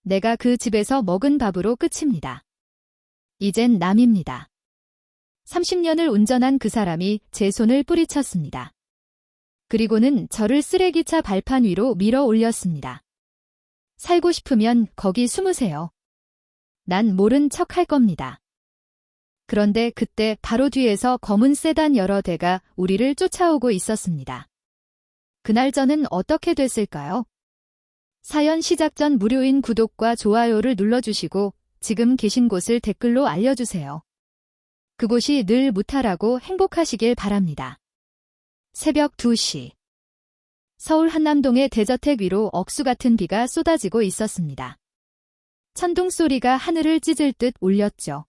내가 그 집에서 먹은 밥으로 끝입니다. 이젠 남입니다. 30년을 운전한 그 사람이 제 손을 뿌리쳤습니다. 그리고는 저를 쓰레기차 발판 위로 밀어 올렸습니다. 살고 싶으면 거기 숨으세요. 난 모른 척 할 겁니다. 그런데 그때 바로 뒤에서 검은 세단 여러 대가 우리를 쫓아오고 있었습니다. 그날 저는 어떻게 됐을까요? 사연 시작 전 무료인 구독과 좋아요를 눌러주시고 지금 계신 곳을 댓글로 알려주세요. 그곳이 늘 무탈하고 행복하시길 바랍니다. 새벽 2시. 서울 한남동의 대저택 위로 억수 같은 비가 쏟아지고 있었습니다. 천둥 소리가 하늘을 찢을 듯 울렸죠.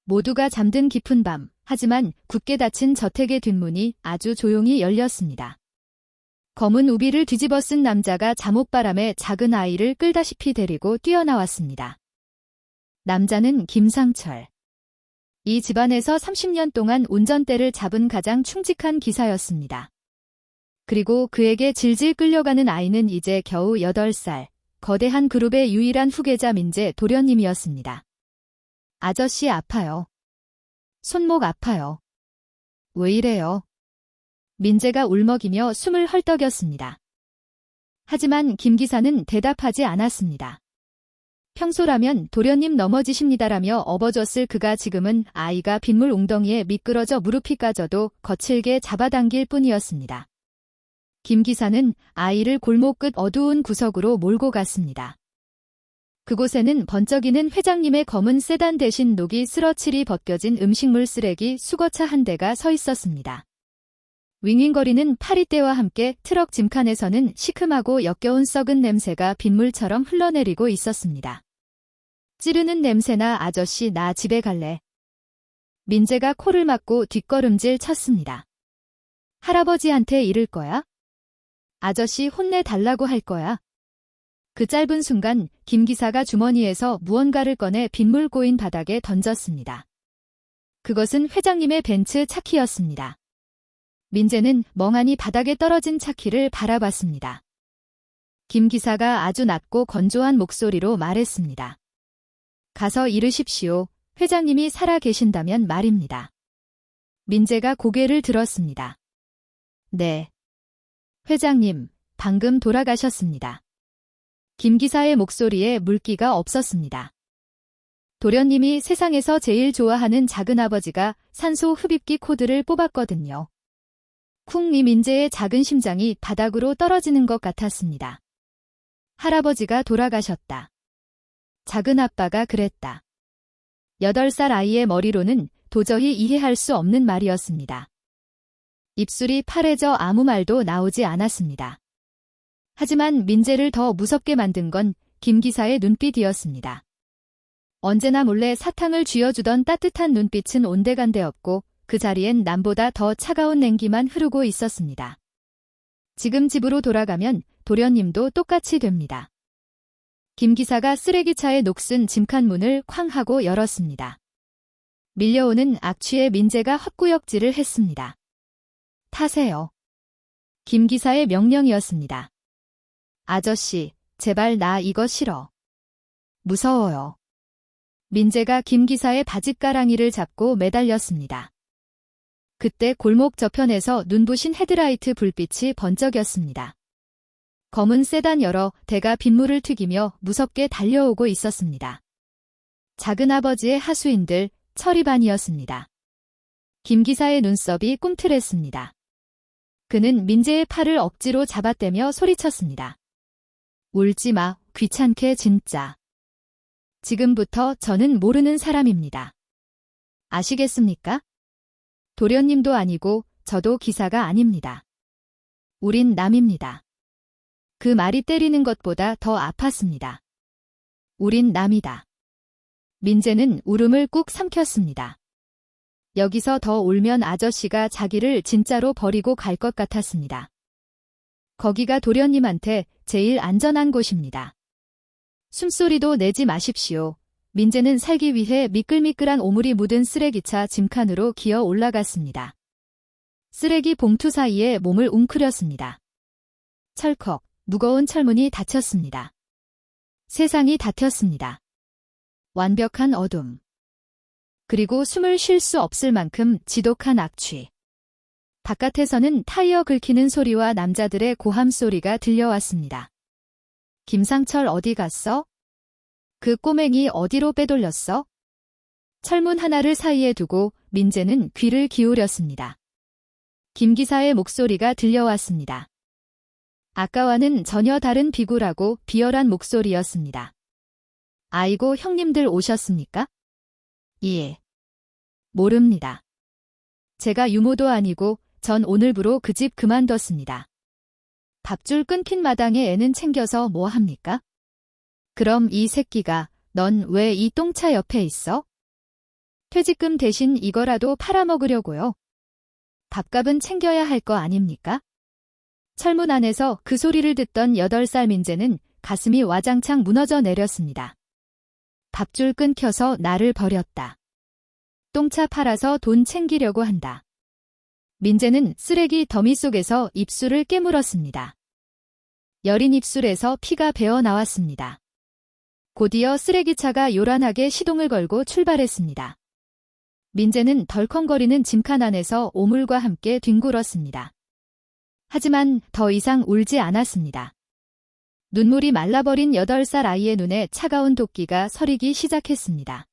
모두가 잠든 깊은 밤, 하지만 굳게 닫힌 저택의 뒷문이 아주 조용히 열렸습니다. 검은 우비를 뒤집어 쓴 남자가 잠옷바람에 작은 아이를 끌다시피 데리고 뛰어나왔습니다. 남자는 김상철. 이 집안에서 30년 동안 운전대를 잡은 가장 충직한 기사였습니다. 그리고 그에게 질질 끌려가는 아이는 이제 겨우 8살, 거대한 그룹의 유일한 후계자 민재 도련님이었습니다. 아저씨 아파요. 손목 아파요. 왜 이래요? 민재가 울먹이며 숨을 헐떡였습니다. 하지만 김 기사는 대답하지 않았습니다. 평소라면 도련님 넘어지십니다라며 업어줬을 그가 지금은 아이가 빗물 웅덩이에 미끄러져 무릎이 까져도 거칠게 잡아당길 뿐이었습니다. 김 기사는 아이를 골목 끝 어두운 구석으로 몰고 갔습니다. 그곳에는 번쩍이는 회장님의 검은 세단 대신 녹이 쓰러칠이 벗겨진 음식물 쓰레기 수거차 한 대가 서 있었습니다. 윙윙거리는 파리떼와 함께 트럭 짐칸에서는 시큼하고 역겨운 썩은 냄새가 빗물처럼 흘러내리고 있었습니다. 찌르는 냄새나 아저씨 나 집에 갈래. 민재가 코를 막고 뒷걸음질 쳤습니다. 할아버지한테 이를 거야? 아저씨 혼내달라고 할 거야. 그 짧은 순간 김 기사가 주머니에서 무언가를 꺼내 빗물 고인 바닥에 던졌습니다. 그것은 회장님의 벤츠 차키였습니다. 민재는 멍하니 바닥에 떨어진 차키를 바라봤습니다. 김 기사가 아주 낮고 건조한 목소리로 말했습니다. 가서 이르십시오. 회장님이 살아 계신다면 말입니다. 민재가 고개를 들었습니다. 네. 회장님, 방금 돌아가셨습니다. 김 기사의 목소리에 물기가 없었습니다. 도련님이 세상에서 제일 좋아하는 작은아버지가 산소 흡입기 코드를 뽑았거든요. 쿵 이 민재의 작은 심장이 바닥으로 떨어지는 것 같았습니다. 할아버지가 돌아가셨다. 작은아빠가 그랬다. 8살 아이의 머리로는 도저히 이해할 수 없는 말이었습니다. 입술이 파래져 아무 말도 나오지 않았습니다. 하지만 민재를 더 무섭게 만든 건 김 기사의 눈빛이었습니다. 언제나 몰래 사탕을 쥐어주던 따뜻한 눈빛은 온데간데 없고 그 자리엔 남보다 더 차가운 냉기만 흐르고 있었습니다. 지금 집으로 돌아가면 도련님도 똑같이 됩니다. 김 기사가 쓰레기차의 녹슨 짐칸 문을 쾅 하고 열었습니다. 밀려오는 악취에 민재가 헛구역질을 했습니다. 타세요. 김 기사의 명령이었습니다. 아저씨, 제발 나 이거 싫어. 무서워요. 민재가 김 기사의 바짓가랑이를 잡고 매달렸습니다. 그때 골목 저편에서 눈부신 헤드라이트 불빛이 번쩍였습니다. 검은 세단 여러 대가 빗물을 튀기며 무섭게 달려오고 있었습니다. 작은아버지의 하수인들 철이반이었습니다. 김 기사의 눈썹이 꿈틀했습니다. 그는 민재의 팔을 억지로 잡아떼며 소리쳤습니다. 울지 마, 귀찮게 진짜. 지금부터 저는 모르는 사람입니다. 아시겠습니까? 도련님도 아니고 저도 기사가 아닙니다. 우린 남입니다. 그 말이 때리는 것보다 더 아팠습니다. 우린 남이다. 민재는 울음을 꾹 삼켰습니다. 여기서 더 울면 아저씨가 자기를 진짜로 버리고 갈 것 같았습니다. 거기가 도련님한테 제일 안전한 곳입니다. 숨소리도 내지 마십시오. 민재는 살기 위해 미끌미끌한 오물이 묻은 쓰레기차 짐칸으로 기어 올라갔습니다. 쓰레기 봉투 사이에 몸을 웅크렸습니다. 철컥, 무거운 철문이 닫혔습니다. 세상이 닫혔습니다. 완벽한 어둠. 그리고 숨을 쉴 수 없을 만큼 지독한 악취. 바깥에서는 타이어 긁히는 소리와 남자들의 고함 소리가 들려왔습니다. 김상철 어디 갔어? 그 꼬맹이 어디로 빼돌렸어? 철문 하나를 사이에 두고 민재는 귀를 기울였습니다. 김 기사의 목소리가 들려왔습니다. 아까와는 전혀 다른 비굴하고 비열한 목소리였습니다. 아이고, 형님들 오셨습니까? 예. 모릅니다. 제가 유모도 아니고 전 오늘부로 그 집 그만뒀습니다. 밥줄 끊긴 마당에 애는 챙겨서 뭐 합니까? 그럼 이 새끼가 넌 왜 이 똥차 옆에 있어? 퇴직금 대신 이거라도 팔아먹으려고요. 밥값은 챙겨야 할 거 아닙니까? 철문 안에서 그 소리를 듣던 8살 민재는 가슴이 와장창 무너져 내렸습니다. 밥줄 끊겨서 나를 버렸다. 똥차 팔아서 돈 챙기려고 한다. 민재는 쓰레기 더미 속에서 입술을 깨물었습니다. 여린 입술에서 피가 배어 나왔습니다. 곧이어 쓰레기차가 요란하게 시동을 걸고 출발했습니다. 민재는 덜컹거리는 짐칸 안에서 오물과 함께 뒹굴었습니다. 하지만 더 이상 울지 않았습니다. 눈물이 말라버린 8살 아이의 눈에 차가운 도끼가 서리기 시작했습니다.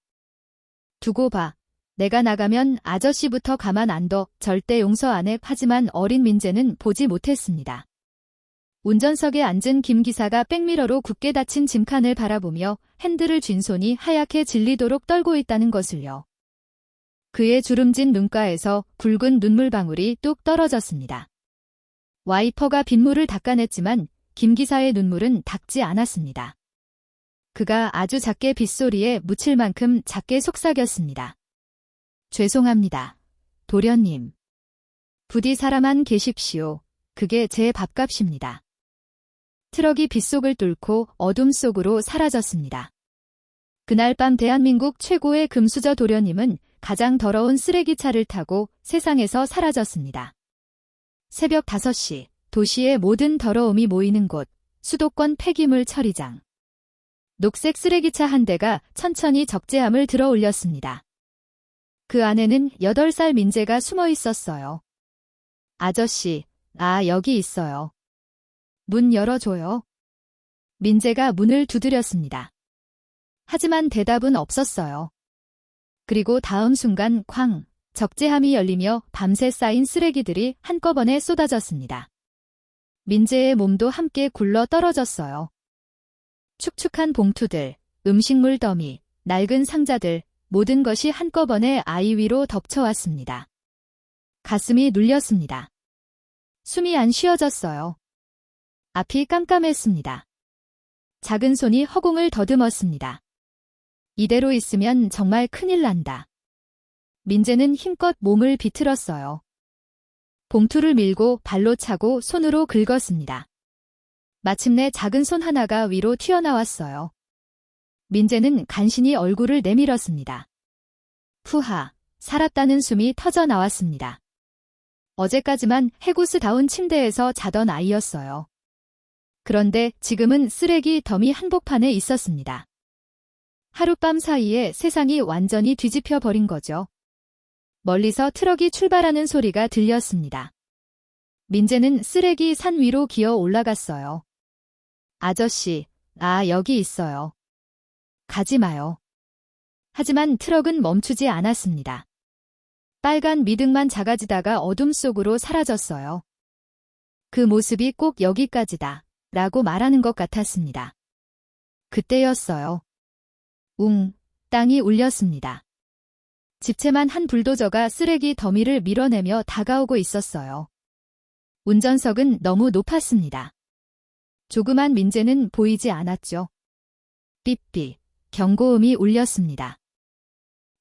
두고 봐. 내가 나가면 아저씨부터 가만 안 둬. 절대 용서 안 해. 하지만 어린 민재는 보지 못했습니다. 운전석에 앉은 김 기사가 백미러로 굳게 닫힌 짐칸을 바라보며 핸들을 쥔 손이 하얗게 질리도록 떨고 있다는 것을요. 그의 주름진 눈가에서 굵은 눈물방울이 뚝 떨어졌습니다. 와이퍼가 빗물을 닦아냈지만 김 기사의 눈물은 닦지 않았습니다. 그가 아주 작게 빗소리에 묻힐 만큼 작게 속삭였습니다. 죄송합니다. 도련님. 부디 사람만 계십시오. 그게 제 밥값입니다. 트럭이 빗속을 뚫고 어둠 속으로 사라졌습니다. 그날 밤 대한민국 최고의 금수저 도련님은 가장 더러운 쓰레기차를 타고 세상에서 사라졌습니다. 새벽 5시, 도시의 모든 더러움이 모이는 곳, 수도권 폐기물 처리장. 녹색 쓰레기차 한 대가 천천히 적재함을 들어 올렸습니다. 그 안에는 8살 민재가 숨어 있었어요. 아저씨, 여기 있어요. 문 열어줘요. 민재가 문을 두드렸습니다. 하지만 대답은 없었어요. 그리고 다음 순간 쾅, 적재함이 열리며 밤새 쌓인 쓰레기들이 한꺼번에 쏟아졌습니다. 민재의 몸도 함께 굴러 떨어졌어요. 축축한 봉투들, 음식물 더미, 낡은 상자들, 모든 것이 한꺼번에 아이 위로 덮쳐왔습니다. 가슴이 눌렸습니다. 숨이 안 쉬어졌어요. 앞이 깜깜했습니다. 작은 손이 허공을 더듬었습니다. 이대로 있으면 정말 큰일 난다. 민재는 힘껏 몸을 비틀었어요. 봉투를 밀고 발로 차고 손으로 긁었습니다. 마침내 작은 손 하나가 위로 튀어나왔어요. 민재는 간신히 얼굴을 내밀었습니다. 푸하, 살았다는 숨이 터져 나왔습니다. 어제까지만 해구스다운 침대에서 자던 아이였어요. 그런데 지금은 쓰레기 더미 한복판에 있었습니다. 하룻밤 사이에 세상이 완전히 뒤집혀 버린 거죠. 멀리서 트럭이 출발하는 소리가 들렸습니다. 민재는 쓰레기 산 위로 기어 올라갔어요. 아저씨, 여기 있어요. 가지 마요. 하지만 트럭은 멈추지 않았습니다. 빨간 미등만 작아지다가 어둠 속으로 사라졌어요. 그 모습이 꼭 여기까지다 라고 말하는 것 같았습니다. 그때였어요. 땅이 울렸습니다. 집채만 한 불도저가 쓰레기 더미를 밀어내며 다가오고 있었어요. 운전석은 너무 높았습니다. 조그만 민재는 보이지 않았죠. 삐삐, 경고음이 울렸습니다.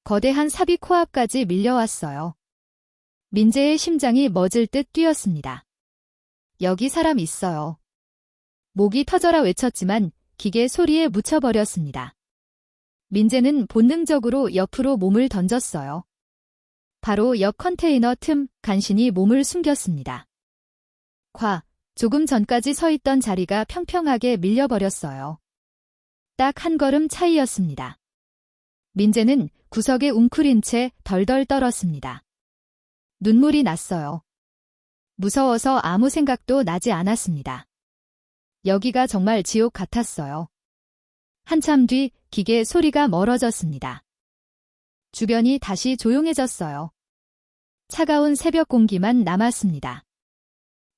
거대한 삽이 코앞까지 밀려왔어요. 민재의 심장이 멎을 듯 뛰었습니다. 여기 사람 있어요. 목이 터져라 외쳤지만 기계 소리에 묻혀버렸습니다. 민재는 본능적으로 옆으로 몸을 던졌어요. 바로 옆 컨테이너 틈 간신히 몸을 숨겼습니다. 조금 전까지 서 있던 자리가 평평하게 밀려버렸어요. 딱 한 걸음 차이였습니다. 민재는 구석에 웅크린 채 덜덜 떨었습니다. 눈물이 났어요. 무서워서 아무 생각도 나지 않았습니다. 여기가 정말 지옥 같았어요. 한참 뒤 기계 소리가 멀어졌습니다. 주변이 다시 조용해졌어요. 차가운 새벽 공기만 남았습니다.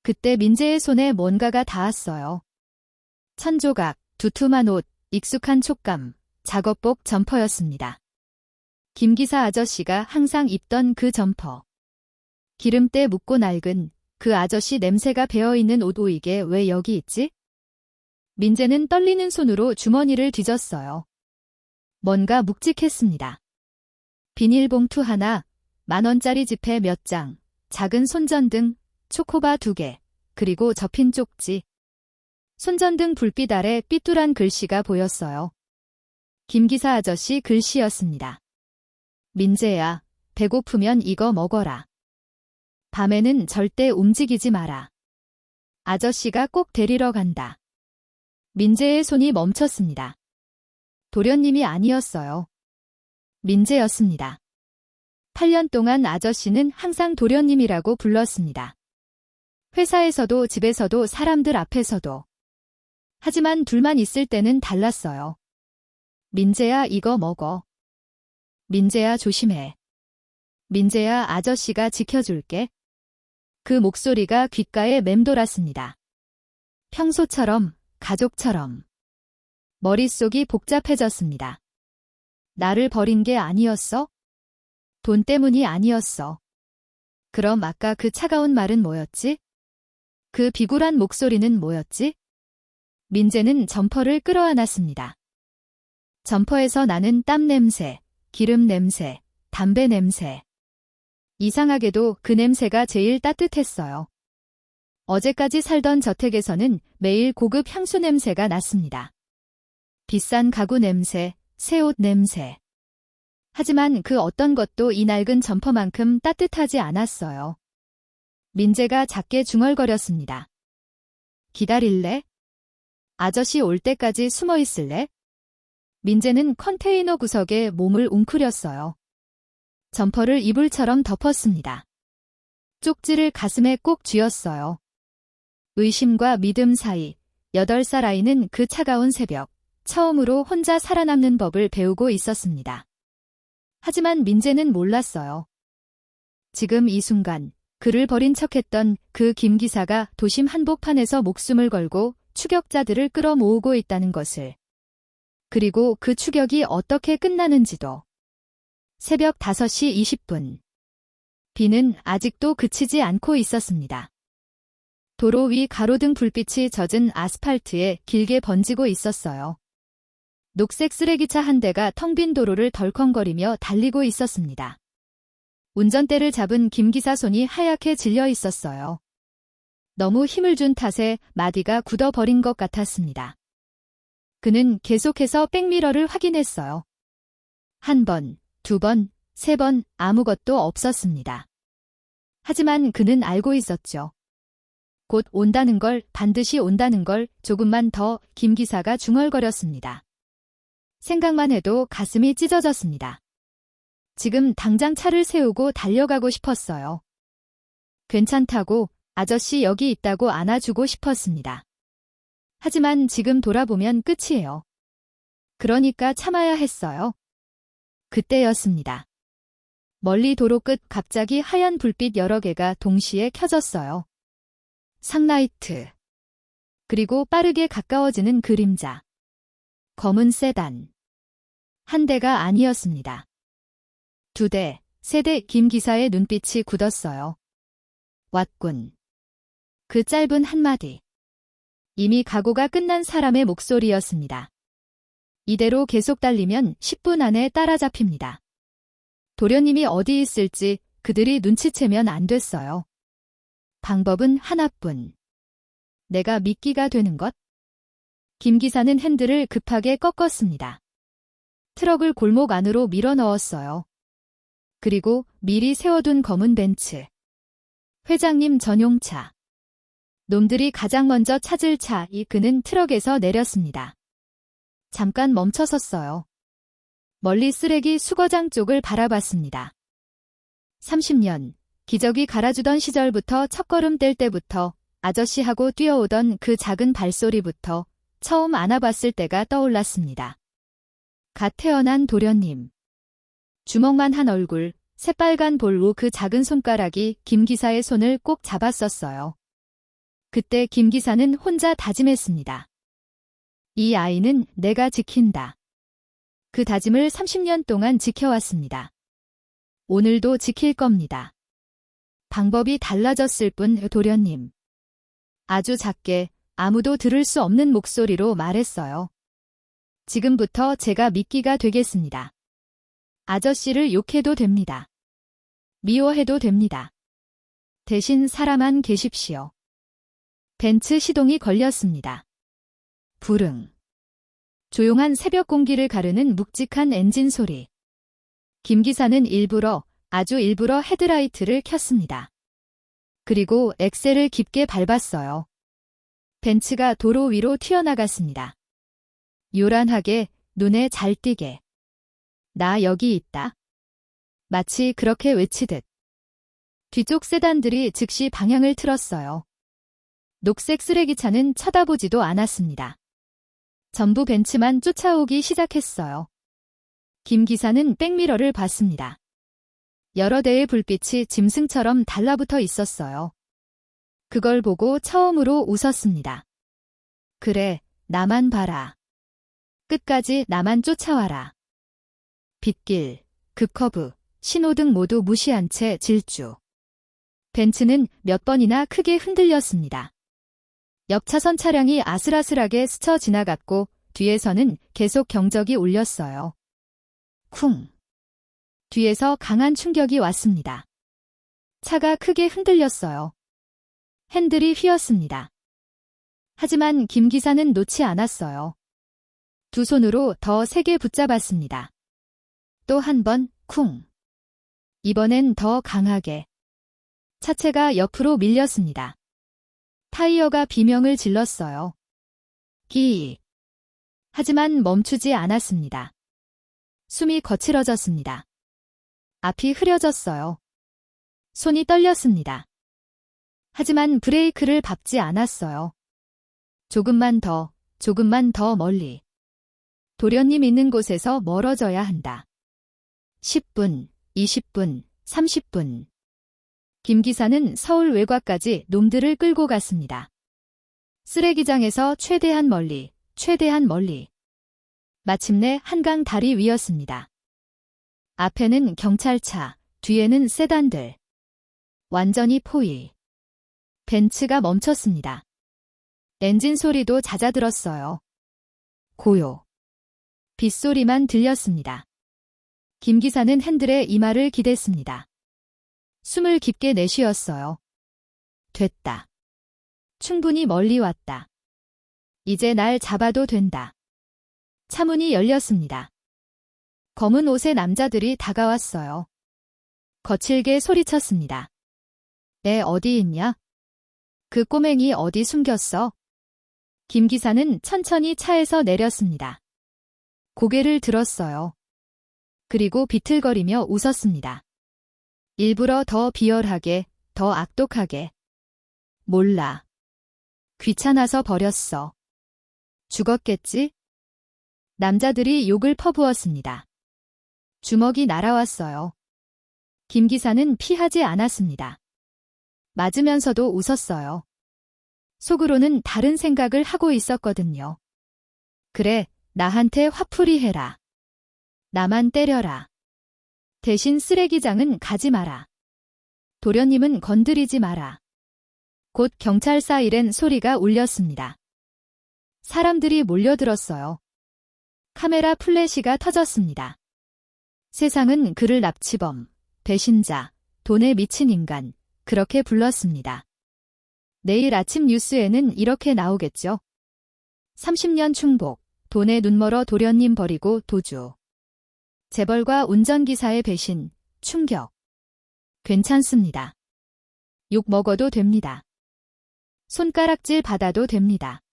그때 민재의 손에 뭔가가 닿았어요. 천조각, 두툼한 옷, 익숙한 촉감, 작업복 점퍼였습니다. 김 기사 아저씨가 항상 입던 그 점퍼. 기름때 묻고 낡은 그 아저씨 냄새가 배어있는 옷. 이게 왜 여기 있지? 민재는 떨리는 손으로 주머니를 뒤졌어요. 뭔가 묵직했습니다. 비닐봉투 하나, 10,000원짜리 지폐 몇 장, 작은 손전등, 초코바 2개, 그리고 접힌 쪽지. 손전등 불빛 아래 삐뚤한 글씨가 보였어요. 김 기사 아저씨 글씨였습니다. 민재야, 배고프면 이거 먹어라. 밤에는 절대 움직이지 마라. 아저씨가 꼭 데리러 간다. 민재의 손이 멈췄습니다. 도련님이 아니었어요. 민재였습니다. 8년 동안 아저씨는 항상 도련님이라고 불렀습니다. 회사에서도 집에서도 사람들 앞에서도. 하지만 둘만 있을 때는 달랐어요. 민재야, 이거 먹어. 민재야, 조심해. 민재야, 아저씨가 지켜줄게. 그 목소리가 귓가에 맴돌았습니다. 평소처럼, 가족처럼. 머릿속이 복잡해졌습니다. 나를 버린 게 아니었어? 돈 때문이 아니었어. 그럼 아까 그 차가운 말은 뭐였지? 그 비굴한 목소리는 뭐였지? 민재는 점퍼를 끌어안았습니다. 점퍼에서 나는 땀 냄새, 기름 냄새, 담배 냄새. 이상하게도 그 냄새가 제일 따뜻했어요. 어제까지 살던 저택에서는 매일 고급 향수 냄새가 났습니다. 비싼 가구 냄새, 새 옷 냄새. 하지만 그 어떤 것도 이 낡은 점퍼만큼 따뜻하지 않았어요. 민재가 작게 중얼거렸습니다. 기다릴래? 아저씨 올 때까지 숨어 있을래? 민재는 컨테이너 구석에 몸을 웅크렸어요. 점퍼를 이불처럼 덮었습니다. 쪽지를 가슴에 꼭 쥐었어요. 의심과 믿음 사이 8살 아이는 그 차가운 새벽 처음으로 혼자 살아남는 법을 배우고 있었습니다. 하지만 민재는 몰랐어요. 지금 이 순간 그를 버린 척했던 그 김 기사가 도심 한복판에서 목숨을 걸고 추격자들을 끌어모으고 있다는 것을. 그리고 그 추격이 어떻게 끝나는지도. 새벽 5시 20분. 비는 아직도 그치지 않고 있었습니다. 도로 위 가로등 불빛이 젖은 아스팔트에 길게 번지고 있었어요. 녹색 쓰레기차 한 대가 텅 빈 도로를 덜컹거리며 달리고 있었습니다. 운전대를 잡은 김 기사 손이 하얗게 질려 있었어요. 너무 힘을 준 탓에 마디가 굳어버린 것 같았습니다. 그는 계속해서 백미러를 확인했어요. 1번, 2번, 3번 아무것도 없었습니다. 하지만 그는 알고 있었죠. 곧 온다는 걸, 반드시 온다는 걸. 조금만 더. 김 기사가 중얼거렸습니다. 생각만 해도 가슴이 찢어졌습니다. 지금 당장 차를 세우고 달려가고 싶었어요. 괜찮다고, 아저씨 여기 있다고 안아주고 싶었습니다. 하지만 지금 돌아보면 끝이에요. 그러니까 참아야 했어요. 그때였습니다. 멀리 도로 끝 갑자기 하얀 불빛 여러 개가 동시에 켜졌어요. 상라이트. 그리고 빠르게 가까워지는 그림자. 검은 세단. 한 대가 아니었습니다. 2대, 3대. 김 기사의 눈빛이 굳었어요. 왔군. 그 짧은 한마디. 이미 각오가 끝난 사람의 목소리였습니다. 이대로 계속 달리면 10분 안에 따라잡힙니다. 도련님이 어디 있을지 그들이 눈치채면 안 됐어요. 방법은 하나뿐. 내가 미끼가 되는 것? 김 기사는 핸들을 급하게 꺾었습니다. 트럭을 골목 안으로 밀어 넣었어요. 그리고 미리 세워둔 검은 벤츠. 회장님 전용차. 놈들이 가장 먼저 찾을 차. 그는 트럭에서 내렸습니다. 잠깐 멈춰 섰어요. 멀리 쓰레기 수거장 쪽을 바라봤습니다. 30년, 기저귀 갈아주던 시절부터 첫걸음 뗄 때부터 아저씨하고 뛰어오던 그 작은 발소리부터 처음 안아봤을 때가 떠올랐습니다. 갓 태어난 도련님. 주먹만 한 얼굴, 새빨간 볼로 그 작은 손가락이 김 기사의 손을 꼭 잡았었어요. 그때 김 기사는 혼자 다짐했습니다. 이 아이는 내가 지킨다. 그 다짐을 30년 동안 지켜왔습니다. 오늘도 지킬 겁니다. 방법이 달라졌을 뿐 도련님. 아주 작게 아무도 들을 수 없는 목소리로 말했어요. 지금부터 제가 미끼가 되겠습니다. 아저씨를 욕해도 됩니다. 미워해도 됩니다. 대신 사람만 계십시오. 벤츠 시동이 걸렸습니다. 부릉. 조용한 새벽 공기를 가르는 묵직한 엔진 소리. 김 기사는 아주 일부러 헤드라이트를 켰습니다. 그리고 엑셀을 깊게 밟았어요. 벤츠가 도로 위로 튀어나갔습니다. 요란하게, 눈에 잘 띄게. 나 여기 있다. 마치 그렇게 외치듯. 뒤쪽 세단들이 즉시 방향을 틀었어요. 녹색 쓰레기차는 쳐다보지도 않았습니다. 전부 벤츠만 쫓아오기 시작했어요. 김 기사는 백미러를 봤습니다. 여러 대의 불빛이 짐승처럼 달라붙어 있었어요. 그걸 보고 처음으로 웃었습니다. 그래, 나만 봐라. 끝까지 나만 쫓아와라. 빗길, 급커브, 신호등 모두 무시한 채 질주. 벤츠는 몇 번이나 크게 흔들렸습니다. 옆 차선 차량이 아슬아슬하게 스쳐 지나갔고 뒤에서는 계속 경적이 울렸어요. 쿵. 뒤에서 강한 충격이 왔습니다. 차가 크게 흔들렸어요. 핸들이 휘었습니다. 하지만 김 기사는 놓지 않았어요. 두 손으로 더 세게 붙잡았습니다. 또 한 번, 쿵. 이번엔 더 강하게. 차체가 옆으로 밀렸습니다. 타이어가 비명을 질렀어요. 끼익. 하지만 멈추지 않았습니다. 숨이 거칠어졌습니다. 앞이 흐려졌어요. 손이 떨렸습니다. 하지만 브레이크를 밟지 않았어요. 조금만 더 멀리. 도련님 있는 곳에서 멀어져야 한다. 10분, 20분, 30분. 김 기사는 서울 외곽까지 놈들을 끌고 갔습니다. 쓰레기장에서 최대한 멀리. 마침내 한강 다리 위였습니다. 앞에는 경찰차, 뒤에는 세단들. 완전히 포위. 벤츠가 멈췄습니다. 엔진 소리도 잦아들었어요. 고요. 빗소리만 들렸습니다. 김 기사는 핸들에 이마를 기댔습니다. 숨을 깊게 내쉬었어요. 됐다. 충분히 멀리 왔다. 이제 날 잡아도 된다. 차 문이 열렸습니다. 검은 옷의 남자들이 다가왔어요. 거칠게 소리쳤습니다. 애 어디 있냐? 그 꼬맹이 어디 숨겼어? 김 기사는 천천히 차에서 내렸습니다. 고개를 들었어요. 그리고 비틀거리며 웃었습니다. 일부러 더 비열하게, 더 악독하게. 몰라. 귀찮아서 버렸어. 죽었겠지? 남자들이 욕을 퍼부었습니다. 주먹이 날아왔어요. 김 기사는 피하지 않았습니다. 맞으면서도 웃었어요. 속으로는 다른 생각을 하고 있었거든요. 그래, 나한테 화풀이 해라. 나만 때려라. 대신 쓰레기장은 가지 마라. 도련님은 건드리지 마라. 곧 경찰 사이렌 소리가 울렸습니다. 사람들이 몰려들었어요. 카메라 플래시가 터졌습니다. 세상은 그를 납치범, 배신자, 돈에 미친 인간, 그렇게 불렀습니다. 내일 아침 뉴스에는 이렇게 나오겠죠. 30년 충복, 돈에 눈멀어 도련님 버리고 도주. 재벌과 운전기사의 배신, 충격. 괜찮습니다. 욕 먹어도 됩니다. 손가락질 받아도 됩니다.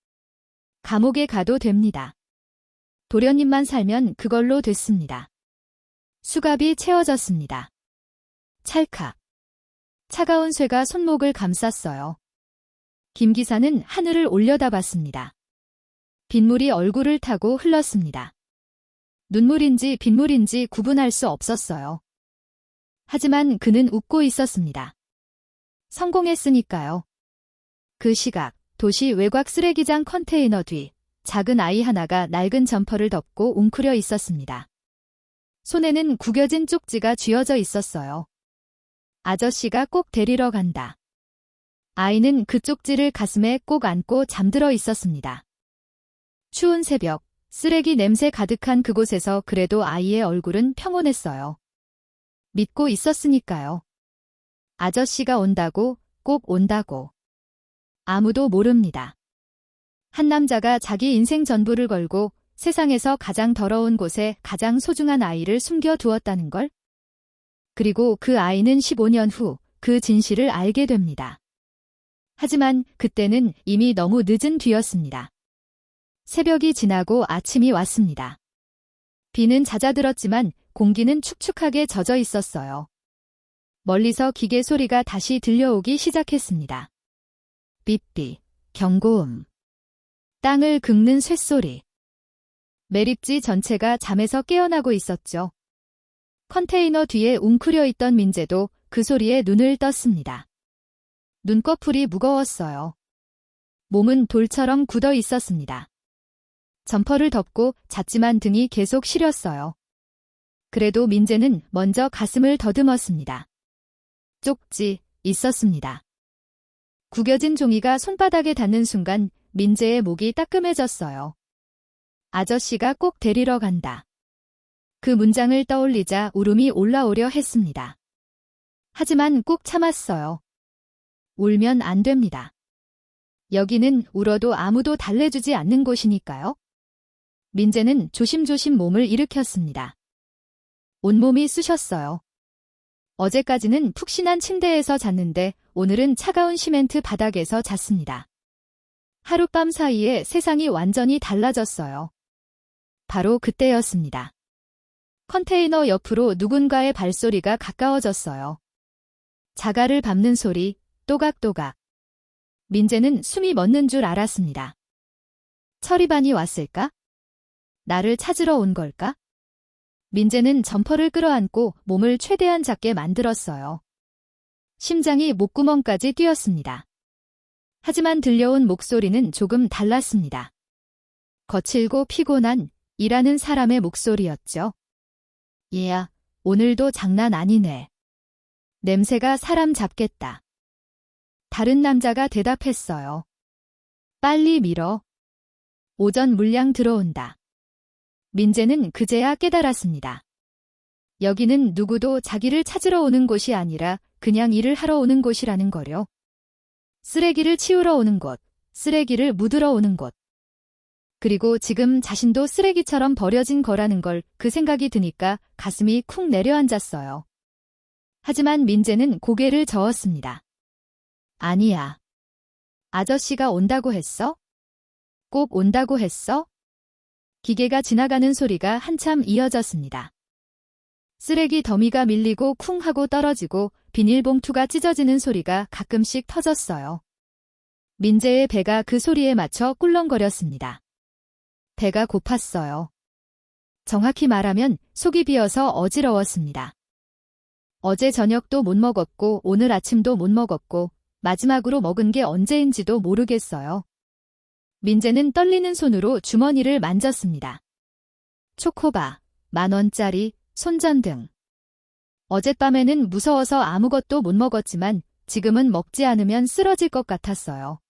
감옥에 가도 됩니다. 도련님만 살면 그걸로 됐습니다. 수갑이 채워졌습니다. 찰칵. 차가운 쇠가 손목을 감쌌어요. 김 기사는 하늘을 올려다봤습니다. 빗물이 얼굴을 타고 흘렀습니다. 눈물인지 빗물인지 구분할 수 없었어요. 하지만 그는 웃고 있었습니다. 성공했으니까요. 그 시각, 도시 외곽 쓰레기장 컨테이너 뒤, 작은 아이 하나가 낡은 점퍼를 덮고 웅크려 있었습니다. 손에는 구겨진 쪽지가 쥐어져 있었어요. 아저씨가 꼭 데리러 간다. 아이는 그 쪽지를 가슴에 꼭 안고 잠들어 있었습니다. 추운 새벽, 쓰레기 냄새 가득한 그곳에서 그래도 아이의 얼굴은 평온했어요. 믿고 있었으니까요. 아저씨가 온다고, 꼭 온다고. 아무도 모릅니다. 한 남자가 자기 인생 전부를 걸고 세상에서 가장 더러운 곳에 가장 소중한 아이를 숨겨두었다는 걸? 그리고 그 아이는 15년 후 그 진실을 알게 됩니다. 하지만 그때는 이미 너무 늦은 뒤였습니다. 새벽이 지나고 아침이 왔습니다. 비는 잦아들었지만 공기는 축축하게 젖어 있었어요. 멀리서 기계 소리가 다시 들려오기 시작했습니다. 삐삐, 경고음. 땅을 긁는 쇳소리. 매립지 전체가 잠에서 깨어나고 있었죠. 컨테이너 뒤에 웅크려 있던 민재도 그 소리에 눈을 떴습니다. 눈꺼풀이 무거웠어요. 몸은 돌처럼 굳어 있었습니다. 점퍼를 덮고 잤지만 등이 계속 시렸어요. 그래도 민재는 먼저 가슴을 더듬었습니다. 쪽지, 있었습니다. 구겨진 종이가 손바닥에 닿는 순간 민재의 목이 따끔해졌어요. 아저씨가 꼭 데리러 간다. 그 문장을 떠올리자 울음이 올라오려 했습니다. 하지만 꾹 참았어요. 울면 안 됩니다. 여기는 울어도 아무도 달래주지 않는 곳이니까요. 민재는 조심조심 몸을 일으켰습니다. 온몸이 쑤셨어요. 어제까지는 푹신한 침대에서 잤는데 오늘은 차가운 시멘트 바닥에서 잤습니다. 하룻밤 사이에 세상이 완전히 달라졌어요. 바로 그때였습니다. 컨테이너 옆으로 누군가의 발소리가 가까워졌어요. 자갈을 밟는 소리, 또각또각. 민재는 숨이 멎는 줄 알았습니다. 처리반이 왔을까? 나를 찾으러 온 걸까? 민재는 점퍼를 끌어안고 몸을 최대한 작게 만들었어요. 심장이 목구멍까지 뛰었습니다. 하지만 들려온 목소리는 조금 달랐습니다. 거칠고 피곤한 일하는 사람의 목소리였죠. 얘야, 오늘도 장난 아니네. 냄새가 사람 잡겠다. 다른 남자가 대답했어요. 빨리 밀어. 오전 물량 들어온다. 민재는 그제야 깨달았습니다. 여기는 누구도 자기를 찾으러 오는 곳이 아니라 그냥 일을 하러 오는 곳이라는 거요. 쓰레기를 치우러 오는 곳, 쓰레기를 묻으러 오는 곳. 그리고 지금 자신도 쓰레기처럼 버려진 거라는 걸 그 생각이 드니까 가슴이 쿵 내려앉았어요. 하지만 민재는 고개를 저었습니다. 아니야. 아저씨가 온다고 했어? 꼭 온다고 했어? 기계가 지나가는 소리가 한참 이어졌습니다. 쓰레기 더미가 밀리고 쿵 하고 떨어지고 비닐봉투가 찢어지는 소리가 가끔씩 터졌어요. 민재의 배가 그 소리에 맞춰 꿀렁거렸습니다. 배가 고팠어요. 정확히 말하면 속이 비어서 어지러웠습니다. 어제 저녁도 못 먹었고 오늘 아침도 못 먹었고 마지막으로 먹은 게 언제인지도 모르겠어요. 민재는 떨리는 손으로 주머니를 만졌습니다. 초코바, 10,000원짜리, 손전등. 어젯밤에는 무서워서 아무것도 못 먹었지만 지금은 먹지 않으면 쓰러질 것 같았어요.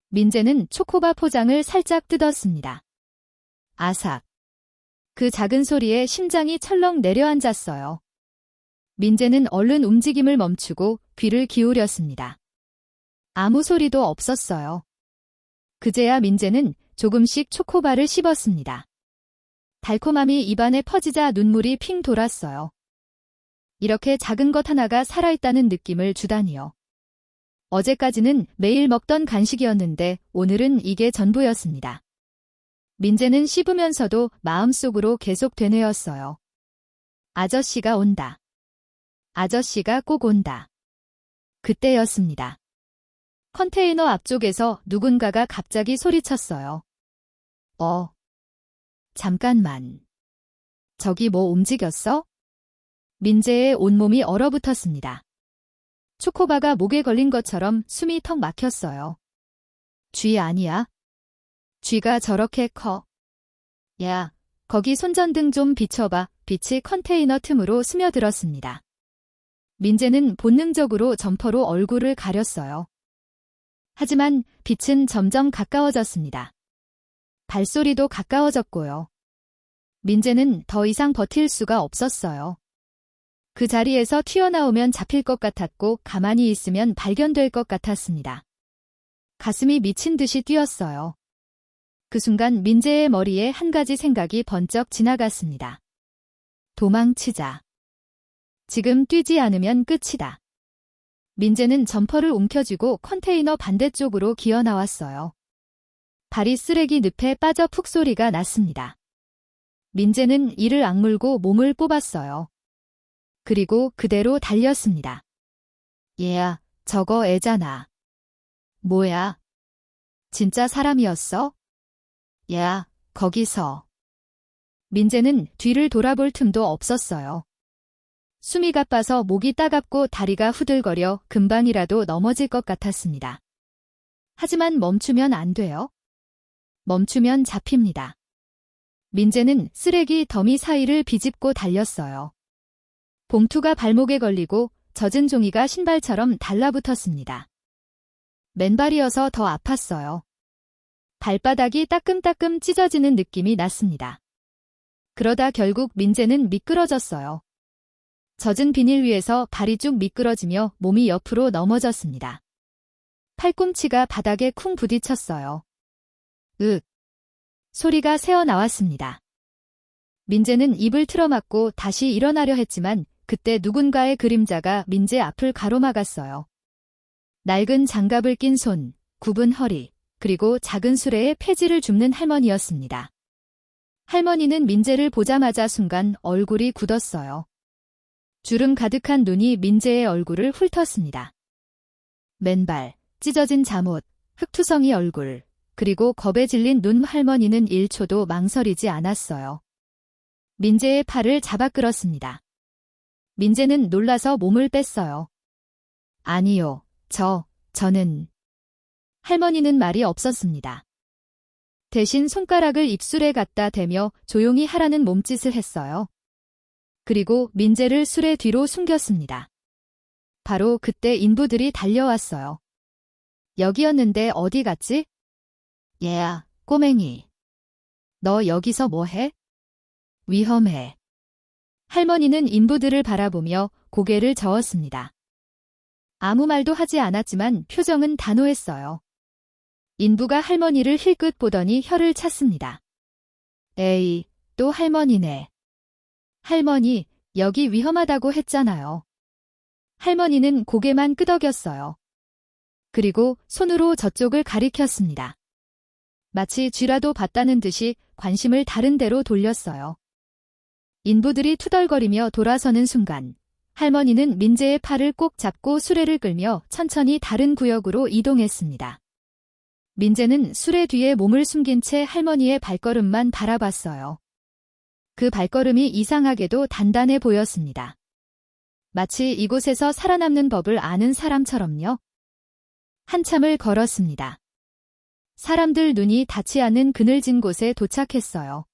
민재는 초코바 포장을 살짝 뜯었습니다. 아삭. 그 작은 소리에 심장이 철렁 내려앉았어요. 민재는 얼른 움직임을 멈추고 귀를 기울였습니다. 아무 소리도 없었어요. 그제야 민재는 조금씩 초코바를 씹었습니다. 달콤함이 입안에 퍼지자 눈물이 핑 돌았어요. 이렇게 작은 것 하나가 살아있다는 느낌을 주다니요. 어제까지는 매일 먹던 간식이었는데 오늘은 이게 전부였습니다. 민재는 씹으면서도 마음속으로 계속 되뇌었어요. 아저씨가 온다. 아저씨가 꼭 온다. 그때였습니다. 컨테이너 앞쪽에서 누군가가 갑자기 소리쳤어요. 잠깐만. 저기 뭐 움직였어? 민재의 온몸이 얼어붙었습니다. 초코바가 목에 걸린 것처럼 숨이 턱 막혔어요. 쥐 아니야? 쥐가 저렇게 커. 야, 거기 손전등 좀 비춰봐. 빛이 컨테이너 틈으로 스며들었습니다. 민재는 본능적으로 점퍼로 얼굴을 가렸어요. 하지만 빛은 점점 가까워졌습니다. 발소리도 가까워졌고요. 민재는 더 이상 버틸 수가 없었어요. 그 자리에서 튀어나오면 잡힐 것 같았고 가만히 있으면 발견될 것 같았습니다. 가슴이 미친 듯이 뛰었어요. 그 순간 민재의 머리에 한 가지 생각이 번쩍 지나갔습니다. 도망치자. 지금 뛰지 않으면 끝이다. 민재는 점퍼를 움켜쥐고 컨테이너 반대쪽으로 기어 나왔어요. 발이 쓰레기 늪에 빠져 푹 소리가 났습니다. 민재는 이를 악물고 몸을 뽑았어요. 그리고 그대로 달렸습니다. 얘야, 저거 애잖아. 뭐야? 진짜 사람이었어? 야, 거기서. 민재는 뒤를 돌아볼 틈도 없었어요. 숨이 가빠서 목이 따갑고 다리가 후들거려 금방이라도 넘어질 것 같았습니다. 하지만 멈추면 안 돼요. 멈추면 잡힙니다. 민재는 쓰레기 더미 사이를 비집고 달렸어요. 봉투가 발목에 걸리고 젖은 종이가 신발처럼 달라붙었습니다. 맨발이어서 더 아팠어요. 발바닥이 따끔따끔 찢어지는 느낌이 났습니다. 그러다 결국 민재는 미끄러졌어요. 젖은 비닐 위에서 발이 쭉 미끄러지며 몸이 옆으로 넘어졌습니다. 팔꿈치가 바닥에 쿵 부딪혔어요. 으! 소리가 새어나왔습니다. 민재는 입을 틀어막고 다시 일어나려 했지만 그때 누군가의 그림자가 민재 앞을 가로막았어요. 낡은 장갑을 낀 손, 굽은 허리, 그리고 작은 수레에 폐지를 줍는 할머니였습니다. 할머니는 민재를 보자마자 순간 얼굴이 굳었어요. 주름 가득한 눈이 민재의 얼굴을 훑었습니다. 맨발, 찢어진 잠옷, 흙투성이 얼굴, 그리고 겁에 질린 눈. 할머니는 1초도 망설이지 않았어요. 민재의 팔을 잡아 끌었습니다. 민재는 놀라서 몸을 뺐어요. 아니요, 저는... 할머니는 말이 없었습니다. 대신 손가락을 입술에 갖다 대며 조용히 하라는 몸짓을 했어요. 그리고 민재를 수레 뒤로 숨겼습니다. 바로 그때 인부들이 달려왔어요. 여기였는데 어디 갔지? 얘야, 꼬맹이. 너 여기서 뭐해? 위험해. 할머니는 인부들을 바라보며 고개를 저었습니다. 아무 말도 하지 않았지만 표정은 단호했어요. 인부가 할머니를 힐끗 보더니 혀를 찼습니다. 에이, 또 할머니네. 할머니, 여기 위험하다고 했잖아요. 할머니는 고개만 끄덕였어요. 그리고 손으로 저쪽을 가리켰습니다. 마치 쥐라도 봤다는 듯이 관심을 다른 데로 돌렸어요. 인부들이 투덜거리며 돌아서는 순간 할머니는 민재의 팔을 꼭 잡고 수레를 끌며 천천히 다른 구역으로 이동했습니다. 민재는 수레 뒤에 몸을 숨긴 채 할머니의 발걸음만 바라봤어요. 그 발걸음이 이상하게도 단단해 보였습니다. 마치 이곳에서 살아남는 법을 아는 사람처럼요. 한참을 걸었습니다. 사람들 눈이 닿지 않는 그늘진 곳에 도착했어요.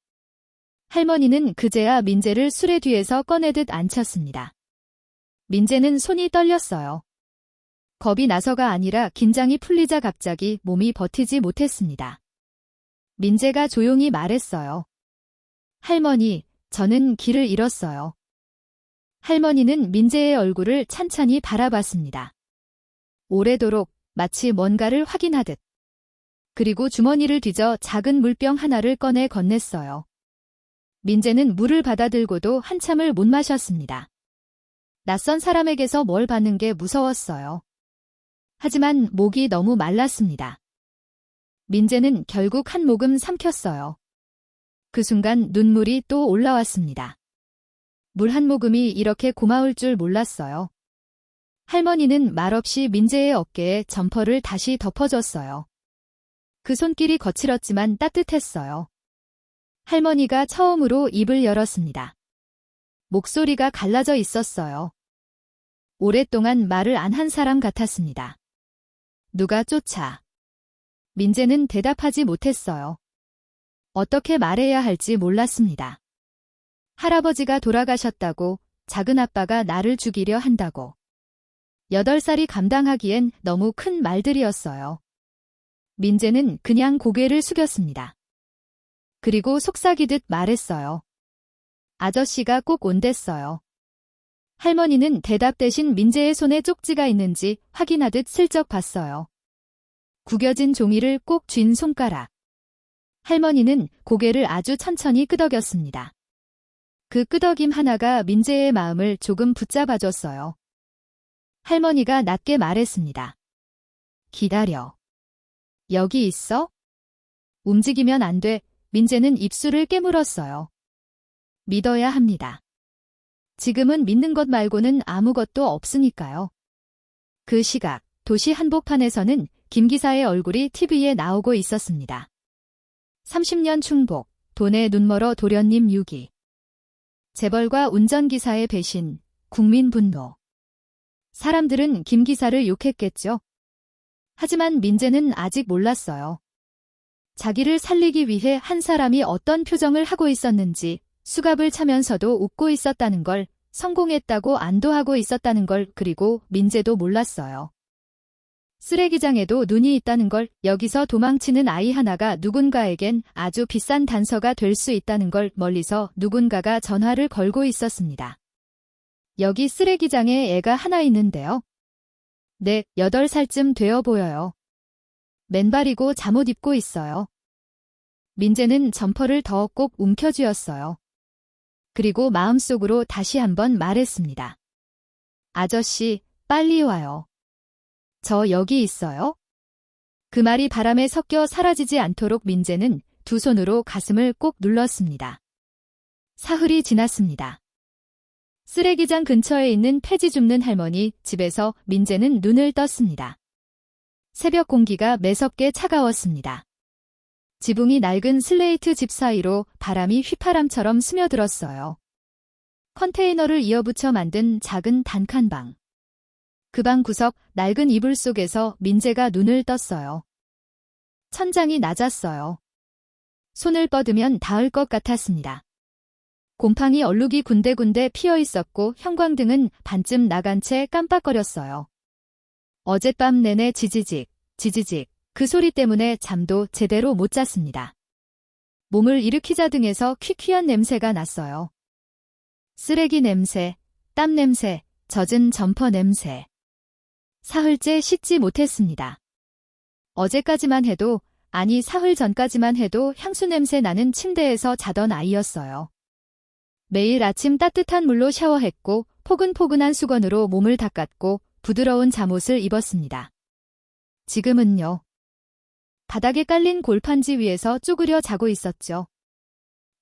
할머니는 그제야 민재를 수레 뒤에서 꺼내듯 앉혔습니다. 민재는 손이 떨렸어요. 겁이 나서가 아니라 긴장이 풀리자 갑자기 몸이 버티지 못했습니다. 민재가 조용히 말했어요. 할머니, 저는 길을 잃었어요. 할머니는 민재의 얼굴을 찬찬히 바라봤습니다. 오래도록 마치 뭔가를 확인하듯. 그리고 주머니를 뒤져 작은 물병 하나를 꺼내 건넸어요. 민재는 물을 받아들고도 한참을 못 마셨습니다. 낯선 사람에게서 뭘 받는 게 무서웠어요. 하지만 목이 너무 말랐습니다. 민재는 결국 한 모금 삼켰어요. 그 순간 눈물이 또 올라왔습니다. 물 한 모금이 이렇게 고마울 줄 몰랐어요. 할머니는 말없이 민재의 어깨에 점퍼를 다시 덮어줬어요. 그 손길이 거칠었지만 따뜻했어요. 할머니가 처음으로 입을 열었습니다. 목소리가 갈라져 있었어요. 오랫동안 말을 안 한 사람 같았습니다. 누가 쫓아? 민재는 대답하지 못했어요. 어떻게 말해야 할지 몰랐습니다. 할아버지가 돌아가셨다고, 작은 아빠가 나를 죽이려 한다고. 8살이 감당하기엔 너무 큰 말들이었어요. 민재는 그냥 고개를 숙였습니다. 그리고 속삭이듯 말했어요. 아저씨가 꼭 온댔어요. 할머니는 대답 대신 민재의 손에 쪽지가 있는지 확인하듯 슬쩍 봤어요. 구겨진 종이를 꼭 쥔 손가락. 할머니는 고개를 아주 천천히 끄덕였습니다. 그 끄덕임 하나가 민재의 마음을 조금 붙잡아줬어요. 할머니가 낮게 말했습니다. 기다려. 여기 있어? 움직이면 안 돼. 민재는 입술을 깨물었어요. 믿어야 합니다. 지금은 믿는 것 말고는 아무것도 없으니까요. 그 시각, 도시 한복판에서는 김 기사의 얼굴이 TV에 나오고 있었습니다. 30년 충복, 돈에 눈멀어 도련님 유기. 재벌과 운전기사의 배신, 국민 분노. 사람들은 김 기사를 욕했겠죠. 하지만 민재는 아직 몰랐어요. 자기를 살리기 위해 한 사람이 어떤 표정을 하고 있었는지, 수갑을 차면서도 웃고 있었다는 걸, 성공했다고 안도하고 있었다는 걸, 그리고 민재도 몰랐어요. 쓰레기장에도 눈이 있다는 걸, 여기서 도망치는 아이 하나가 누군가에겐 아주 비싼 단서가 될 수 있다는 걸 멀리서 누군가가 전화를 걸고 있었습니다. 여기 쓰레기장에 애가 하나 있는데요. 네, 8살쯤 되어 보여요. 맨발이고 잠옷 입고 있어요. 민재는 점퍼를 더 꼭 움켜쥐었어요. 그리고 마음속으로 다시 한번 말했습니다. 아저씨, 빨리 와요. 저 여기 있어요? 그 말이 바람에 섞여 사라지지 않도록 민재는 두 손으로 가슴을 꼭 눌렀습니다. 사흘이 지났습니다. 쓰레기장 근처에 있는 폐지 줍는 할머니 집에서 민재는 눈을 떴습니다. 새벽 공기가 매섭게 차가웠습니다. 지붕이 낡은 슬레이트 집 사이로 바람이 휘파람처럼 스며들었어요. 컨테이너를 이어붙여 만든 작은 단칸방. 그 방 구석 낡은 이불 속에서 민재가 눈을 떴어요. 천장이 낮았어요. 손을 뻗으면 닿을 것 같았습니다. 곰팡이 얼룩이 군데군데 피어 있었고 형광등은 반쯤 나간 채 깜빡거렸어요. 어젯밤 내내 지지직, 지지직, 그 소리 때문에 잠도 제대로 못 잤습니다. 몸을 일으키자 등에서 퀴퀴한 냄새가 났어요. 쓰레기 냄새, 땀 냄새, 젖은 점퍼 냄새. 사흘째 씻지 못했습니다. 어제까지만 해도, 아니 사흘 전까지만 해도 향수 냄새 나는 침대에서 자던 아이였어요. 매일 아침 따뜻한 물로 샤워했고 포근포근한 수건으로 몸을 닦았고 부드러운 잠옷을 입었습니다. 지금은요. 바닥에 깔린 골판지 위에서 쪼그려 자고 있었죠.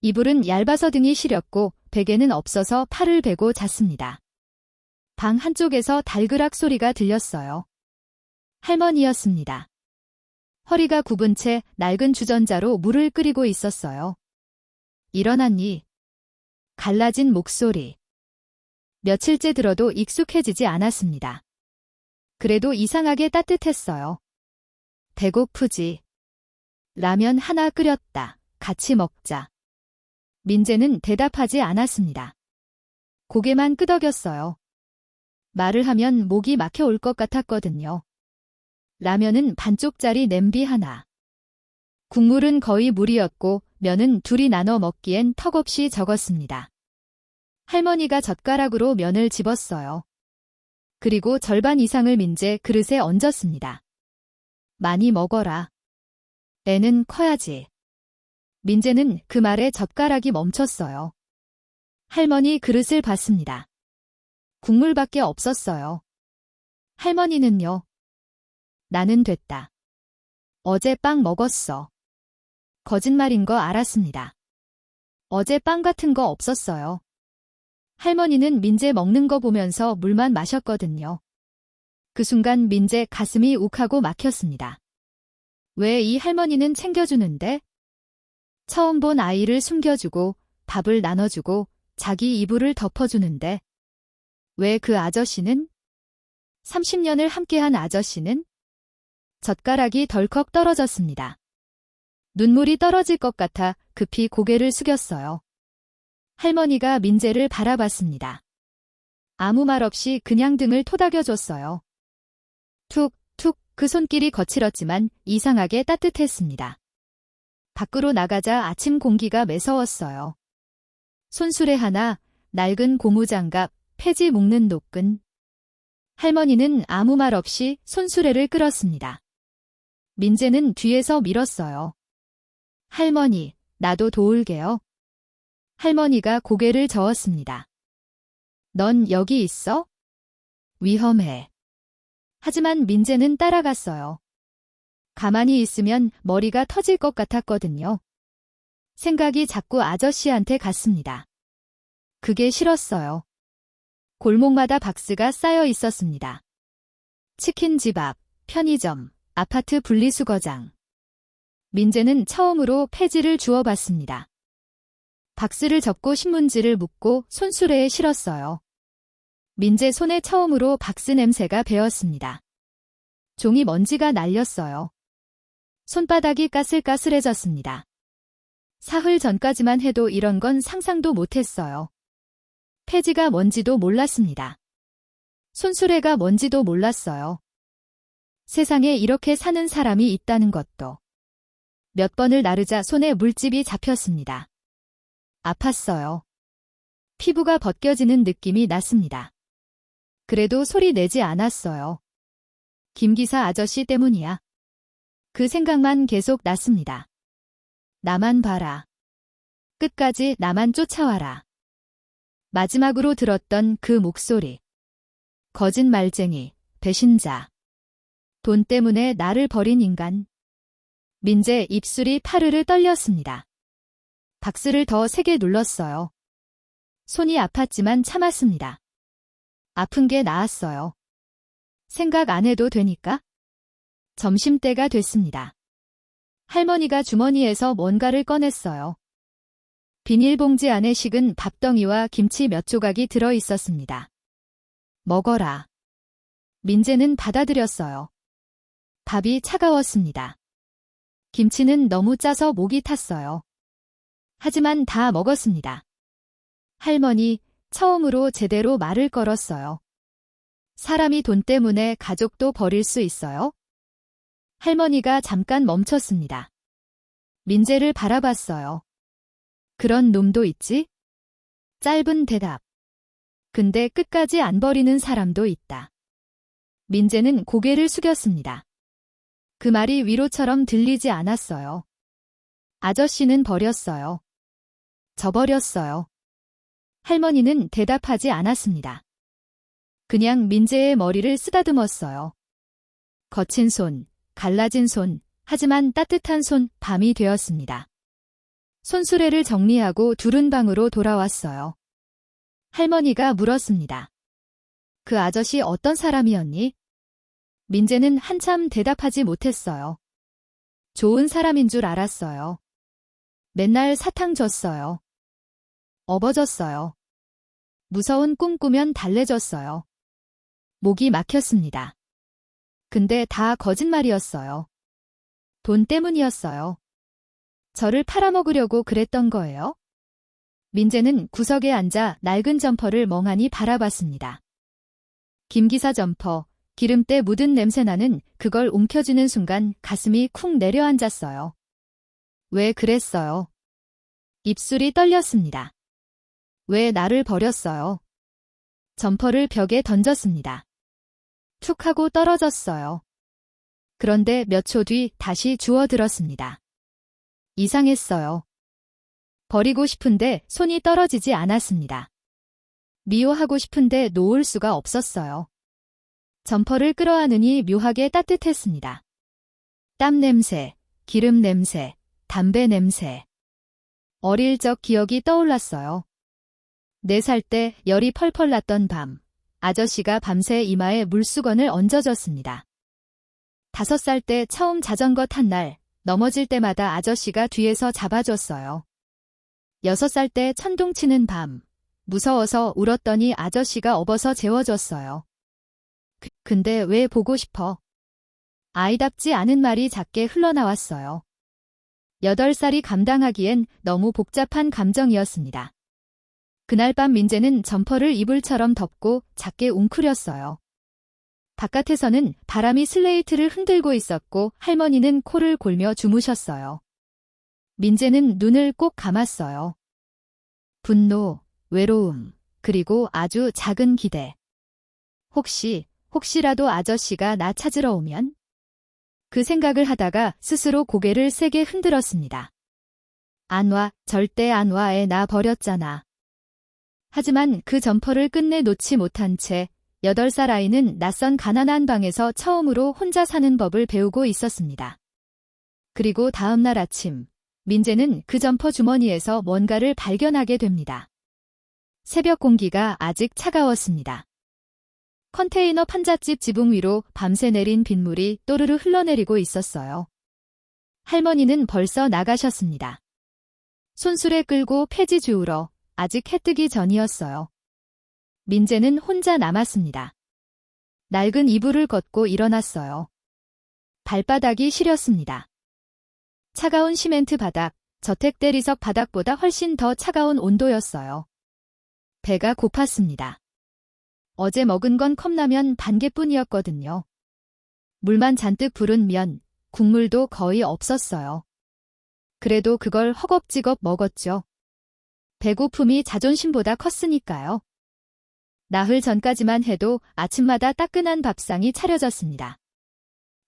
이불은 얇아서 등이 시렸고 베개는 없어서 팔을 베고 잤습니다. 방 한쪽에서 달그락 소리가 들렸어요. 할머니였습니다. 허리가 굽은 채 낡은 주전자로 물을 끓이고 있었어요. 일어났니? 갈라진 목소리. 며칠째 들어도 익숙해지지 않았습니다. 그래도 이상하게 따뜻했어요. 배고프지? 라면 하나 끓였다. 같이 먹자. 민재는 대답하지 않았습니다. 고개만 끄덕였어요. 말을 하면 목이 막혀 올 것 같았거든요. 라면은 반쪽짜리 냄비 하나. 국물은 거의 물이었고 면은 둘이 나눠 먹기엔 턱없이 적었습니다. 할머니가 젓가락으로 면을 집었어요. 그리고 절반 이상을 민재 그릇에 얹었습니다. 많이 먹어라. 애는 커야지. 민재는 그 말에 젓가락이 멈췄어요. 할머니 그릇을 봤습니다. 국물밖에 없었어요. 할머니는요? 나는 됐다. 어제 빵 먹었어. 거짓말인 거 알았습니다. 어제 빵 같은 거 없었어요. 할머니는 민재 먹는 거 보면서 물만 마셨거든요. 그 순간 민재 가슴이 욱하고 막혔습니다. 왜 이 할머니는 챙겨주는데? 처음 본 아이를 숨겨주고 밥을 나눠주고 자기 이불을 덮어주는데 왜 그 아저씨는? 30년을 함께한 아저씨는? 젓가락이 덜컥 떨어졌습니다. 눈물이 떨어질 것 같아 급히 고개를 숙였어요. 할머니가 민재를 바라봤습니다. 아무 말 없이 그냥 등을 토닥여줬어요. 툭, 툭 그 손길이 거칠었지만 이상하게 따뜻했습니다. 밖으로 나가자 아침 공기가 매서웠어요. 손수레 하나, 낡은 고무장갑, 폐지 묶는 노끈. 할머니는 아무 말 없이 손수레를 끌었습니다. 민재는 뒤에서 밀었어요. 할머니, 나도 도울게요. 할머니가 고개를 저었습니다. 넌 여기 있어? 위험해. 하지만 민재는 따라갔어요. 가만히 있으면 머리가 터질 것 같았거든요. 생각이 자꾸 아저씨한테 갔습니다. 그게 싫었어요. 골목마다 박스가 쌓여 있었습니다. 치킨집 앞, 편의점, 아파트 분리수거장. 민재는 처음으로 폐지를 주워봤습니다. 박스를 접고 신문지를 묶고 손수레에 실었어요. 민재 손에 처음으로 박스 냄새가 배었습니다. 종이 먼지가 날렸어요. 손바닥이 까슬까슬해졌습니다. 사흘 전까지만 해도 이런 건 상상도 못했어요. 폐지가 뭔지도 몰랐습니다. 손수레가 뭔지도 몰랐어요. 세상에 이렇게 사는 사람이 있다는 것도. 몇 번을 나르자 손에 물집이 잡혔습니다. 아팠어요. 피부가 벗겨지는 느낌이 났습니다. 그래도 소리 내지 않았어요. 김기사 아저씨 때문이야. 그 생각만 계속 났습니다. 나만 봐라. 끝까지 나만 쫓아와라. 마지막으로 들었던 그 목소리. 거짓말쟁이, 배신자. 돈 때문에 나를 버린 인간. 민재 입술이 파르르 떨렸습니다. 박스를 더 세게 눌렀어요. 손이 아팠지만 참았습니다. 아픈 게 나았어요. 생각 안 해도 되니까. 점심때가 됐습니다. 할머니가 주머니에서 뭔가를 꺼냈어요. 비닐봉지 안에 식은 밥덩이와 김치 몇 조각이 들어 있었습니다. 먹어라. 민재는 받아들였어요. 밥이 차가웠습니다. 김치는 너무 짜서 목이 탔어요. 하지만 다 먹었습니다. 할머니, 처음으로 제대로 말을 걸었어요. 사람이 돈 때문에 가족도 버릴 수 있어요? 할머니가 잠깐 멈췄습니다. 민재를 바라봤어요. 그런 놈도 있지? 짧은 대답. 근데 끝까지 안 버리는 사람도 있다. 민재는 고개를 숙였습니다. 그 말이 위로처럼 들리지 않았어요. 아저씨는 버렸어요. 저버렸어요. 할머니는 대답하지 않았습니다. 그냥 민재의 머리를 쓰다듬었어요. 거친 손, 갈라진 손, 하지만 따뜻한 손, 밤이 되었습니다. 손수레를 정리하고 둘은 방으로 돌아왔어요. 할머니가 물었습니다. 그 아저씨 어떤 사람이었니? 민재는 한참 대답하지 못했어요. 좋은 사람인 줄 알았어요. 맨날 사탕 줬어요. 업어줬어요. 무서운 꿈 꾸면 달래줬어요. 목이 막혔습니다. 근데 다 거짓말이었어요. 돈 때문이었어요. 저를 팔아먹으려고 그랬던 거예요? 민재는 구석에 앉아 낡은 점퍼를 멍하니 바라봤습니다. 김기사 점퍼, 기름때 묻은 냄새나는 그걸 움켜쥐는 순간 가슴이 쿵 내려앉았어요. 왜 그랬어요? 입술이 떨렸습니다. 왜 나를 버렸어요? 점퍼를 벽에 던졌습니다. 툭 하고 떨어졌어요. 그런데 몇 초 뒤 다시 주워들었습니다. 이상했어요. 버리고 싶은데 손이 떨어지지 않았습니다. 미워하고 싶은데 놓을 수가 없었어요. 점퍼를 끌어안으니 묘하게 따뜻했습니다. 땀 냄새, 기름 냄새, 담배 냄새. 어릴 적 기억이 떠올랐어요. 4살 때 열이 펄펄 났던 밤, 아저씨가 밤새 이마에 물수건을 얹어줬습니다. 5살 때 처음 자전거 탄 날, 넘어질 때마다 아저씨가 뒤에서 잡아줬어요. 6살 때 천둥 치는 밤, 무서워서 울었더니 아저씨가 업어서 재워줬어요. 근데 왜 보고 싶어? 아이답지 않은 말이 작게 흘러나왔어요. 8살이 감당하기엔 너무 복잡한 감정이었습니다. 그날 밤 민재는 점퍼를 이불처럼 덮고 작게 웅크렸어요. 바깥에서는 바람이 슬레이트를 흔들고 있었고 할머니는 코를 골며 주무셨어요. 민재는 눈을 꼭 감았어요. 분노, 외로움, 그리고 아주 작은 기대. 혹시라도 아저씨가 나 찾으러 오면? 그 생각을 하다가 스스로 고개를 세게 흔들었습니다. 안 와, 절대 안 와, 애 나 버렸잖아. 하지만 그 점퍼를 끝내 놓지 못한 채 8살 아이는 낯선 가난한 방에서 처음으로 혼자 사는 법을 배우고 있었습니다. 그리고 다음 날 아침, 민재는 그 점퍼 주머니에서 뭔가를 발견하게 됩니다. 새벽 공기가 아직 차가웠습니다. 컨테이너 판잣집 지붕 위로 밤새 내린 빗물이 또르르 흘러내리고 있었어요. 할머니는 벌써 나가셨습니다. 손수레 끌고 폐지 주우러 아직 해 뜨기 전이었어요. 민재는 혼자 남았습니다. 낡은 이불을 걷고 일어났어요. 발바닥이 시렸습니다. 차가운 시멘트 바닥, 저택 대리석 바닥보다 훨씬 더 차가운 온도였어요. 배가 고팠습니다. 어제 먹은 건 컵라면 반 개뿐이었거든요. 물만 잔뜩 부른 면, 국물도 거의 없었어요. 그래도 그걸 허겁지겁 먹었죠. 배고픔이 자존심보다 컸으니까요. 나흘 전까지만 해도 아침마다 따끈한 밥상이 차려졌습니다.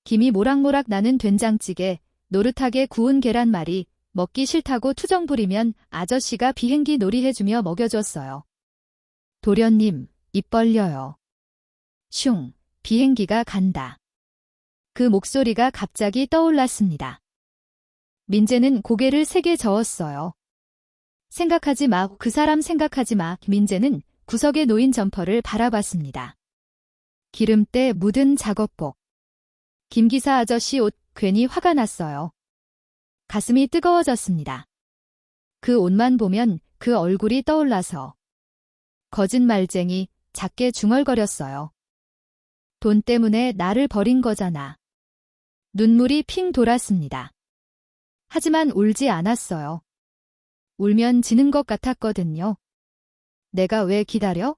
김이 모락모락 나는 된장찌개, 노릇하게 구운 계란말이, 먹기 싫다고 투정 부리면 아저씨가 비행기 놀이해주며 먹여줬어요. 도련님, 입 벌려요. 슝, 비행기가 간다. 그 목소리가 갑자기 떠올랐습니다. 민재는 고개를 세게 저었어요. 생각하지 마, 그 사람 생각하지 마. 민재는 구석에 놓인 점퍼를 바라봤습니다. 기름때 묻은 작업복. 김기사 아저씨 옷 괜히 화가 났어요. 가슴이 뜨거워졌습니다. 그 옷만 보면 그 얼굴이 떠올라서. 거짓말쟁이, 작게 중얼거렸어요. 돈 때문에 나를 버린 거잖아. 눈물이 핑 돌았습니다. 하지만 울지 않았어요. 울면 지는 것 같았거든요. 내가 왜 기다려?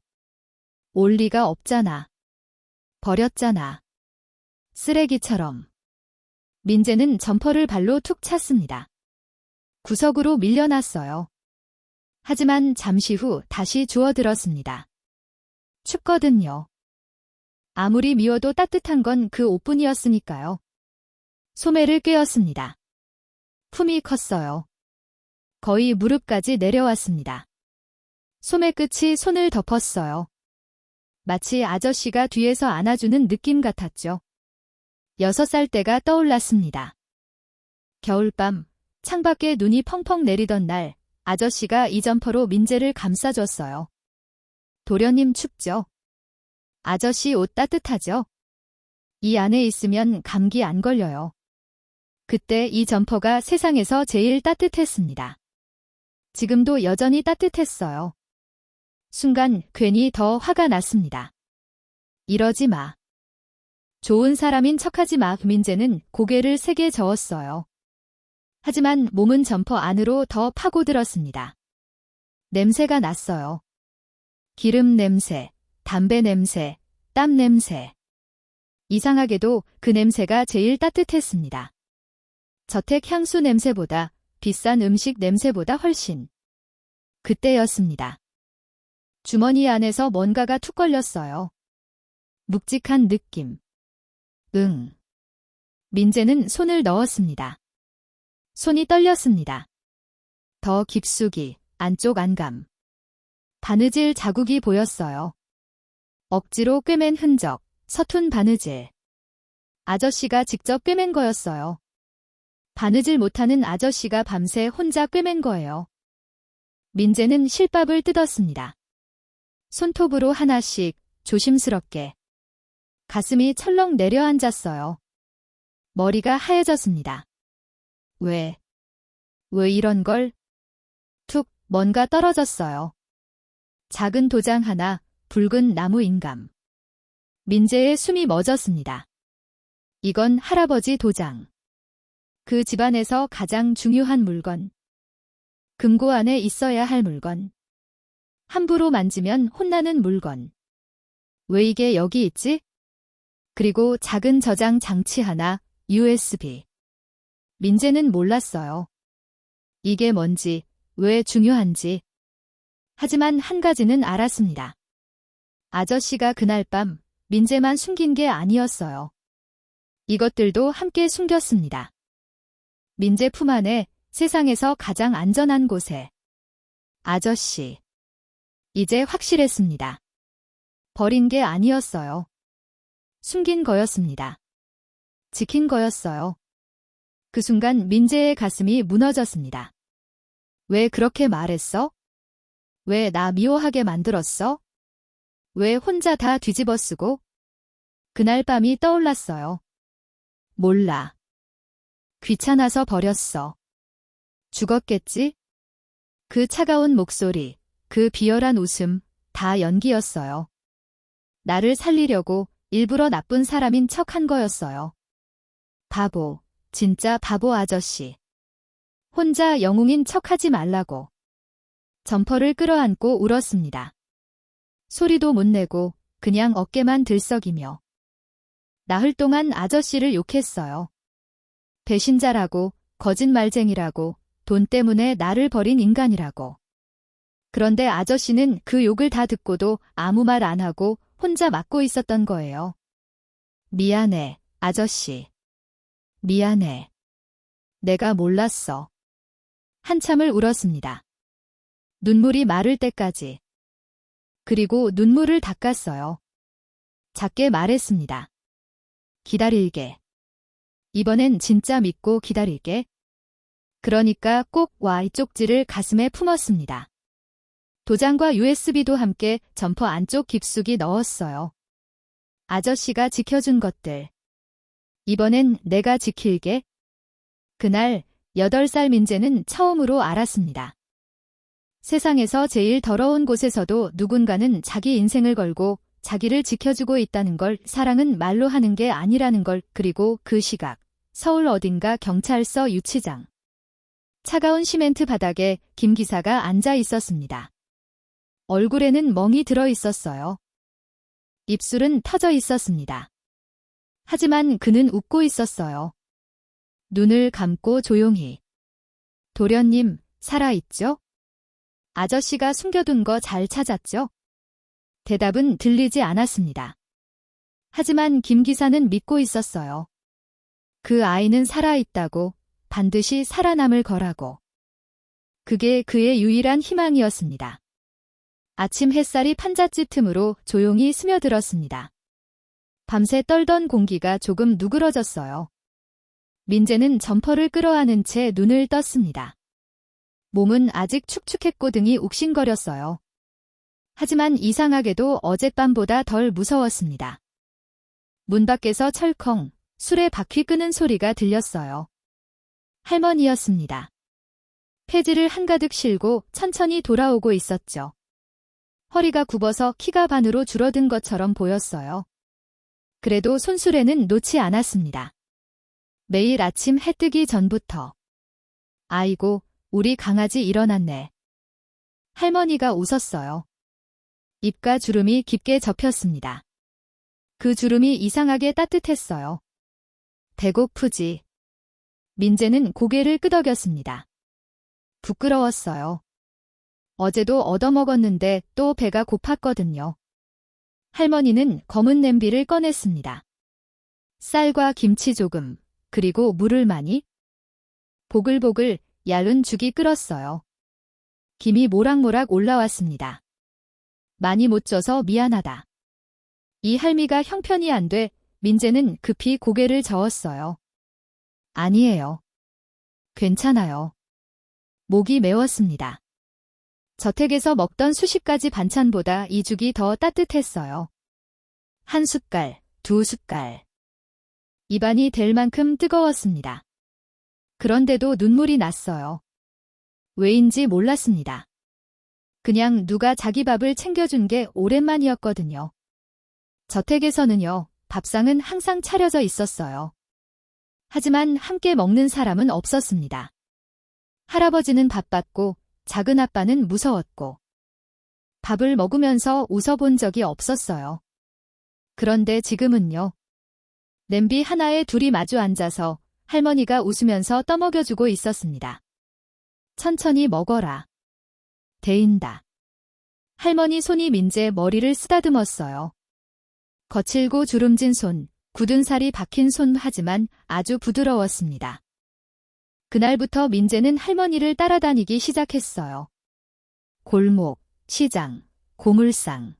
올 리가 없잖아. 버렸잖아. 쓰레기처럼. 민재는 점퍼를 발로 툭 찼습니다. 구석으로 밀려났어요. 하지만 잠시 후 다시 주워들었습니다. 춥거든요. 아무리 미워도 따뜻한 건 그 옷뿐이었으니까요. 소매를 꿰었습니다. 품이 컸어요. 거의 무릎까지 내려왔습니다. 소매 끝이 손을 덮었어요. 마치 아저씨가 뒤에서 안아주는 느낌 같았죠. 6살 때가 떠올랐습니다. 겨울밤, 창밖에 눈이 펑펑 내리던 날, 아저씨가 이 점퍼로 민재를 감싸줬어요. 도련님 춥죠? 아저씨 옷 따뜻하죠? 이 안에 있으면 감기 안 걸려요. 그때 이 점퍼가 세상에서 제일 따뜻했습니다. 지금도 여전히 따뜻했어요. 순간 괜히 더 화가 났습니다. 이러지 마. 좋은 사람인 척하지 마. 민재는 고개를 세게 저었어요. 하지만 몸은 점퍼 안으로 더 파고들었습니다. 냄새가 났어요. 기름 냄새, 담배 냄새, 땀 냄새. 이상하게도 그 냄새가 제일 따뜻했습니다. 저택 향수 냄새보다, 비싼 음식 냄새보다 훨씬. 그때였습니다. 주머니 안에서 뭔가가 툭 걸렸어요. 묵직한 느낌. 민재는 손을 넣었습니다. 손이 떨렸습니다. 더 깊숙이, 안쪽 안감. 바느질 자국이 보였어요. 억지로 꿰맨 흔적, 서툰 바느질. 아저씨가 직접 꿰맨 거였어요. 바느질 못하는 아저씨가 밤새 혼자 꿰맨 거예요. 민재는 실밥을 뜯었습니다. 손톱으로 하나씩 조심스럽게. 가슴이 철렁 내려앉았어요. 머리가 하얘졌습니다. 왜 이런 걸? 툭 뭔가 떨어졌어요. 작은 도장 하나, 붉은 나무 인감. 민재의 숨이 멎었습니다. 이건 할아버지 도장. 그 집안에서 가장 중요한 물건. 금고 안에 있어야 할 물건. 함부로 만지면 혼나는 물건. 왜 이게 여기 있지? 그리고 작은 저장 장치 하나, USB. 민재는 몰랐어요. 이게 뭔지, 왜 중요한지. 하지만 한 가지는 알았습니다. 아저씨가 그날 밤 민재만 숨긴 게 아니었어요. 이것들도 함께 숨겼습니다. 민재 품 안에 세상에서 가장 안전한 곳에. 아저씨. 이제 확실했습니다. 버린 게 아니었어요. 숨긴 거였습니다. 지킨 거였어요. 그 순간 민재의 가슴이 무너졌습니다. 왜 그렇게 말했어? 왜 나 미워하게 만들었어? 왜 혼자 다 뒤집어 쓰고? 그날 밤이 떠올랐어요. 몰라. 귀찮아서 버렸어. 죽었겠지? 그 차가운 목소리, 그 비열한 웃음, 다 연기였어요. 나를 살리려고 일부러 나쁜 사람인 척한 거였어요. 바보, 진짜 바보 아저씨. 혼자 영웅인 척하지 말라고. 점퍼를 끌어안고 울었습니다. 소리도 못 내고 그냥 어깨만 들썩이며. 나흘 동안 아저씨를 욕했어요. 배신자라고, 거짓말쟁이라고, 돈 때문에 나를 버린 인간이라고. 그런데 아저씨는 그 욕을 다 듣고도 아무 말 안 하고 혼자 맞고 있었던 거예요. 미안해, 아저씨. 미안해. 내가 몰랐어. 한참을 울었습니다. 눈물이 마를 때까지. 그리고 눈물을 닦았어요. 작게 말했습니다. 기다릴게. 이번엔 진짜 믿고 기다릴게. 그러니까 꼭 와 이 쪽지를 가슴에 품었습니다. 도장과 USB도 함께 점퍼 안쪽 깊숙이 넣었어요. 아저씨가 지켜준 것들. 이번엔 내가 지킬게. 그날 8살 민재는 처음으로 알았습니다. 세상에서 제일 더러운 곳에서도 누군가는 자기 인생을 걸고 자기를 지켜주고 있다는 걸, 사랑은 말로 하는 게 아니라는 걸. 그리고 그 시각, 서울 어딘가 경찰서 유치장. 차가운 시멘트 바닥에 김 기사가 앉아 있었습니다. 얼굴에는 멍이 들어 있었어요. 입술은 터져 있었습니다. 하지만 그는 웃고 있었어요. 눈을 감고 조용히. 도련님, 살아있죠? 아저씨가 숨겨둔 거 잘 찾았죠? 대답은 들리지 않았습니다. 하지만 김 기사는 믿고 있었어요. 그 아이는 살아있다고, 반드시 살아남을 거라고. 그게 그의 유일한 희망이었습니다. 아침 햇살이 판잣집 틈으로 조용히 스며들었습니다. 밤새 떨던 공기가 조금 누그러졌어요. 민재는 점퍼를 끌어안은 채 눈을 떴습니다. 몸은 아직 축축했고 등이 욱신거렸어요. 하지만 이상하게도 어젯밤보다 덜 무서웠습니다. 문 밖에서 철컹, 술에 바퀴 끄는 소리가 들렸어요. 할머니였습니다. 폐지를 한가득 실고 천천히 돌아오고 있었죠. 허리가 굽어서 키가 반으로 줄어든 것처럼 보였어요. 그래도 손수레는 놓지 않았습니다. 매일 아침 해 뜨기 전부터. 아이고, 우리 강아지 일어났네. 할머니가 웃었어요. 입가 주름이 깊게 접혔습니다. 그 주름이 이상하게 따뜻했어요. 배고프지. 민재는 고개를 끄덕였습니다. 부끄러웠어요. 어제도 얻어먹었는데 또 배가 고팠거든요. 할머니는 검은 냄비를 꺼냈습니다. 쌀과 김치 조금, 그리고 물을 많이. 보글보글 얇은 죽이 끓었어요. 김이 모락모락 올라왔습니다. 많이 못 쪄서 미안하다. 이 할미가 형편이 안 돼. 민재는 급히 고개를 저었어요. 아니에요. 괜찮아요. 목이 메웠습니다. 저택에서 먹던 수십 가지 반찬보다 이 죽이 더 따뜻했어요. 한 숟갈, 두 숟갈. 입안이 될 만큼 뜨거웠습니다. 그런데도 눈물이 났어요. 왜인지 몰랐습니다. 그냥 누가 자기 밥을 챙겨준 게 오랜만이었거든요. 저택에서는요, 밥상은 항상 차려져 있었어요. 하지만 함께 먹는 사람은 없었습니다. 할아버지는 바빴고 작은 아빠는 무서웠고 밥을 먹으면서 웃어본 적이 없었어요. 그런데 지금은요. 냄비 하나에 둘이 마주 앉아서 할머니가 웃으면서 떠먹여주고 있었습니다. 천천히 먹어라. 데인다. 할머니 손이 민재 머리를 쓰다듬었어요. 거칠고 주름진 손, 굳은 살이 박힌 손 하지만 아주 부드러웠습니다. 그날부터 민재는 할머니를 따라다니기 시작했어요. 골목, 시장, 고물상.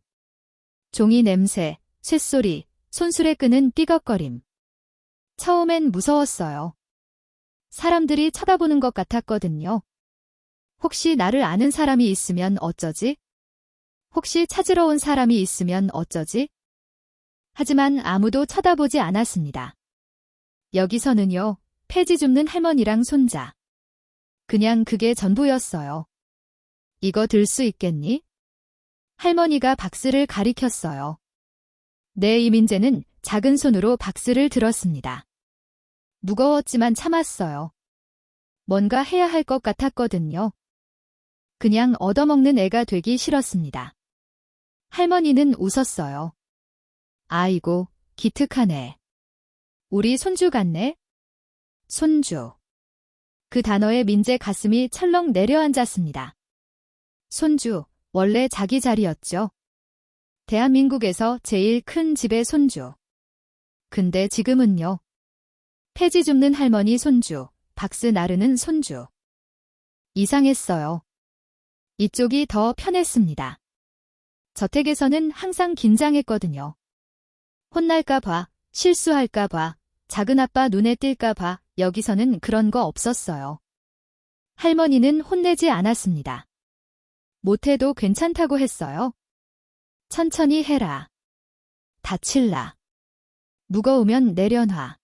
종이 냄새, 쇳소리, 손수레 끄는 삐걱거림. 처음엔 무서웠어요. 사람들이 쳐다보는 것 같았거든요. 혹시 나를 아는 사람이 있으면 어쩌지? 혹시 찾으러 온 사람이 있으면 어쩌지? 하지만 아무도 쳐다보지 않았습니다. 여기서는요, 폐지 줍는 할머니랑 손자. 그냥 그게 전부였어요. 이거 들 수 있겠니? 할머니가 박스를 가리켰어요. 네, 이민재는 작은 손으로 박스를 들었습니다. 무거웠지만 참았어요. 뭔가 해야 할 것 같았거든요. 그냥 얻어먹는 애가 되기 싫었습니다. 할머니는 웃었어요. 아이고, 기특하네. 우리 손주 같네? 손주. 그 단어에 민재 가슴이 철렁 내려앉았습니다. 손주, 원래 자기 자리였죠. 대한민국에서 제일 큰 집의 손주. 근데 지금은요. 폐지 줍는 할머니 손주, 박스 나르는 손주. 이상했어요. 이쪽이 더 편했습니다. 저택에서는 항상 긴장했거든요. 혼날까 봐, 실수할까 봐, 작은 아빠 눈에 띌까 봐 여기서는 그런 거 없었어요. 할머니는 혼내지 않았습니다. 못해도 괜찮다고 했어요. 천천히 해라. 다칠라. 무거우면 내려놔.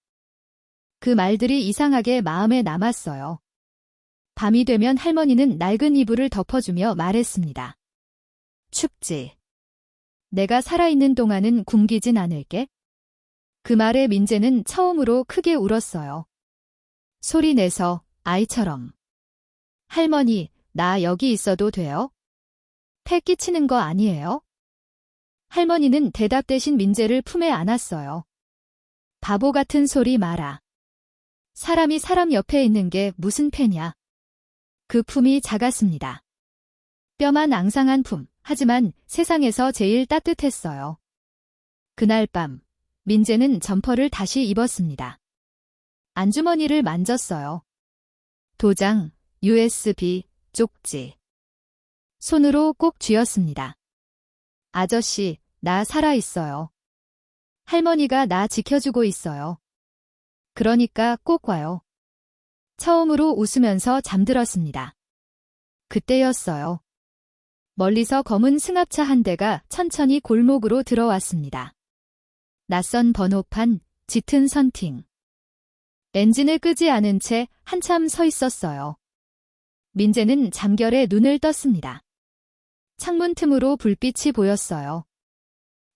그 말들이 이상하게 마음에 남았어요. 밤이 되면 할머니는 낡은 이불을 덮어주며 말했습니다. 춥지. 내가 살아있는 동안은 굶기진 않을게. 그 말에 민재는 처음으로 크게 울었어요. 소리 내서 아이처럼. 할머니, 나 여기 있어도 돼요? 폐 끼치는 거 아니에요? 할머니는 대답 대신 민재를 품에 안았어요. 바보 같은 소리 마라. 사람이 사람 옆에 있는 게 무슨 패냐. 그 품이 작았습니다. 뼈만 앙상한 품, 하지만 세상에서 제일 따뜻했어요. 그날 밤, 민재는 점퍼를 다시 입었습니다. 안주머니를 만졌어요. 도장, USB, 쪽지. 손으로 꼭 쥐었습니다. 아저씨, 나 살아있어요. 할머니가 나 지켜주고 있어요. 그러니까 꼭 와요. 처음으로 웃으면서 잠들었습니다. 그때였어요. 멀리서 검은 승합차 한 대가 천천히 골목으로 들어왔습니다. 낯선 번호판, 짙은 선팅. 엔진을 끄지 않은 채 한참 서 있었어요. 민재는 잠결에 눈을 떴습니다. 창문 틈으로 불빛이 보였어요.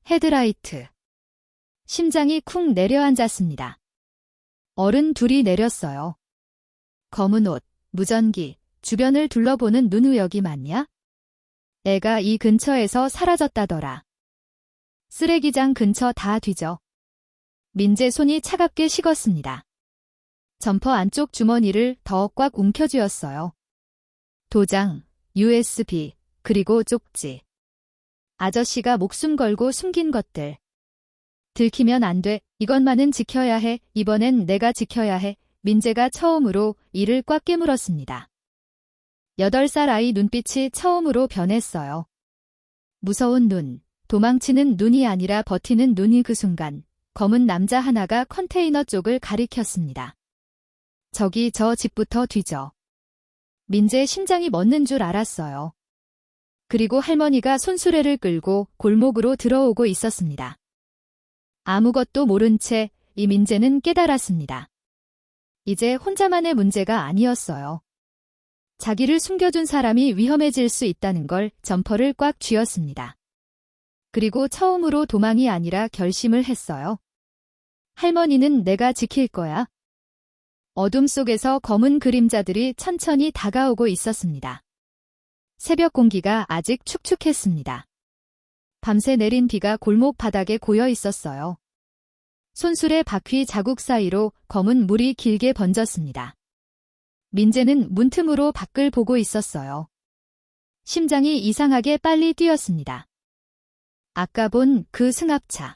헤드라이트. 심장이 쿵 내려앉았습니다. 어른 둘이 내렸어요. 검은 옷, 무전기, 주변을 둘러보는 눈우역이 맞냐? 애가 이 근처에서 사라졌다더라. 쓰레기장 근처 다 뒤져. 민재 손이 차갑게 식었습니다. 점퍼 안쪽 주머니를 더 꽉 움켜쥐었어요. 도장, USB, 그리고 쪽지. 아저씨가 목숨 걸고 숨긴 것들. 들키면 안 돼. 이것만은 지켜야 해. 이번엔 내가 지켜야 해. 민재가 처음으로 이를 꽉 깨물었습니다. 8살 아이 눈빛이 처음으로 변했어요. 무서운 눈, 도망치는 눈이 아니라 버티는 눈이 그 순간 검은 남자 하나가 컨테이너 쪽을 가리켰습니다. 저기 저 집부터 뒤져. 민재의 심장이 멎는 줄 알았어요. 그리고 할머니가 손수레를 끌고 골목으로 들어오고 있었습니다. 아무것도 모른 채 이 민재는 깨달았습니다. 이제 혼자만의 문제가 아니었어요. 자기를 숨겨준 사람이 위험해질 수 있다는 걸 점퍼를 꽉 쥐었습니다. 그리고 처음으로 도망이 아니라 결심을 했어요. 할머니는 내가 지킬 거야. 어둠 속에서 검은 그림자들이 천천히 다가오고 있었습니다. 새벽 공기가 아직 축축했습니다. 밤새 내린 비가 골목 바닥에 고여 있었어요. 손수레 바퀴 자국 사이로 검은 물이 길게 번졌습니다. 민재는 문틈으로 밖을 보고 있었어요. 심장이 이상하게 빨리 뛰었습니다. 아까 본 그 승합차.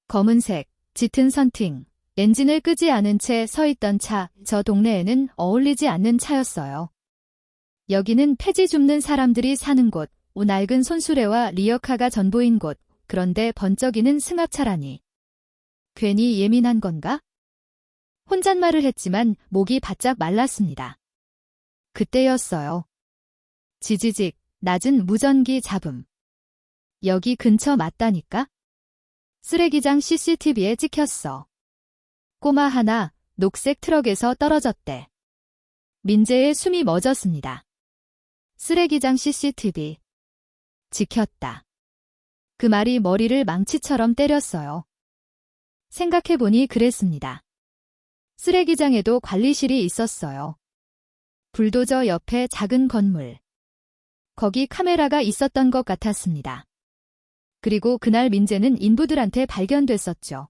검은색, 짙은 선팅, 엔진을 끄지 않은 채 서 있던 차, 저 동네에는 어울리지 않는 차였어요. 여기는 폐지 줍는 사람들이 사는 곳, 낡은 손수레와 리어카가 전부인 곳, 그런데 번쩍이는 승합차라니. 괜히 예민한 건가? 혼잣말을 했지만 목이 바짝 말랐습니다. 그때였어요. 지지직, 낮은 무전기 잡음. 여기 근처 맞다니까? 쓰레기장 CCTV에 찍혔어. 꼬마 하나, 녹색 트럭에서 떨어졌대. 민재의 숨이 멎었습니다. 쓰레기장 CCTV. 지켰다. 그 말이 머리를 망치처럼 때렸어요. 생각해보니 그랬습니다. 쓰레기장에도 관리실이 있었어요. 불도저 옆에 작은 건물. 거기 카메라가 있었던 것 같았습니다. 그리고 그날 민재는 인부들한테 발견됐었죠.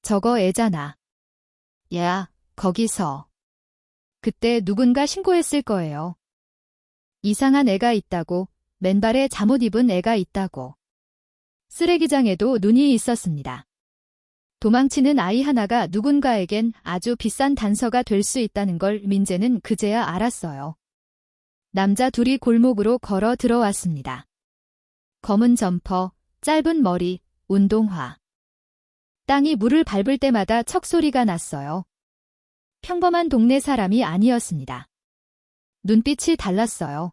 저거 애잖아. 야, 거기서. 그때 누군가 신고했을 거예요. 이상한 애가 있다고, 맨발에 잠옷 입은 애가 있다고. 쓰레기장에도 눈이 있었습니다. 도망치는 아이 하나가 누군가에겐 아주 비싼 단서가 될 수 있다는 걸 민재는 그제야 알았어요. 남자 둘이 골목으로 걸어 들어왔습니다. 검은 점퍼, 짧은 머리, 운동화. 땅이 물을 밟을 때마다 척 소리가 났어요. 평범한 동네 사람이 아니었습니다. 눈빛이 달랐어요.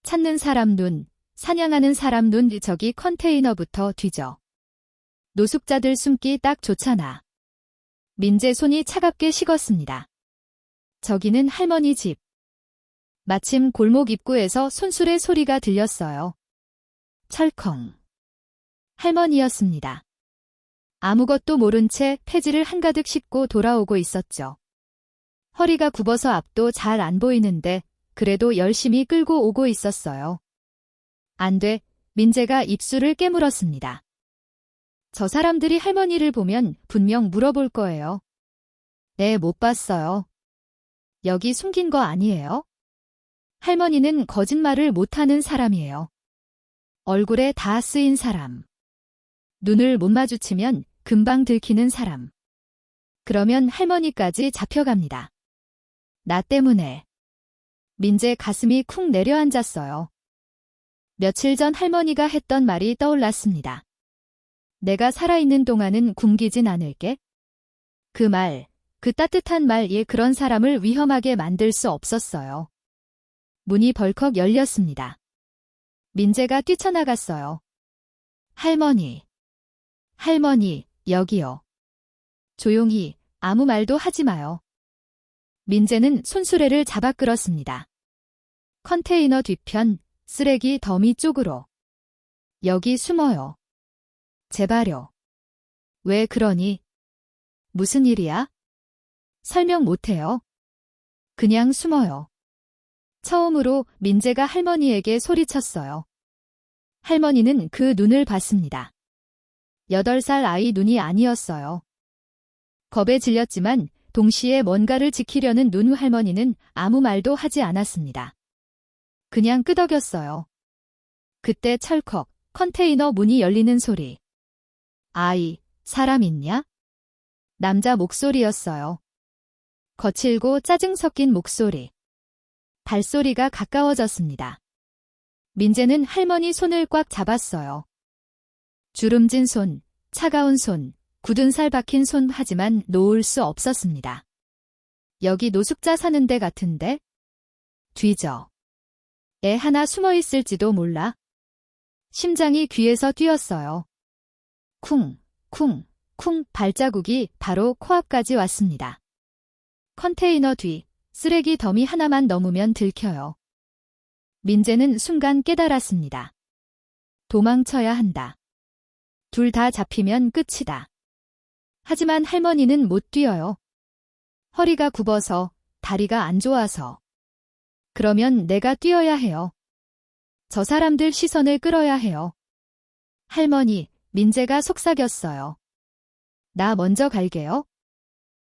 찾는 사람 눈, 사냥하는 사람 눈, 저기 컨테이너부터 뒤져. 노숙자들 숨기 딱 좋잖아. 민재 손이 차갑게 식었습니다. 저기는 할머니 집. 마침 골목 입구에서 손수레 소리가 들렸어요. 철컹. 할머니였습니다. 아무것도 모른 채 폐지를 한가득 싣고 돌아오고 있었죠. 허리가 굽어서 앞도 잘 안 보이는데 그래도 열심히 끌고 오고 있었어요. 안 돼, 민재가 입술을 깨물었습니다. 저 사람들이 할머니를 보면 분명 물어볼 거예요. 네, 못 봤어요. 여기 숨긴 거 아니에요? 할머니는 거짓말을 못하는 사람이에요. 얼굴에 다 쓰인 사람. 눈을 못 마주치면 금방 들키는 사람. 그러면 할머니까지 잡혀갑니다. 나 때문에. 민재 가슴이 쿵 내려앉았어요. 며칠 전 할머니가 했던 말이 떠올랐습니다. 내가 살아있는 동안은 굶기진 않을게. 그 말, 그 따뜻한 말에 그런 사람을 위험하게 만들 수 없었어요. 문이 벌컥 열렸습니다. 민재가 뛰쳐나갔어요. 할머니. 할머니, 여기요. 조용히, 아무 말도 하지 마요. 민재는 손수레를 잡아 끌었습니다. 컨테이너 뒤편, 쓰레기 더미 쪽으로. 여기 숨어요. 제발요. 왜 그러니? 무슨 일이야? 설명 못해요. 그냥 숨어요. 처음으로 민재가 할머니에게 소리쳤어요. 할머니는 그 눈을 봤습니다. 8살 아이 눈이 아니었어요. 겁에 질렸지만 동시에 뭔가를 지키려는 눈. 할머니는 아무 말도 하지 않았습니다. 그냥 끄덕였어요. 그때 철컥, 컨테이너 문이 열리는 소리. 아이, 사람 있냐? 남자 목소리였어요. 거칠고 짜증 섞인 목소리. 발소리가 가까워졌습니다. 민재는 할머니 손을 꽉 잡았어요. 주름진 손, 차가운 손, 굳은 살 박힌 손. 하지만 놓을 수 없었습니다. 여기 노숙자 사는 데 같은데? 뒤져. 애 하나 숨어 있을지도 몰라. 심장이 귀에서 뛰었어요. 쿵, 쿵, 쿵 발자국이 바로 코앞까지 왔습니다. 컨테이너 뒤, 쓰레기 더미 하나만 넘으면 들켜요. 민재는 순간 깨달았습니다. 도망쳐야 한다. 둘 다 잡히면 끝이다. 하지만 할머니는 못 뛰어요. 허리가 굽어서, 다리가 안 좋아서. 그러면 내가 뛰어야 해요. 저 사람들 시선을 끌어야 해요. 할머니, 민재가 속삭였어요. 나 먼저 갈게요.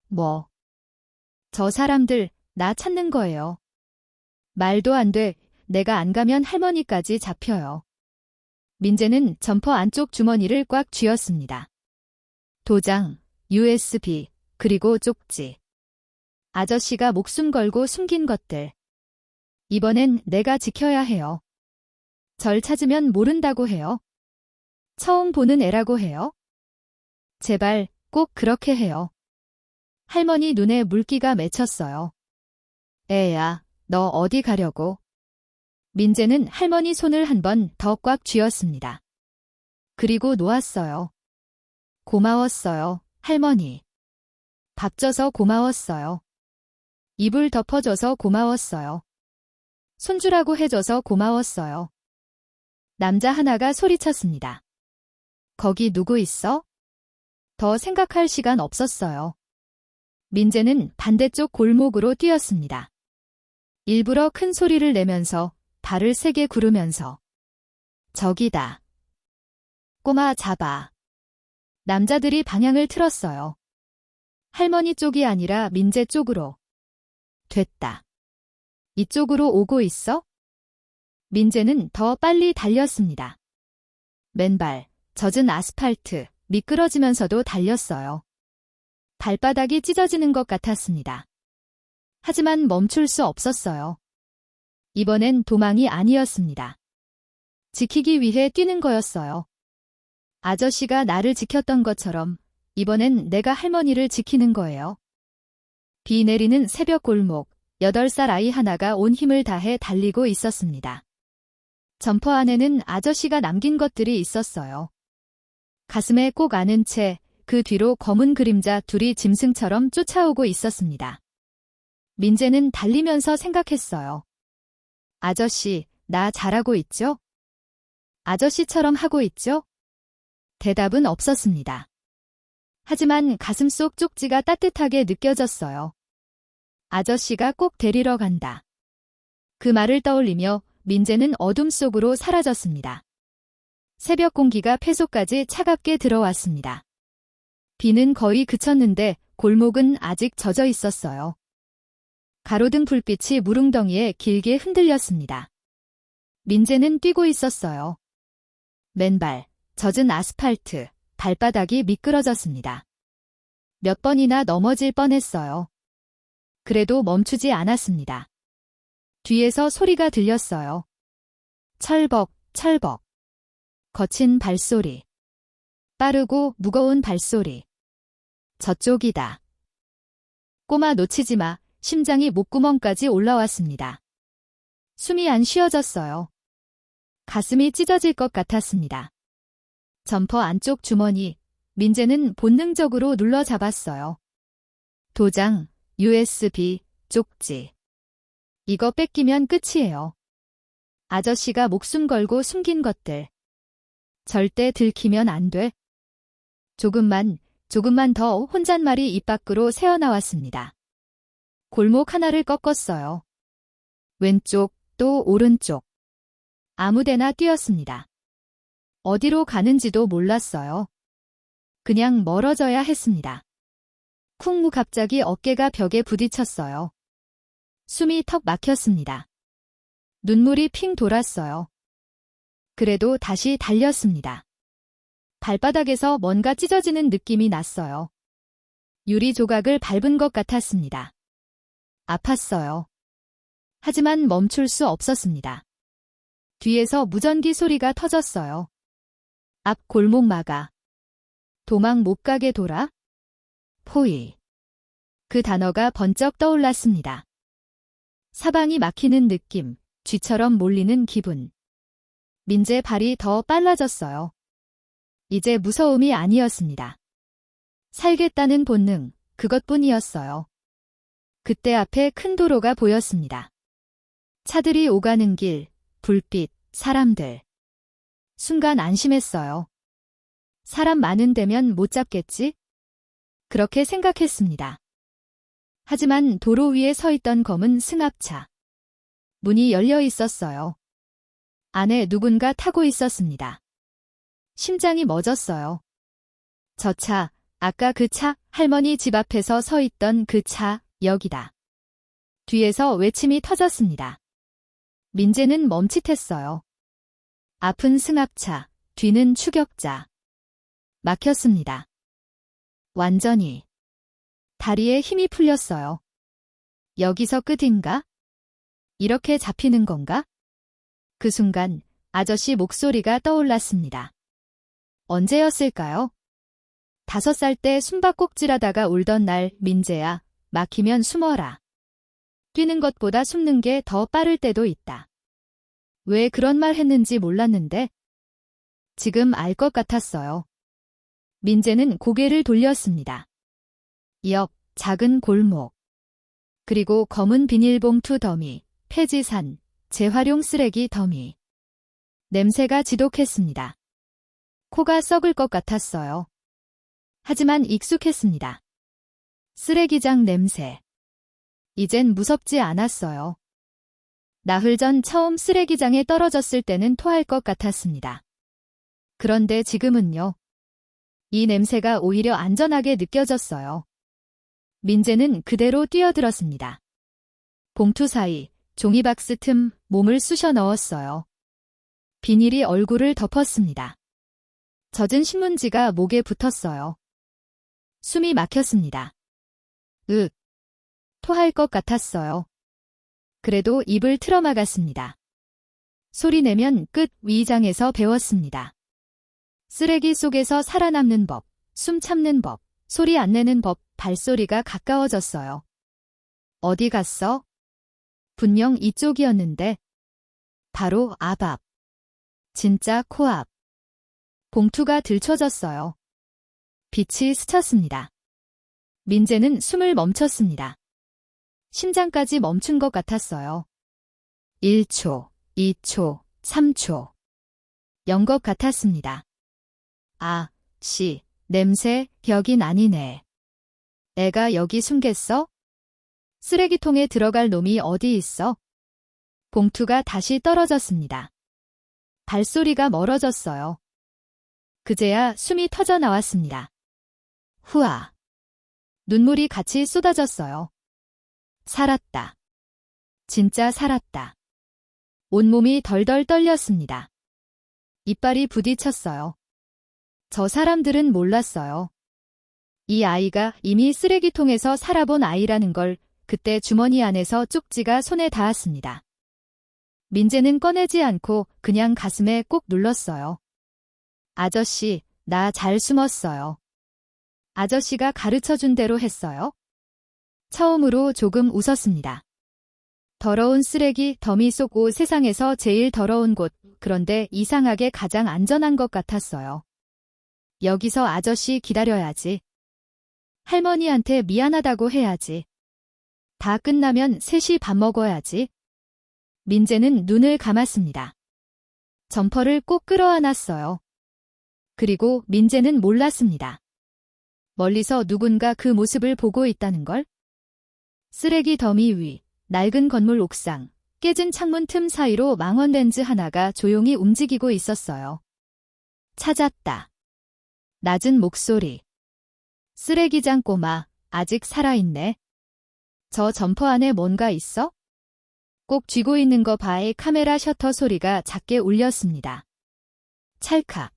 뭐? 저 사람들, 나 찾는 거예요. 말도 안 돼. 내가 안 가면 할머니까지 잡혀요. 민재는 점퍼 안쪽 주머니를 꽉 쥐었습니다. 도장, USB, 그리고 쪽지. 아저씨가 목숨 걸고 숨긴 것들. 이번엔 내가 지켜야 해요. 절 찾으면 모른다고 해요. 처음 보는 애라고 해요. 제발 꼭 그렇게 해요. 할머니 눈에 물기가 맺혔어요. 애야, 너 어디 가려고? 민재는 할머니 손을 한 번 더 꽉 쥐었습니다. 그리고 놓았어요. 고마웠어요, 할머니. 밥 줘서 고마웠어요. 이불 덮어줘서 고마웠어요. 손주라고 해줘서 고마웠어요. 남자 하나가 소리쳤습니다. 거기 누구 있어? 더 생각할 시간 없었어요. 민재는 반대쪽 골목으로 뛰었습니다. 일부러 큰 소리를 내면서 발을 세게 구르면서. 저기다. 꼬마 잡아. 남자들이 방향을 틀었어요. 할머니 쪽이 아니라 민재 쪽으로. 됐다. 이쪽으로 오고 있어? 민재는 더 빨리 달렸습니다. 맨발, 젖은 아스팔트, 미끄러지면서도 달렸어요. 발바닥이 찢어지는 것 같았습니다. 하지만 멈출 수 없었어요. 이번엔 도망이 아니었습니다. 지키기 위해 뛰는 거였어요. 아저씨가 나를 지켰던 것처럼 이번엔 내가 할머니를 지키는 거예요. 비 내리는 새벽 골목, 8살 아이 하나가 온 힘을 다해 달리고 있었습니다. 점퍼 안에는 아저씨가 남긴 것들이 있었어요. 가슴에 꼭 안은 채 그 뒤로 검은 그림자 둘이 짐승처럼 쫓아오고 있었습니다. 민재는 달리면서 생각했어요. 아저씨, 나 잘하고 있죠? 아저씨처럼 하고 있죠? 대답은 없었습니다. 하지만 가슴속 쪽지가 따뜻하게 느껴졌어요. 아저씨가 꼭 데리러 간다. 그 말을 떠올리며 민재는 어둠 속으로 사라졌습니다. 새벽 공기가 폐속까지 차갑게 들어왔습니다. 비는 거의 그쳤는데 골목은 아직 젖어 있었어요. 가로등 불빛이 무릉덩이에 길게 흔들렸습니다. 민재는 뛰고 있었어요. 맨발, 젖은 아스팔트, 발바닥이 미끄러졌습니다. 몇 번이나 넘어질 뻔했어요. 그래도 멈추지 않았습니다. 뒤에서 소리가 들렸어요. 철벅, 철벅. 거친 발소리. 빠르고 무거운 발소리. 저쪽이다. 꼬마 놓치지 마. 심장이 목구멍까지 올라왔습니다. 숨이 안 쉬어졌어요. 가슴이 찢어질 것 같았습니다. 점퍼 안쪽 주머니, 민재는 본능적으로 눌러 잡았어요. 도장, USB, 쪽지. 이거 뺏기면 끝이에요. 아저씨가 목숨 걸고 숨긴 것들. 절대 들키면 안 돼. 조금만 더 혼잣말이 입 밖으로 새어나왔습니다. 골목 하나를 꺾었어요. 왼쪽, 또 오른쪽. 아무데나 뛰었습니다. 어디로 가는지도 몰랐어요. 그냥 멀어져야 했습니다. 쿵 갑자기 어깨가 벽에 부딪혔어요. 숨이 턱 막혔습니다. 눈물이 핑 돌았어요. 그래도 다시 달렸습니다. 발바닥에서 뭔가 찢어지는 느낌이 났어요. 유리 조각을 밟은 것 같았습니다. 아팠어요. 하지만 멈출 수 없었습니다. 뒤에서 무전기 소리가 터졌어요. 앞 골목 막아. 도망 못 가게 돌아? 포위. 그 단어가 번쩍 떠올랐습니다. 사방이 막히는 느낌, 쥐처럼 몰리는 기분. 민재 발이 더 빨라졌어요. 이제 무서움이 아니었습니다. 살겠다는 본능, 그것뿐이었어요. 그때 앞에 큰 도로가 보였습니다. 차들이 오가는 길, 불빛, 사람들. 순간 안심했어요. 사람 많은 데면 못 잡겠지? 그렇게 생각했습니다. 하지만 도로 위에 서 있던 검은 승합차. 문이 열려 있었어요. 안에 누군가 타고 있었습니다. 심장이 멎었어요. 저 차, 아까 그 차, 할머니 집 앞에서 서 있던 그 차, 여기다. 뒤에서 외침이 터졌습니다. 민재는 멈칫했어요. 앞은 승합차, 뒤는 추격자. 막혔습니다. 완전히. 다리에 힘이 풀렸어요. 여기서 끝인가? 이렇게 잡히는 건가? 그 순간 아저씨 목소리가 떠올랐습니다. 언제였을까요? 5살 때 숨바꼭질하다가 울던 날, 민재야, 막히면 숨어라. 뛰는 것보다 숨는 게 더 빠를 때도 있다. 왜 그런 말 했는지 몰랐는데 지금 알 것 같았어요. 민재는 고개를 돌렸습니다. 옆 작은 골목. 그리고 검은 비닐봉투 더미, 폐지산, 재활용 쓰레기 더미. 냄새가 지독했습니다. 코가 썩을 것 같았어요. 하지만 익숙했습니다. 쓰레기장 냄새. 이젠 무섭지 않았어요. 나흘 전 처음 쓰레기장에 떨어졌을 때는 토할 것 같았습니다. 그런데 지금은요. 이 냄새가 오히려 안전하게 느껴졌어요. 민재는 그대로 뛰어들었습니다. 봉투 사이, 종이박스 틈, 몸을 쑤셔 넣었어요. 비닐이 얼굴을 덮었습니다. 젖은 신문지가 목에 붙었어요. 숨이 막혔습니다. 토할 것 같았어요. 그래도 입을 틀어막았습니다. 소리 내면 끝 위장에서 배웠습니다. 쓰레기 속에서 살아남는 법, 숨 참는 법, 소리 안 내는 법, 발소리가 가까워졌어요. 어디 갔어? 분명 이쪽이었는데. 바로 앞. 진짜 코앞. 봉투가 들춰졌어요. 빛이 스쳤습니다. 민재는 숨을 멈췄습니다. 심장까지 멈춘 것 같았어요. 1초, 2초, 3초. 연 것 같았습니다. 아, 냄새, 여긴 아니네. 애가 여기 숨겠어? 쓰레기통에 들어갈 놈이 어디 있어? 봉투가 다시 떨어졌습니다. 발소리가 멀어졌어요. 그제야 숨이 터져 나왔습니다. 후아. 눈물이 같이 쏟아졌어요. 살았다. 진짜 살았다. 온몸이 덜덜 떨렸습니다. 이빨이 부딪혔어요. 저 사람들은 몰랐어요. 이 아이가 이미 쓰레기통에서 살아본 아이라는 걸. 그때 주머니 안에서 쪽지가 손에 닿았습니다. 민재는 꺼내지 않고 그냥 가슴에 꼭 눌렀어요. 아저씨, 나 잘 숨었어요. 아저씨가 가르쳐준 대로 했어요? 처음으로 조금 웃었습니다. 더러운 쓰레기 더미 속 세상에서 제일 더러운 곳, 그런데 이상하게 가장 안전한 것 같았어요. 여기서 아저씨 기다려야지. 할머니한테 미안하다고 해야지. 다 끝나면 셋이 밥 먹어야지. 민재는 눈을 감았습니다. 점퍼를 꼭 끌어안았어요. 그리고 민재는 몰랐습니다. 멀리서 누군가 그 모습을 보고 있다는 걸? 쓰레기 더미 위, 낡은 건물 옥상, 깨진 창문 틈 사이로 망원 렌즈 하나가 조용히 움직이고 있었어요. 찾았다. 낮은 목소리. 쓰레기장 꼬마, 아직 살아있네. 저 점퍼 안에 뭔가 있어? 꼭 쥐고 있는 거 봐의 카메라 셔터 소리가 작게 울렸습니다. 찰칵.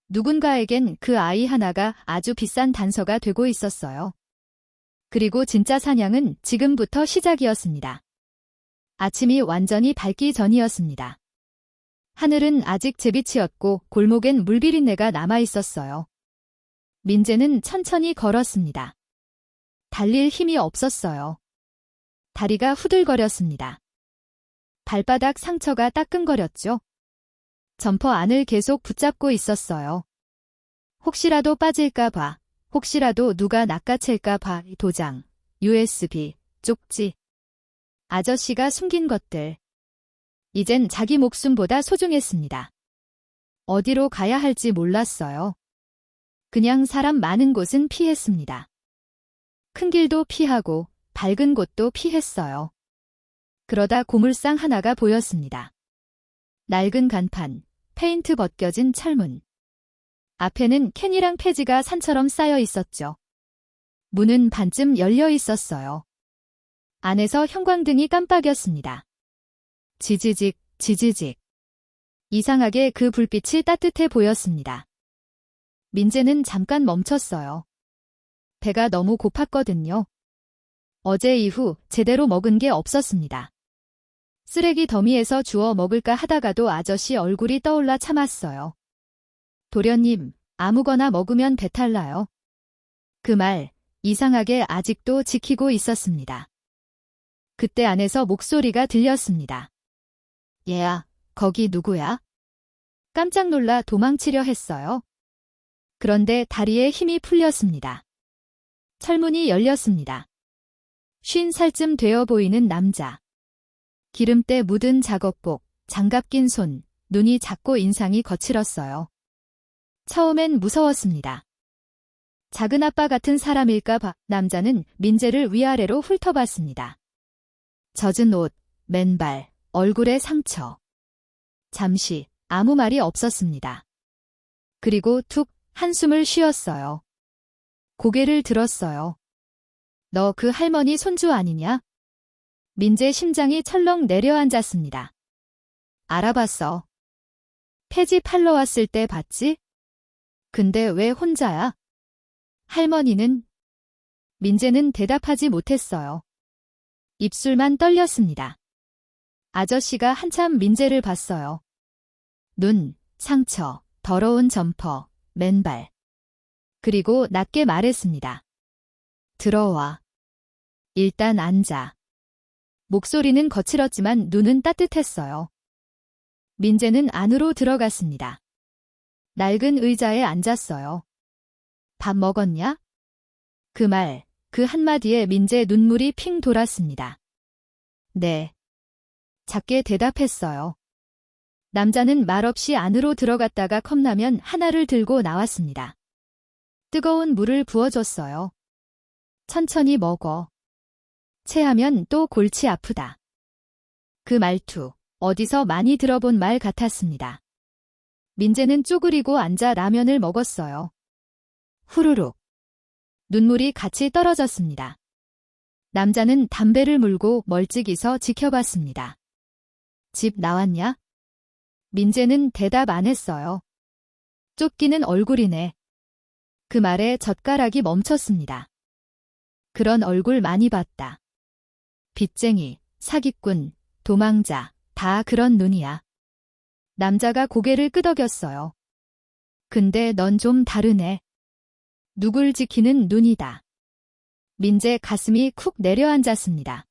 누군가에겐 그 아이 하나가 아주 비싼 단서가 되고 있었어요. 그리고 진짜 사냥은 지금부터 시작이었습니다. 아침이 완전히 밝기 전이었습니다. 하늘은 아직 재빛이었고 골목엔 물비린내가 남아있었어요. 민재는 천천히 걸었습니다. 달릴 힘이 없었어요. 다리가 후들거렸습니다. 발바닥 상처가 따끔거렸죠. 점퍼 안을 계속 붙잡고 있었어요. 혹시라도 빠질까봐, 혹시라도 누가 낚아챌까봐. 도장, USB, 쪽지. 아저씨가 숨긴 것들. 이젠 자기 목숨보다 소중했습니다. 어디로 가야 할지 몰랐어요. 그냥 사람 많은 곳은 피했습니다. 큰 길도 피하고 밝은 곳도 피했어요. 그러다 고물상 하나가 보였습니다. 낡은 간판, 페인트 벗겨진 철문. 앞에는 캔이랑 폐지가 산처럼 쌓여 있었죠. 문은 반쯤 열려 있었어요. 안에서 형광등이 깜빡였습니다. 지지직, 지지직. 이상하게 그 불빛이 따뜻해 보였습니다. 민재는 잠깐 멈췄어요. 배가 너무 고팠거든요. 어제 이후 제대로 먹은 게 없었습니다. 쓰레기 더미에서 주워 먹을까 하다가도 아저씨 얼굴이 떠올라 참았어요. 도련님, 아무거나 먹으면 배탈 나요. 그 말, 이상하게 아직도 지키고 있었습니다. 그때 안에서 목소리가 들렸습니다. 얘야, 거기 누구야? 깜짝 놀라 도망치려 했어요. 그런데 다리에 힘이 풀렸습니다. 철문이 열렸습니다. 50살쯤 되어 보이는 남자. 기름때 묻은 작업복, 장갑 낀 손, 눈이 작고 인상이 거칠었어요. 처음엔 무서웠습니다. 작은 아빠 같은 사람일까 봐 남자는 민재를 위아래로 훑어봤습니다. 젖은 옷, 맨발, 얼굴에 상처. 잠시 아무 말이 없었습니다. 그리고 툭 한숨을 쉬었어요. 고개를 들었어요. 너 그 할머니 손주 아니냐? 민재 심장이 철렁 내려앉았습니다. 알아봤어. 폐지 팔러 왔을 때 봤지? 근데 왜 혼자야? 할머니는? 민재는 대답하지 못했어요. 입술만 떨렸습니다. 아저씨가 한참 민재를 봤어요. 눈, 상처, 더러운 점퍼, 맨발. 그리고 낮게 말했습니다. 들어와. 일단 앉아. 목소리는 거칠었지만 눈은 따뜻했어요. 민재는 안으로 들어갔습니다. 낡은 의자에 앉았어요. 밥 먹었냐? 그 말, 그 한마디에 민재 눈물이 핑 돌았습니다. 네. 작게 대답했어요. 남자는 말없이 안으로 들어갔다가 컵라면 하나를 들고 나왔습니다. 뜨거운 물을 부어줬어요. 천천히 먹어. 체하면 또 골치 아프다. 그 말투, 어디서 많이 들어본 말 같았습니다. 민재는 쪼그리고 앉아 라면을 먹었어요. 후루룩. 눈물이 같이 떨어졌습니다. 남자는 담배를 물고 멀찍이서 지켜봤습니다. 집 나왔냐? 민재는 대답 안 했어요. 쫓기는 얼굴이네. 그 말에 젓가락이 멈췄습니다. 그런 얼굴 많이 봤다. 빚쟁이, 사기꾼, 도망자, 다 그런 눈이야. 남자가 고개를 끄덕였어요. 근데 넌 좀 다르네. 누굴 지키는 눈이다. 민재 가슴이 쿡 내려앉았습니다.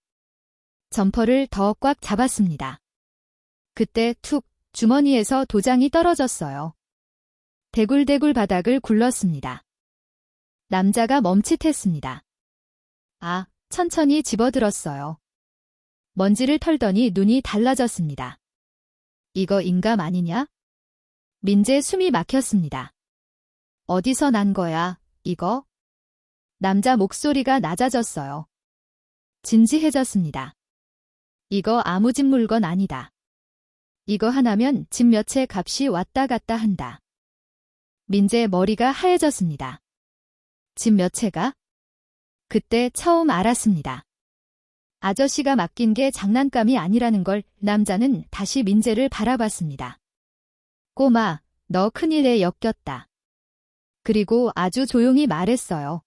점퍼를 더 꽉 잡았습니다. 그때 툭 주머니에서 도장이 떨어졌어요. 대굴대굴 바닥을 굴렀습니다. 남자가 멈칫했습니다. 아, 천천히 집어들었어요. 먼지를 털더니 눈이 달라졌습니다. 이거 인감 아니냐? 민재 숨이 막혔습니다. 어디서 난 거야, 이거? 남자 목소리가 낮아졌어요. 진지해졌습니다. 이거 아무 집 물건 아니다. 이거 하나면 집 몇 채 값이 왔다 갔다 한다. 민재 머리가 하얘졌습니다. 집 몇 채가? 그때 처음 알았습니다. 아저씨가 맡긴 게 장난감이 아니라는 걸. 남자는 다시 민재를 바라봤습니다. 꼬마, 너 큰일에 엮였다. 그리고 아주 조용히 말했어요.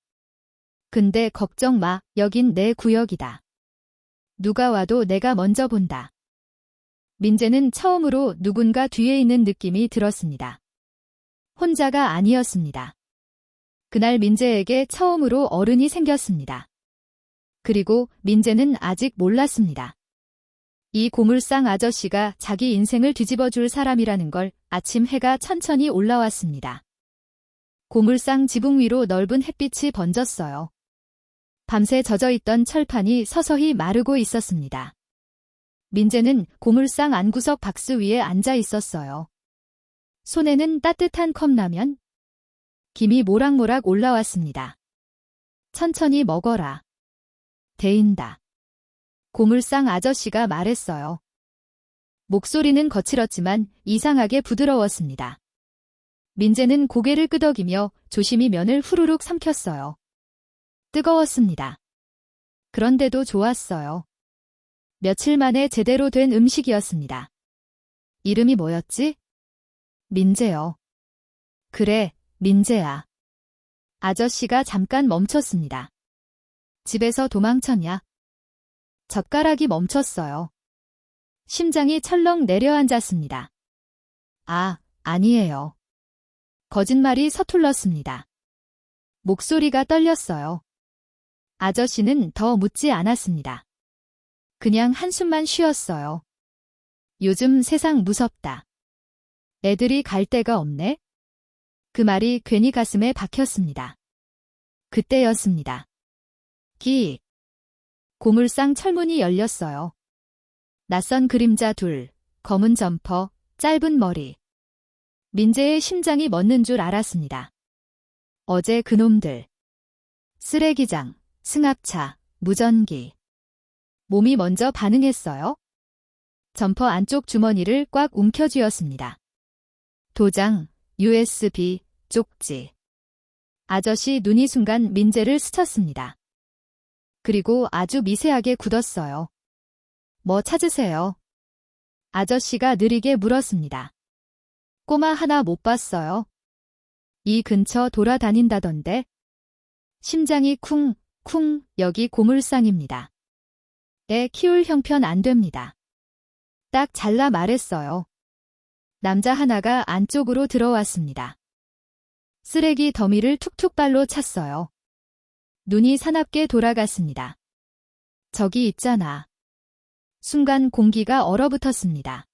근데 걱정 마, 여긴 내 구역이다. 누가 와도 내가 먼저 본다. 민재는 처음으로 누군가 뒤에 있는 느낌이 들었습니다. 혼자가 아니었습니다. 그날 민재에게 처음으로 어른이 생겼습니다. 그리고 민재는 아직 몰랐습니다. 이 고물상 아저씨가 자기 인생을 뒤집어 줄 사람이라는 걸 아침 해가 천천히 올라왔습니다. 고물상 지붕 위로 넓은 햇빛이 번졌어요. 밤새 젖어있던 철판이 서서히 마르고 있었습니다. 민재는 고물상 안구석 박스 위에 앉아 있었어요. 손에는 따뜻한 컵라면, 김이 모락모락 올라왔습니다. 천천히 먹어라. 데인다. 고물상 아저씨가 말했어요. 목소리는 거칠었지만 이상하게 부드러웠습니다. 민재는 고개를 끄덕이며 조심히 면을 후루룩 삼켰어요. 뜨거웠습니다. 그런데도 좋았어요. 며칠 만에 제대로 된 음식이었습니다. 이름이 뭐였지? 민재요. 그래, 민재야. 아저씨가 잠깐 멈췄습니다. 집에서 도망쳤냐? 젓가락이 멈췄어요. 심장이 철렁 내려앉았습니다. 아, 아니에요. 거짓말이 서툴렀습니다. 목소리가 떨렸어요. 아저씨는 더 묻지 않았습니다. 그냥 한숨만 쉬었어요. 요즘 세상 무섭다. 애들이 갈 데가 없네? 그 말이 괜히 가슴에 박혔습니다. 그때였습니다. 기익. 고물상 철문이 열렸어요. 낯선 그림자 둘, 검은 점퍼, 짧은 머리. 민재의 심장이 멎는 줄 알았습니다. 어제 그놈들. 쓰레기장, 승합차, 무전기. 몸이 먼저 반응했어요. 점퍼 안쪽 주머니를 꽉 움켜쥐었습니다. 도장, USB, 쪽지. 아저씨 눈이 순간 민재를 스쳤습니다. 그리고 아주 미세하게 굳었어요. 뭐 찾으세요? 아저씨가 느리게 물었습니다. 꼬마 하나 못 봤어요. 이 근처 돌아다닌다던데. 심장이 쿵쿵. 여기 고물상입니다. 애 키울 형편 안 됩니다. 딱 잘라 말했어요. 남자 하나가 안쪽으로 들어왔습니다. 쓰레기 더미를 툭툭 발로 찼어요. 눈이 사납게 돌아갔습니다. 저기 있잖아. 순간 공기가 얼어붙었습니다.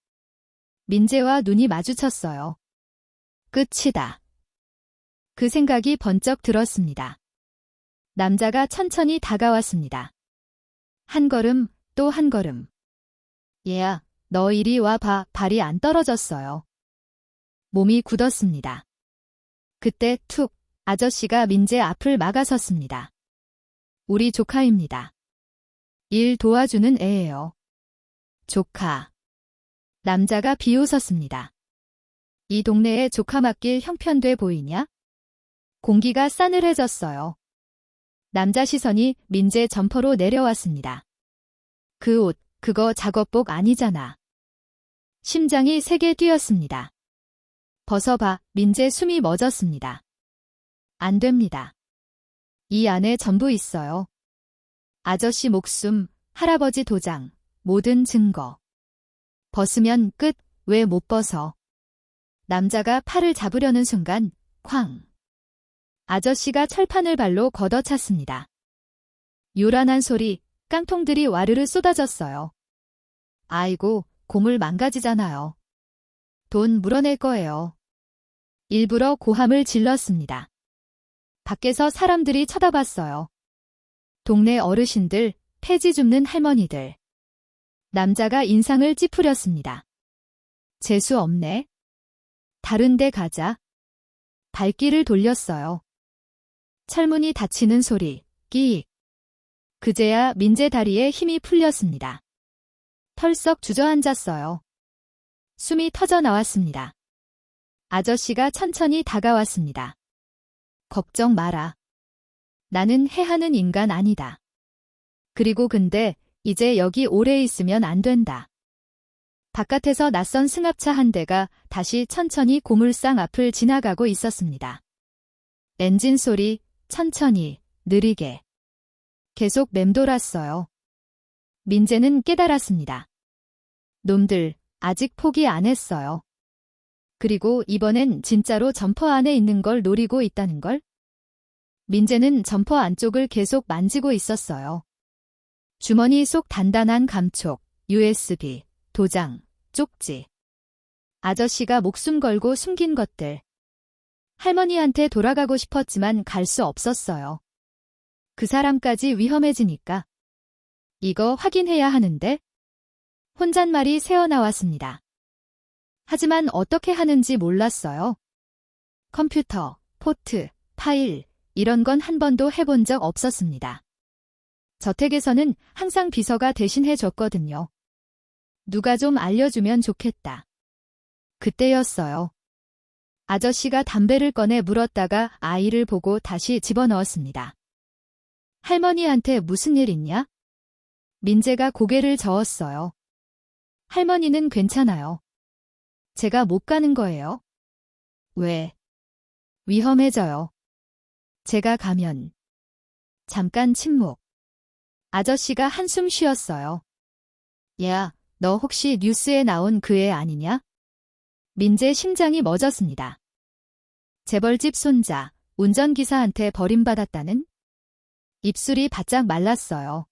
민재와 눈이 마주쳤어요. 끝이다. 그 생각이 번쩍 들었습니다. 남자가 천천히 다가왔습니다. 한 걸음, 또 한 걸음. 얘야, 너 이리 와봐. 발이 안 떨어졌어요. 몸이 굳었습니다. 그때 툭, 아저씨가 민재 앞을 막아섰습니다. 우리 조카입니다. 일 도와주는 애예요. 조카. 남자가 비웃었습니다. 이 동네에 조카 맡길 형편돼 보이냐? 공기가 싸늘해졌어요. 남자 시선이 민재 점퍼로 내려왔습니다. 그 옷, 그거 작업복 아니잖아. 심장이 세게 뛰었습니다. 벗어봐. 민재 숨이 멎었습니다. 안 됩니다. 이 안에 전부 있어요. 아저씨 목숨, 할아버지 도장, 모든 증거. 벗으면 끝. 왜 못 벗어? 남자가 팔을 잡으려는 순간 쾅. 아저씨가 철판을 발로 걷어찼습니다. 요란한 소리, 깡통들이 와르르 쏟아졌어요. 아이고, 고물 망가지잖아요. 돈 물어낼 거예요. 일부러 고함을 질렀습니다. 밖에서 사람들이 쳐다봤어요. 동네 어르신들, 폐지 줍는 할머니들. 남자가 인상을 찌푸렸습니다. 재수 없네. 다른 데 가자. 발길을 돌렸어요. 철문이 닫히는 소리, 끼익. 그제야 민재 다리에 힘이 풀렸습니다. 털썩 주저앉았어요. 숨이 터져 나왔습니다. 아저씨가 천천히 다가왔습니다. 걱정 마라. 나는 해하는 인간 아니다. 그리고 근데 이제 여기 오래 있으면 안 된다. 바깥에서 낯선 승합차 한 대가 다시 천천히 고물상 앞을 지나가고 있었습니다. 엔진 소리, 천천히, 느리게. 계속 맴돌았어요. 민재는 깨달았습니다. 놈들, 아직 포기 안 했어요. 그리고 이번엔 진짜로 점퍼 안에 있는 걸 노리고 있다는 걸? 민재는 점퍼 안쪽을 계속 만지고 있었어요. 주머니 속 단단한 감촉, USB, 도장, 쪽지. 아저씨가 목숨 걸고 숨긴 것들. 할머니한테 돌아가고 싶었지만 갈 수 없었어요. 그 사람까지 위험해지니까. 이거 확인해야 하는데? 혼잣말이 새어나왔습니다. 하지만 어떻게 하는지 몰랐어요. 컴퓨터, 포트, 파일, 이런 건 한 번도 해본 적 없었습니다. 저택에서는 항상 비서가 대신해 줬거든요. 누가 좀 알려주면 좋겠다. 그때였어요. 아저씨가 담배를 꺼내 물었다가 아이를 보고 다시 집어넣었습니다. 할머니한테 무슨 일 있냐? 민재가 고개를 저었어요. 할머니는 괜찮아요. 제가 못 가는 거예요. 왜? 위험해져요. 제가 가면. 잠깐 침묵. 아저씨가 한숨 쉬었어요. 야, 너 혹시 뉴스에 나온 그 애 아니냐? 민재 심장이 멎었습니다. 재벌집 손자, 운전기사한테 버림받았다는? 입술이 바짝 말랐어요.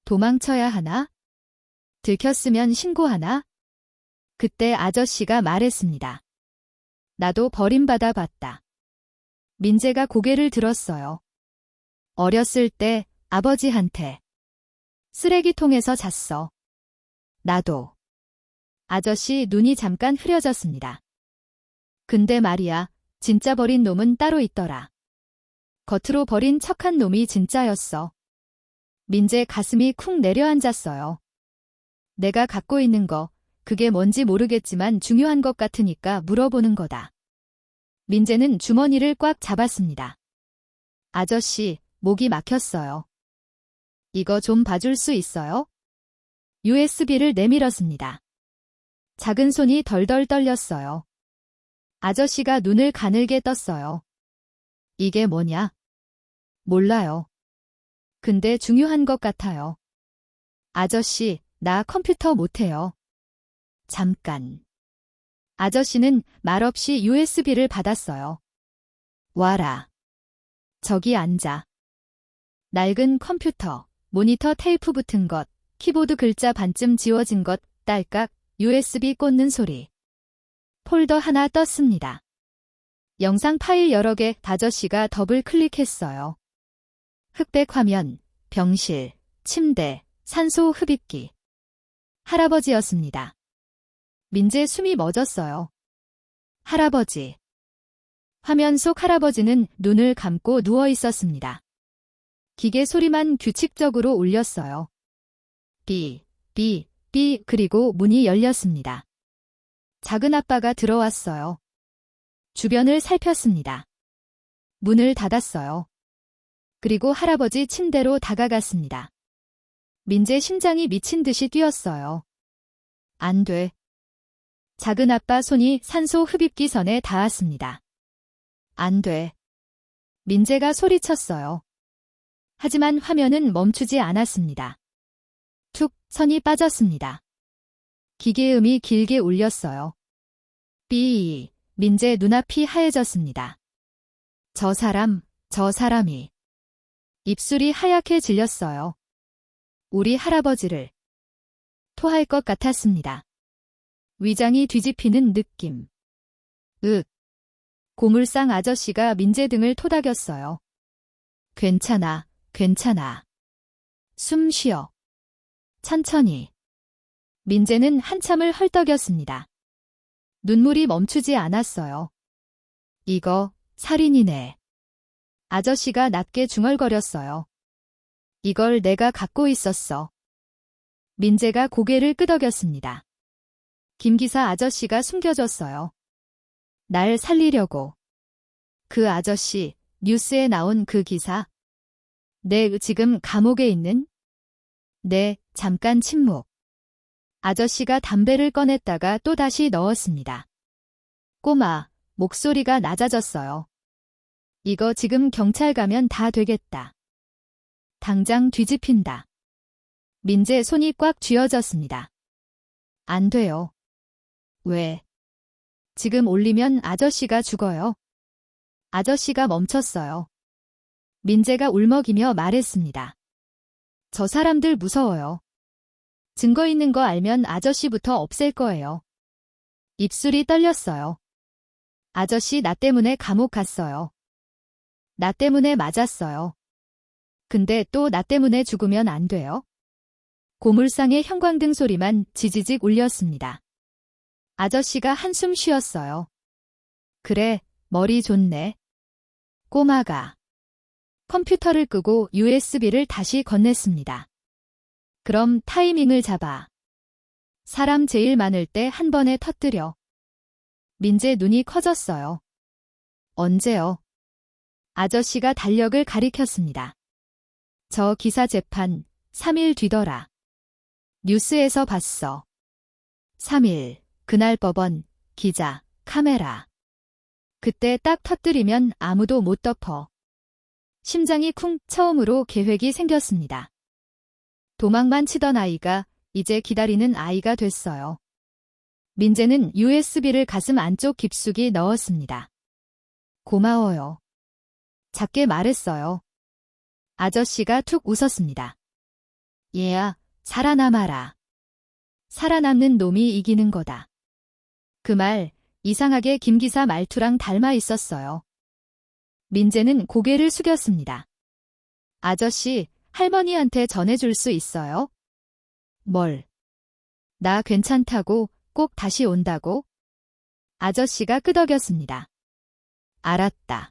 도망쳐야 하나? 들켰으면 신고하나? 그때 아저씨가 말했습니다. 나도 버림받아 봤다. 민재가 고개를 들었어요. 어렸을 때 아버지한테. 쓰레기통에서 잤어. 나도. 아저씨 눈이 잠깐 흐려졌습니다. 근데 말이야, 진짜 버린 놈은 따로 있더라. 겉으로 버린 척한 놈이 진짜였어. 민재 가슴이 쿵 내려앉았어요. 내가 갖고 있는 거, 그게 뭔지 모르겠지만 중요한 것 같으니까 물어보는 거다. 민재는 주머니를 꽉 잡았습니다. 아저씨, 목이 막혔어요. 이거 좀 봐줄 수 있어요? USB를 내밀었습니다. 작은 손이 덜덜 떨렸어요. 아저씨가 눈을 가늘게 떴어요. 이게 뭐냐? 몰라요. 근데 중요한 것 같아요. 아저씨, 나 컴퓨터 못해요. 잠깐. 아저씨는 말없이 USB를 받았어요. 와라. 저기 앉아. 낡은 컴퓨터, 모니터 테이프 붙은 것, 키보드 글자 반쯤 지워진 것, 딸깍, USB 꽂는 소리. 폴더 하나 떴습니다. 영상 파일 여러 개. 아저씨가 더블 클릭했어요. 흑백 화면, 병실, 침대, 산소 흡입기. 할아버지였습니다. 민재 숨이 멎었어요. 할아버지. 화면 속 할아버지는 눈을 감고 누워 있었습니다. 기계 소리만 규칙적으로 울렸어요. 삐, 삐, 삐. 그리고 문이 열렸습니다. 작은 아빠가 들어왔어요. 주변을 살폈습니다. 문을 닫았어요. 그리고 할아버지 침대로 다가갔습니다. 민재 심장이 미친 듯이 뛰었어요. 안 돼. 작은 아빠 손이 산소 흡입기 선에 닿았습니다. 안 돼. 민재가 소리쳤어요. 하지만 화면은 멈추지 않았습니다. 툭 선이 빠졌습니다. 기계음이 길게 울렸어요. 삐. 민재 눈앞이 하얘졌습니다. 저 사람이. 입술이 하얗게 질렸어요. 우리 할아버지를. 토할 것 같았습니다. 위장이 뒤집히는 느낌. 고물상 아저씨가 민재 등을 토닥였어요. 괜찮아, 괜찮아. 숨 쉬어. 천천히. 민재는 한참을 헐떡였습니다. 눈물이 멈추지 않았어요. 이거 살인이네. 아저씨가 낮게 중얼거렸어요. 이걸 내가 갖고 있었어. 민재가 고개를 끄덕였습니다. 김기사 아저씨가 숨겨줬어요. 날 살리려고. 그 아저씨, 뉴스에 나온 그 기사. 네, 지금 감옥에 있는? 네, 잠깐 침묵. 아저씨가 담배를 꺼냈다가 또 다시 넣었습니다. 꼬마, 목소리가 낮아졌어요. 이거 지금 경찰 가면 다 되겠다. 당장 뒤집힌다. 민재 손이 꽉 쥐어졌습니다. 안 돼요. 왜? 지금 올리면 아저씨가 죽어요. 아저씨가 멈췄어요. 민재가 울먹이며 말했습니다. 저 사람들 무서워요. 증거 있는 거 알면 아저씨부터 없앨 거예요. 입술이 떨렸어요. 아저씨 나 때문에 감옥 갔어요. 나 때문에 맞았어요. 근데 또 나 때문에 죽으면 안 돼요? 고물상의 형광등 소리만 지지직 울렸습니다. 아저씨가 한숨 쉬었어요. 그래, 머리 좋네. 꼬마가. 컴퓨터를 끄고 USB를 다시 건넸습니다. 그럼 타이밍을 잡아. 사람 제일 많을 때 한 번에 터뜨려. 민재 눈이 커졌어요. 언제요? 아저씨가 달력을 가리켰습니다. 저 기사 재판 3일 뒤더라. 뉴스에서 봤어. 3일, 그날 법원, 기자, 카메라. 그때 딱 터뜨리면 아무도 못 덮어. 심장이 쿵 처음으로 계획이 생겼습니다. 도망만 치던 아이가 이제 기다리는 아이가 됐어요. 민재는 USB를 가슴 안쪽 깊숙이 넣었습니다. 고마워요. 작게 말했어요. 아저씨가 툭 웃었습니다. 얘야, 살아남아라. 살아남는 놈이 이기는 거다. 그 말 이상하게 김 기사 말투랑 닮아 있었어요. 민재는 고개를 숙였습니다. 아저씨, 할머니한테 전해줄 수 있어요? 뭘? 나 괜찮다고, 꼭 다시 온다고? 아저씨가 끄덕였습니다. 알았다.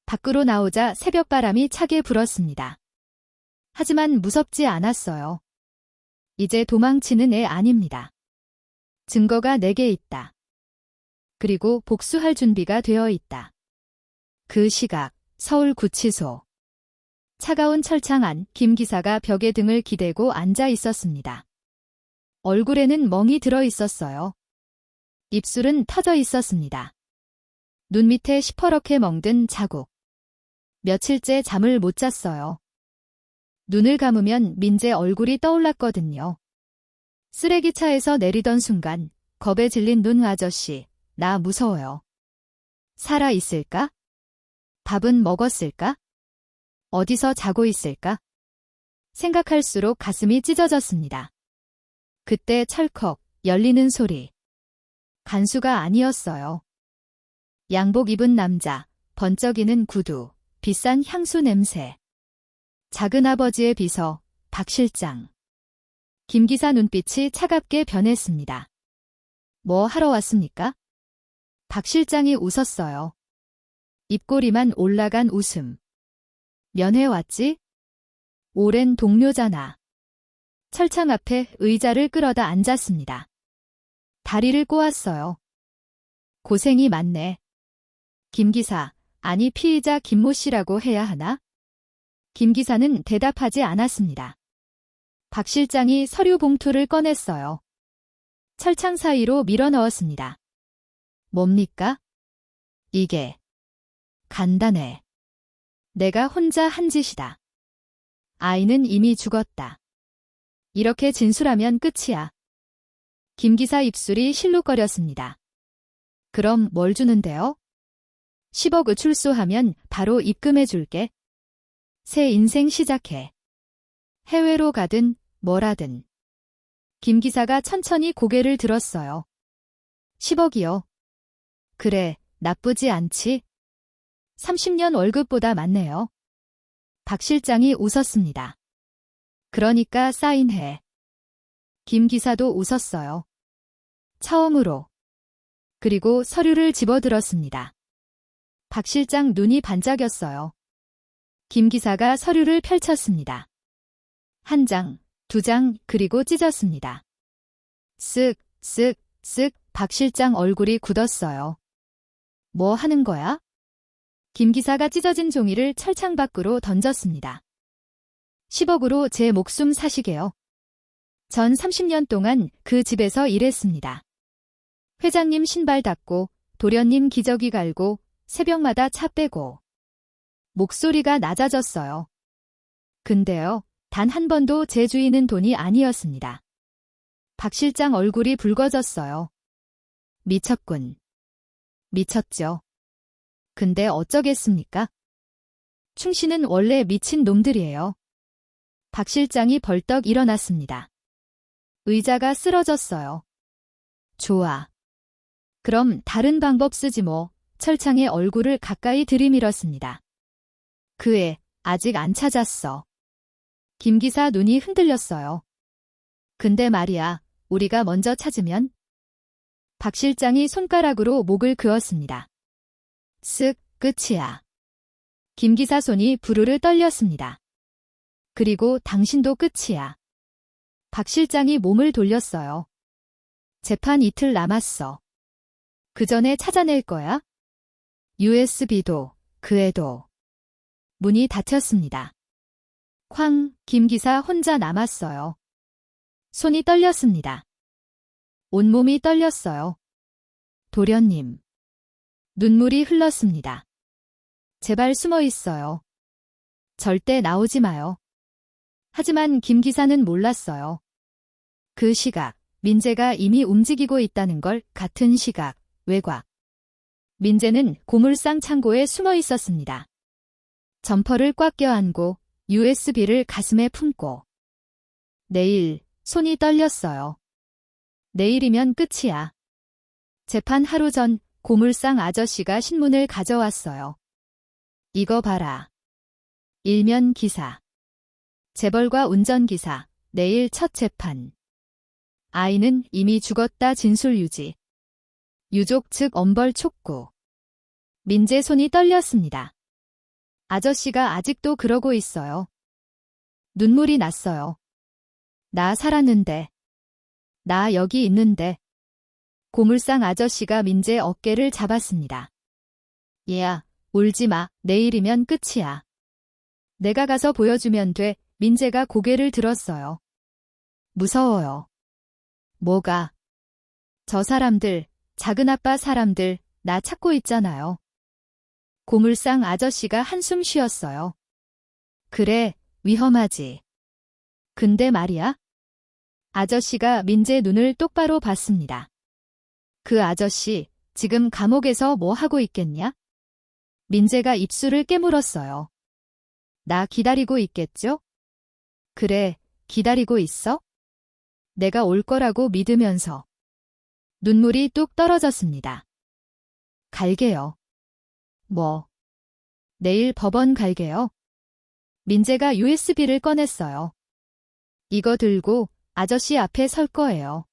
밖으로 나오자 새벽바람이 차게 불었습니다. 하지만 무섭지 않았어요. 이제 도망치는 애 아닙니다. 증거가 내게 있다. 그리고 복수할 준비가 되어 있다. 그 시각, 서울구치소. 차가운 철창 안 김 기사가 벽에 등을 기대고 앉아 있었습니다. 얼굴에는 멍이 들어 있었어요. 입술은 터져 있었습니다. 눈 밑에 시퍼렇게 멍든 자국. 며칠째 잠을 못 잤어요. 눈을 감으면 민재 얼굴이 떠올랐거든요. 쓰레기차에서 내리던 순간 겁에 질린 눈 아저씨, 나 무서워요. 살아 있을까? 밥은 먹었을까? 어디서 자고 있을까? 생각할수록 가슴이 찢어졌습니다. 그때 철컥 열리는 소리. 간수가 아니었어요. 양복 입은 남자, 번쩍이는 구두, 비싼 향수 냄새. 작은아버지의 비서, 박 실장. 김 기사 눈빛이 차갑게 변했습니다. 뭐 하러 왔습니까? 박 실장이 웃었어요. 입꼬리만 올라간 웃음. 면회 왔지? 오랜 동료잖아. 철창 앞에 의자를 끌어다 앉았습니다. 다리를 꼬았어요. 고생이 많네. 김 기사, 아니 피의자 김모 씨라고 해야 하나? 김 기사는 대답하지 않았습니다. 박 실장이 서류 봉투를 꺼냈어요. 철창 사이로 밀어 넣었습니다. 뭡니까? 이게. 간단해. 내가 혼자 한 짓이다. 아이는 이미 죽었다. 이렇게 진술하면 끝이야. 김 기사 입술이 실룩거렸습니다. 그럼 뭘 주는데요? 10억 출소하면 바로 입금해 줄게. 새 인생 시작해. 해외로 가든 뭐라든. 김 기사가 천천히 고개를 들었어요. 10억이요. 그래, 나쁘지 않지? 30년 월급보다 많네요. 박 실장이 웃었습니다. 그러니까 사인해. 김 기사도 웃었어요. 처음으로. 그리고 서류를 집어들었습니다. 박 실장 눈이 반짝였어요. 김 기사가 서류를 펼쳤습니다. 한 장, 두 장, 그리고 찢었습니다. 쓱, 쓱, 쓱, 박 실장 얼굴이 굳었어요. 뭐 하는 거야? 김 기사가 찢어진 종이를 철창 밖으로 던졌습니다. 10억으로 제 목숨 사시게요. 전 30년 동안 그 집에서 일했습니다. 회장님 신발 닦고, 도련님 기저귀 갈고, 새벽마다 차 빼고. 목소리가 낮아졌어요. 근데요, 단 한 번도 제 주인은 돈이 아니었습니다. 박 실장 얼굴이 붉어졌어요. 미쳤군. 미쳤죠. 근데 어쩌겠습니까? 충씨는 원래 미친 놈들이에요. 박 실장이 벌떡 일어났습니다. 의자가 쓰러졌어요. 좋아. 그럼 다른 방법 쓰지 뭐. 철창의 얼굴을 가까이 들이밀었습니다. 그 애, 아직 안 찾았어. 김 기사 눈이 흔들렸어요. 근데 말이야, 우리가 먼저 찾으면? 박 실장이 손가락으로 목을 그었습니다. 쓱, 끝이야. 김 기사 손이 부르르 떨렸습니다. 그리고 당신도 끝이야. 박 실장이 몸을 돌렸어요. 재판 이틀 남았어. 그 전에 찾아낼 거야? USB도, 그 애도. 문이 닫혔습니다. 쾅, 김 기사 혼자 남았어요. 손이 떨렸습니다. 온몸이 떨렸어요. 도련님. 눈물이 흘렀습니다. 제발 숨어 있어요. 절대 나오지 마요. 하지만 김 기사는 몰랐어요. 그 시각, 민재가 이미 움직이고 있다는 걸. 같은 시각, 외곽. 민재는 고물상 창고에 숨어 있었습니다. 점퍼를 꽉 껴안고 USB를 가슴에 품고. 내일, 손이 떨렸어요. 내일이면 끝이야. 재판 하루 전 고물상 아저씨가 신문을 가져왔어요. 이거 봐라. 일면 기사. 재벌과 운전기사, 내일 첫 재판. 아이는 이미 죽었다 진술 유지. 유족 측 엄벌 촉구. 민재 손이 떨렸습니다. 아저씨가 아직도 그러고 있어요. 눈물이 났어요. 나 살았는데. 나 여기 있는데. 고물상 아저씨가 민재 어깨를 잡았습니다. 얘야, 울지 마. 내일이면 끝이야. 내가 가서 보여주면 돼. 민재가 고개를 들었어요. 무서워요. 뭐가? 저 사람들, 작은아빠 사람들, 나 찾고 있잖아요. 고물상 아저씨가 한숨 쉬었어요. 그래, 위험하지. 근데 말이야? 아저씨가 민재 눈을 똑바로 봤습니다. 그 아저씨, 지금 감옥에서 뭐 하고 있겠냐? 민재가 입술을 깨물었어요. 나 기다리고 있겠죠? 그래, 기다리고 있어? 내가 올 거라고 믿으면서. 눈물이 뚝 떨어졌습니다. 갈게요. 뭐? 내일 법원 갈게요. 민재가 USB를 꺼냈어요. 이거 들고 아저씨 앞에 설 거예요.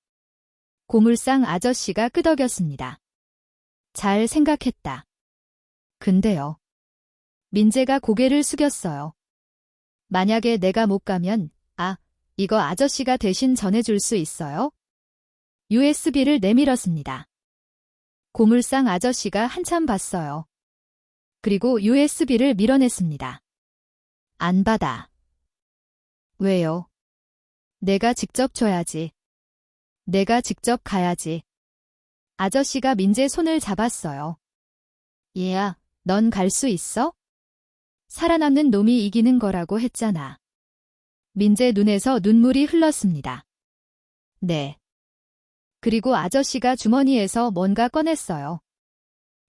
고물상 아저씨가 끄덕였습니다. 잘 생각했다. 근데요. 민재가 고개를 숙였어요. 만약에 내가 못 가면, 이거 아저씨가 대신 전해줄 수 있어요? USB를 내밀었습니다. 고물상 아저씨가 한참 봤어요. 그리고 USB를 밀어냈습니다. 안 받아. 왜요? 내가 직접 줘야지. 내가 직접 가야지. 아저씨가 민재 손을 잡았어요. 얘야, 넌 갈 수 있어? 살아남는 놈이 이기는 거라고 했잖아. 민재 눈에서 눈물이 흘렀습니다. 네. 그리고 아저씨가 주머니에서 뭔가 꺼냈어요.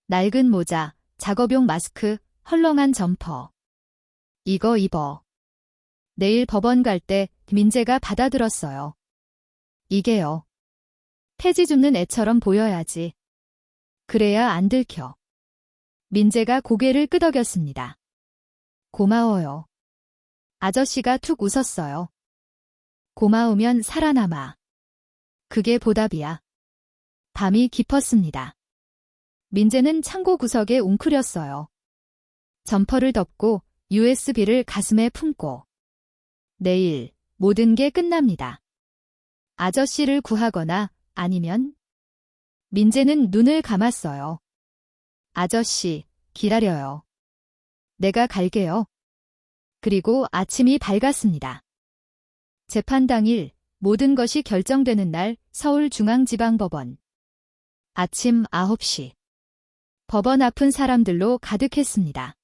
낡은 모자, 작업용 마스크, 헐렁한 점퍼. 이거 입어. 내일 법원 갈 때 민재가 받아들었어요. 이게요. 폐지 줍는 애처럼 보여야지. 그래야 안 들켜. 민재가 고개를 끄덕였습니다. 고마워요. 아저씨가 툭 웃었어요. 고마우면 살아남아. 그게 보답이야. 밤이 깊었습니다. 민재는 창고 구석에 웅크렸어요. 점퍼를 덮고 USB를 가슴에 품고. 내일 모든 게 끝납니다. 아저씨를 구하거나 아니면 민재는 눈을 감았어요. 아저씨, 기다려요. 내가 갈게요. 그리고 아침이 밝았습니다. 재판 당일 모든 것이 결정되는 날 서울중앙지방법원. 아침 9시. 법원 앞은 사람들로 가득했습니다.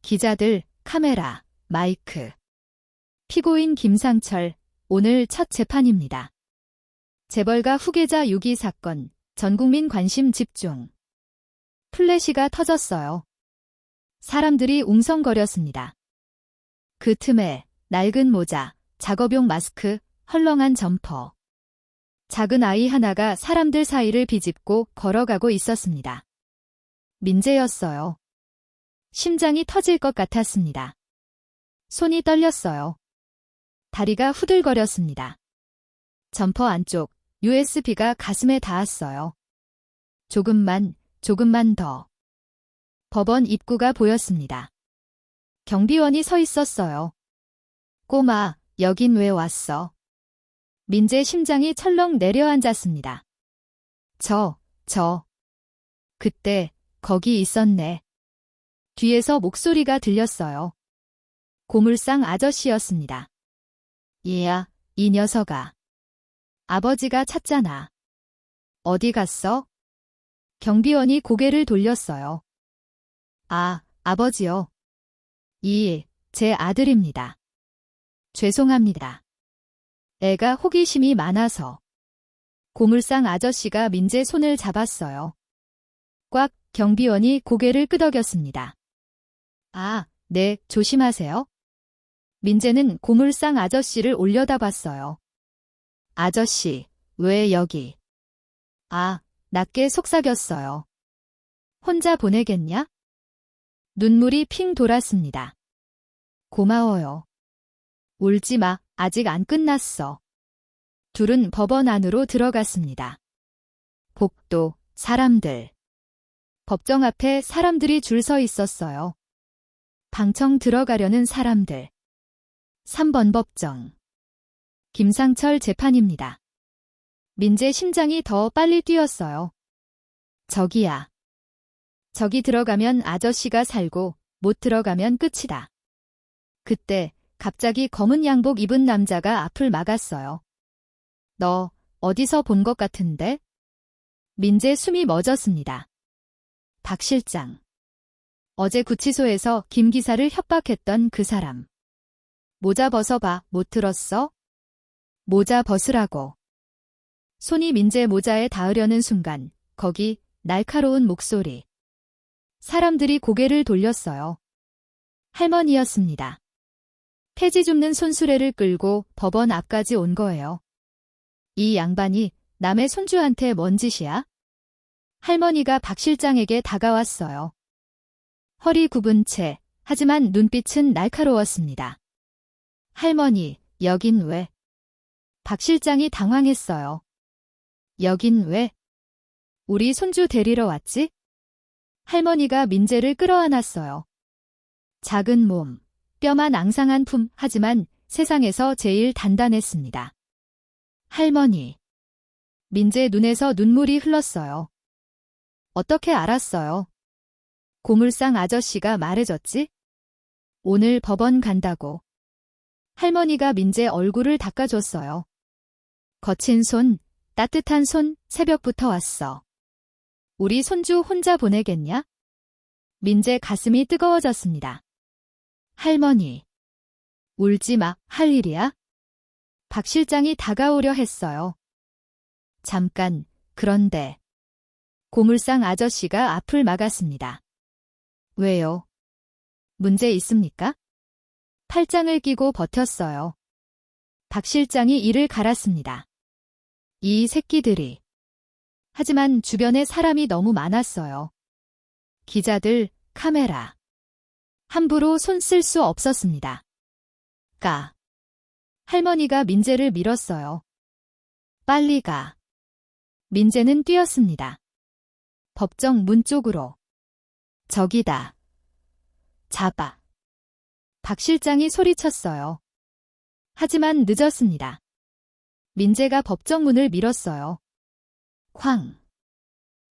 기자들, 카메라, 마이크. 피고인 김상철, 오늘 첫 재판입니다. 재벌가 후계자 유기 사건, 전국민 관심 집중. 플래시가 터졌어요. 사람들이 웅성거렸습니다. 그 틈에 낡은 모자, 작업용 마스크, 헐렁한 점퍼. 작은 아이 하나가 사람들 사이를 비집고 걸어가고 있었습니다. 민재였어요. 심장이 터질 것 같았습니다. 손이 떨렸어요. 다리가 후들거렸습니다. 점퍼 안쪽 USB가 가슴에 닿았어요. 조금만 더. 법원 입구가 보였습니다. 경비원이 서 있었어요. 꼬마, 여긴 왜 왔어? 민재 심장이 철렁 내려앉았습니다. 그때 거기 있었네. 뒤에서 목소리가 들렸어요. 고물상 아저씨였습니다. 얘야, 이 녀석아. 아버지가 찾잖아. 어디 갔어? 경비원이 고개를 돌렸어요. 아, 아버지요. 제 아들입니다. 죄송합니다. 애가 호기심이 많아서. 고물상 아저씨가 민재 손을 잡았어요. 꽉 경비원이 고개를 끄덕였습니다. 아, 네, 조심하세요. 민재는 고물상 아저씨를 올려다봤어요. 아저씨, 왜 여기? 아, 낮게 속삭였어요. 혼자 보내겠냐? 눈물이 핑 돌았습니다. 고마워요. 울지 마, 아직 안 끝났어. 둘은 법원 안으로 들어갔습니다. 복도, 사람들. 법정 앞에 사람들이 줄 서 있었어요. 방청 들어가려는 사람들. 3번 법정. 김상철 재판입니다. 민재 심장이 더 빨리 뛰었어요. 저기야. 저기 들어가면 아저씨가 살고 못 들어가면 끝이다. 그때 갑자기 검은 양복 입은 남자가 앞을 막았어요. 너 어디서 본 것 같은데? 민재 숨이 멎었습니다. 박 실장. 어제 구치소에서 김 기사를 협박했던 그 사람. 모자 벗어봐, 못 들었어? 모자 벗으라고. 손이 민재 모자에 닿으려는 순간 거기 날카로운 목소리. 사람들이 고개를 돌렸어요. 할머니였습니다. 폐지 줍는 손수레를 끌고 법원 앞까지 온 거예요. 이 양반이 남의 손주한테 뭔 짓이야? 할머니가 박 실장에게 다가왔어요. 허리 굽은 채, 하지만 눈빛은 날카로웠습니다. 할머니, 여긴 왜? 박 실장이 당황했어요. 여긴 왜? 우리 손주 데리러 왔지? 할머니가 민재를 끌어안았어요. 작은 몸, 뼈만 앙상한 품, 하지만 세상에서 제일 단단했습니다. 할머니. 민재 눈에서 눈물이 흘렀어요. 어떻게 알았어요? 고물상 아저씨가 말해줬지? 오늘 법원 간다고. 할머니가 민재 얼굴을 닦아줬어요. 거친 손, 따뜻한 손, 새벽부터 왔어. 우리 손주 혼자 보내겠냐? 민재 가슴이 뜨거워졌습니다. 할머니. 울지 마, 할 일이야? 박 실장이 다가오려 했어요. 잠깐, 그런데. 고물상 아저씨가 앞을 막았습니다. 왜요? 문제 있습니까? 팔짱을 끼고 버텼어요. 박 실장이 이를 갈았습니다. 이 새끼들이. 하지만 주변에 사람이 너무 많았어요. 기자들, 카메라. 함부로 손 쓸 수 없었습니다. 가. 할머니가 민재를 밀었어요. 빨리 가. 민재는 뛰었습니다. 법정 문 쪽으로. 저기다. 잡아. 박 실장이 소리쳤어요. 하지만 늦었습니다. 민재가 법정 문을 밀었어요. 쾅.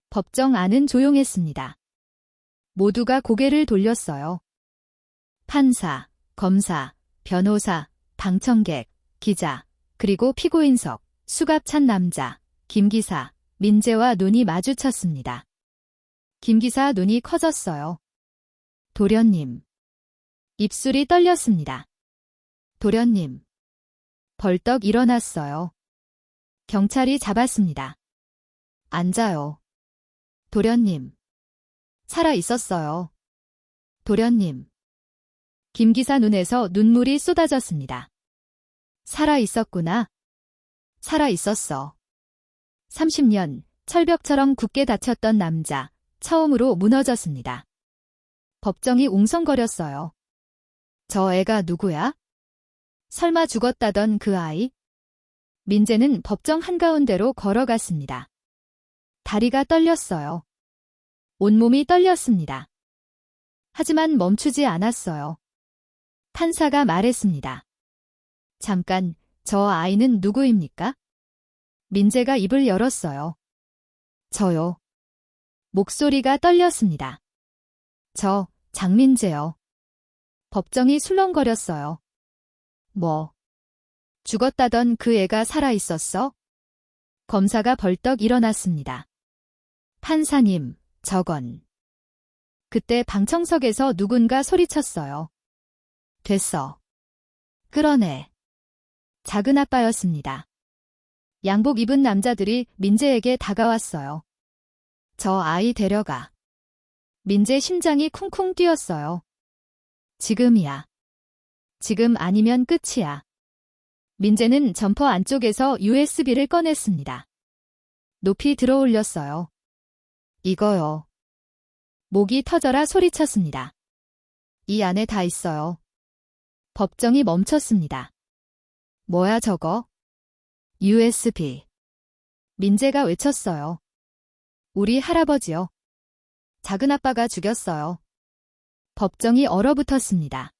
법정 안은 조용했습니다. 모두가 고개를 돌렸어요. 판사, 검사, 변호사, 방청객, 기자, 그리고 피고인석, 수갑 찬 남자, 김 기사, 민재와 눈이 마주쳤습니다. 김 기사 눈이 커졌어요. 도련님. 입술이 떨렸습니다. 도련님. 벌떡 일어났어요. 경찰이 잡았습니다. 앉아요. 도련님. 살아 있었어요. 도련님. 김 기사 눈에서 눈물이 쏟아졌습니다. 살아 있었구나. 살아 있었어. 30년, 철벽처럼 굳게 닫혔던 남자, 처음으로 무너졌습니다. 법정이 웅성거렸어요. 저 애가 누구야? 설마 죽었다던 그 아이? 민재는 법정 한가운데로 걸어갔습니다. 다리가 떨렸어요. 온몸이 떨렸습니다. 하지만 멈추지 않았어요. 판사가 말했습니다. 잠깐, 저 아이는 누구입니까? 민재가 입을 열었어요. 저요. 목소리가 떨렸습니다. 저, 장민재요. 법정이 술렁거렸어요. 뭐? 죽었다던 그 애가 살아있었어? 검사가 벌떡 일어났습니다. 판사님, 저건. 그때 방청석에서 누군가 소리쳤어요. 됐어. 끌어내. 작은 아빠였습니다. 양복 입은 남자들이 민재에게 다가왔어요. 저 아이 데려가. 민재 심장이 쿵쿵 뛰었어요. 지금이야. 지금 아니면 끝이야. 민재는 점퍼 안쪽에서 USB를 꺼냈습니다. 높이 들어올렸어요. 이거요. 목이 터져라 소리쳤습니다. 이 안에 다 있어요. 법정이 멈췄습니다. 뭐야 저거? USB. 민재가 외쳤어요. 우리 할아버지요. 작은아빠가 죽였어요. 법정이 얼어붙었습니다.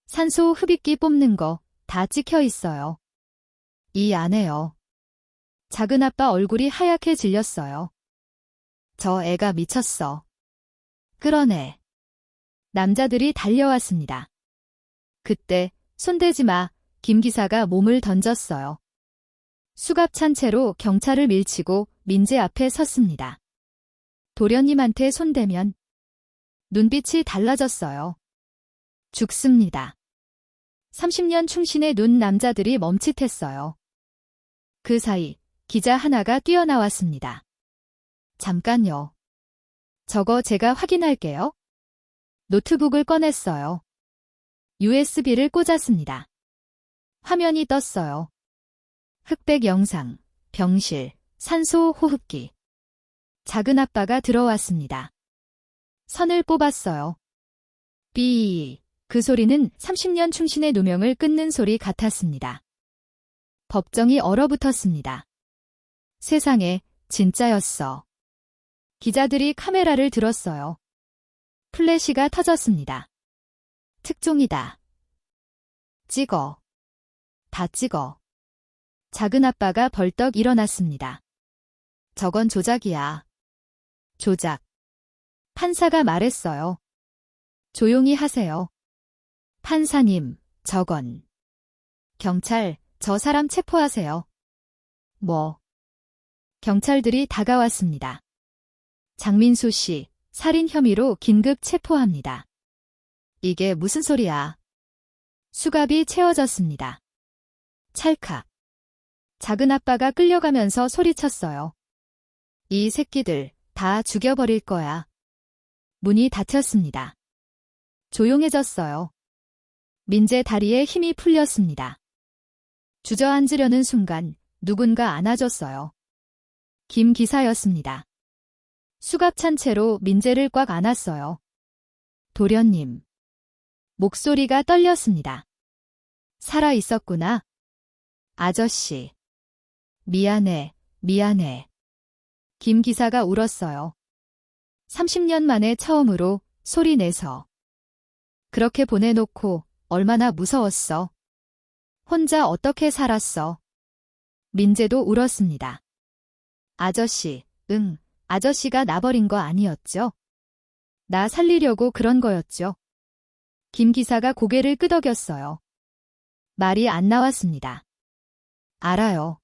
산소 흡입기 뽑는 거 다 찍혀 있어요. 이 안에요. 작은아빠 얼굴이 하얗게 질렸어요. 저 애가 미쳤어. 끌어내. 남자들이 달려왔습니다. 그때 손대지 마, 김 기사가 몸을 던졌어요. 수갑 찬 채로 경찰을 밀치고 민재 앞에 섰습니다. 도련님한테 손대면 눈빛이 달라졌어요. 죽습니다. 30년 충신에 눈 남자들이 멈칫했어요. 그 사이 기자 하나가 뛰어나왔습니다. 잠깐요. 저거 제가 확인할게요. 노트북을 꺼냈어요. USB를 꽂았습니다. 화면이 떴어요. 흑백 영상, 병실, 산소 호흡기. 작은아빠가 들어왔습니다. 선을 뽑았어요. 삐. 그 소리는 30년 충신의 누명을 끊는 소리 같았습니다. 법정이 얼어붙었습니다. 세상에, 진짜였어. 기자들이 카메라를 들었어요. 플래시가 터졌습니다. 특종이다. 찍어. 다 찍어. 작은아빠가 벌떡 일어났습니다. 저건 조작이야. 조작. 판사가 말했어요. 조용히 하세요. 판사님, 저건. 경찰, 저 사람 체포하세요. 뭐? 경찰들이 다가왔습니다. 장민수 씨, 살인 혐의로 긴급 체포합니다. 이게 무슨 소리야? 수갑이 채워졌습니다. 찰칵. 작은아빠가 끌려가면서 소리쳤어요. 이 새끼들 다 죽여버릴 거야. 문이 닫혔습니다. 조용해졌어요. 민재 다리에 힘이 풀렸습니다. 주저앉으려는 순간 누군가 안아줬어요. 김 기사였습니다. 수갑 찬 채로 민재를 꽉 안았어요. 도련님. 목소리가 떨렸습니다. 살아 있었구나. 아저씨. 미안해, 미안해. 김 기사가 울었어요. 30년 만에 처음으로 소리 내서. 그렇게 보내놓고 얼마나 무서웠어. 혼자 어떻게 살았어. 민재도 울었습니다. 아저씨, 응, 아저씨가 나버린 거 아니었죠? 나 살리려고 그런 거였죠. 김 기사가 고개를 끄덕였어요. 말이 안 나왔습니다. 알아요.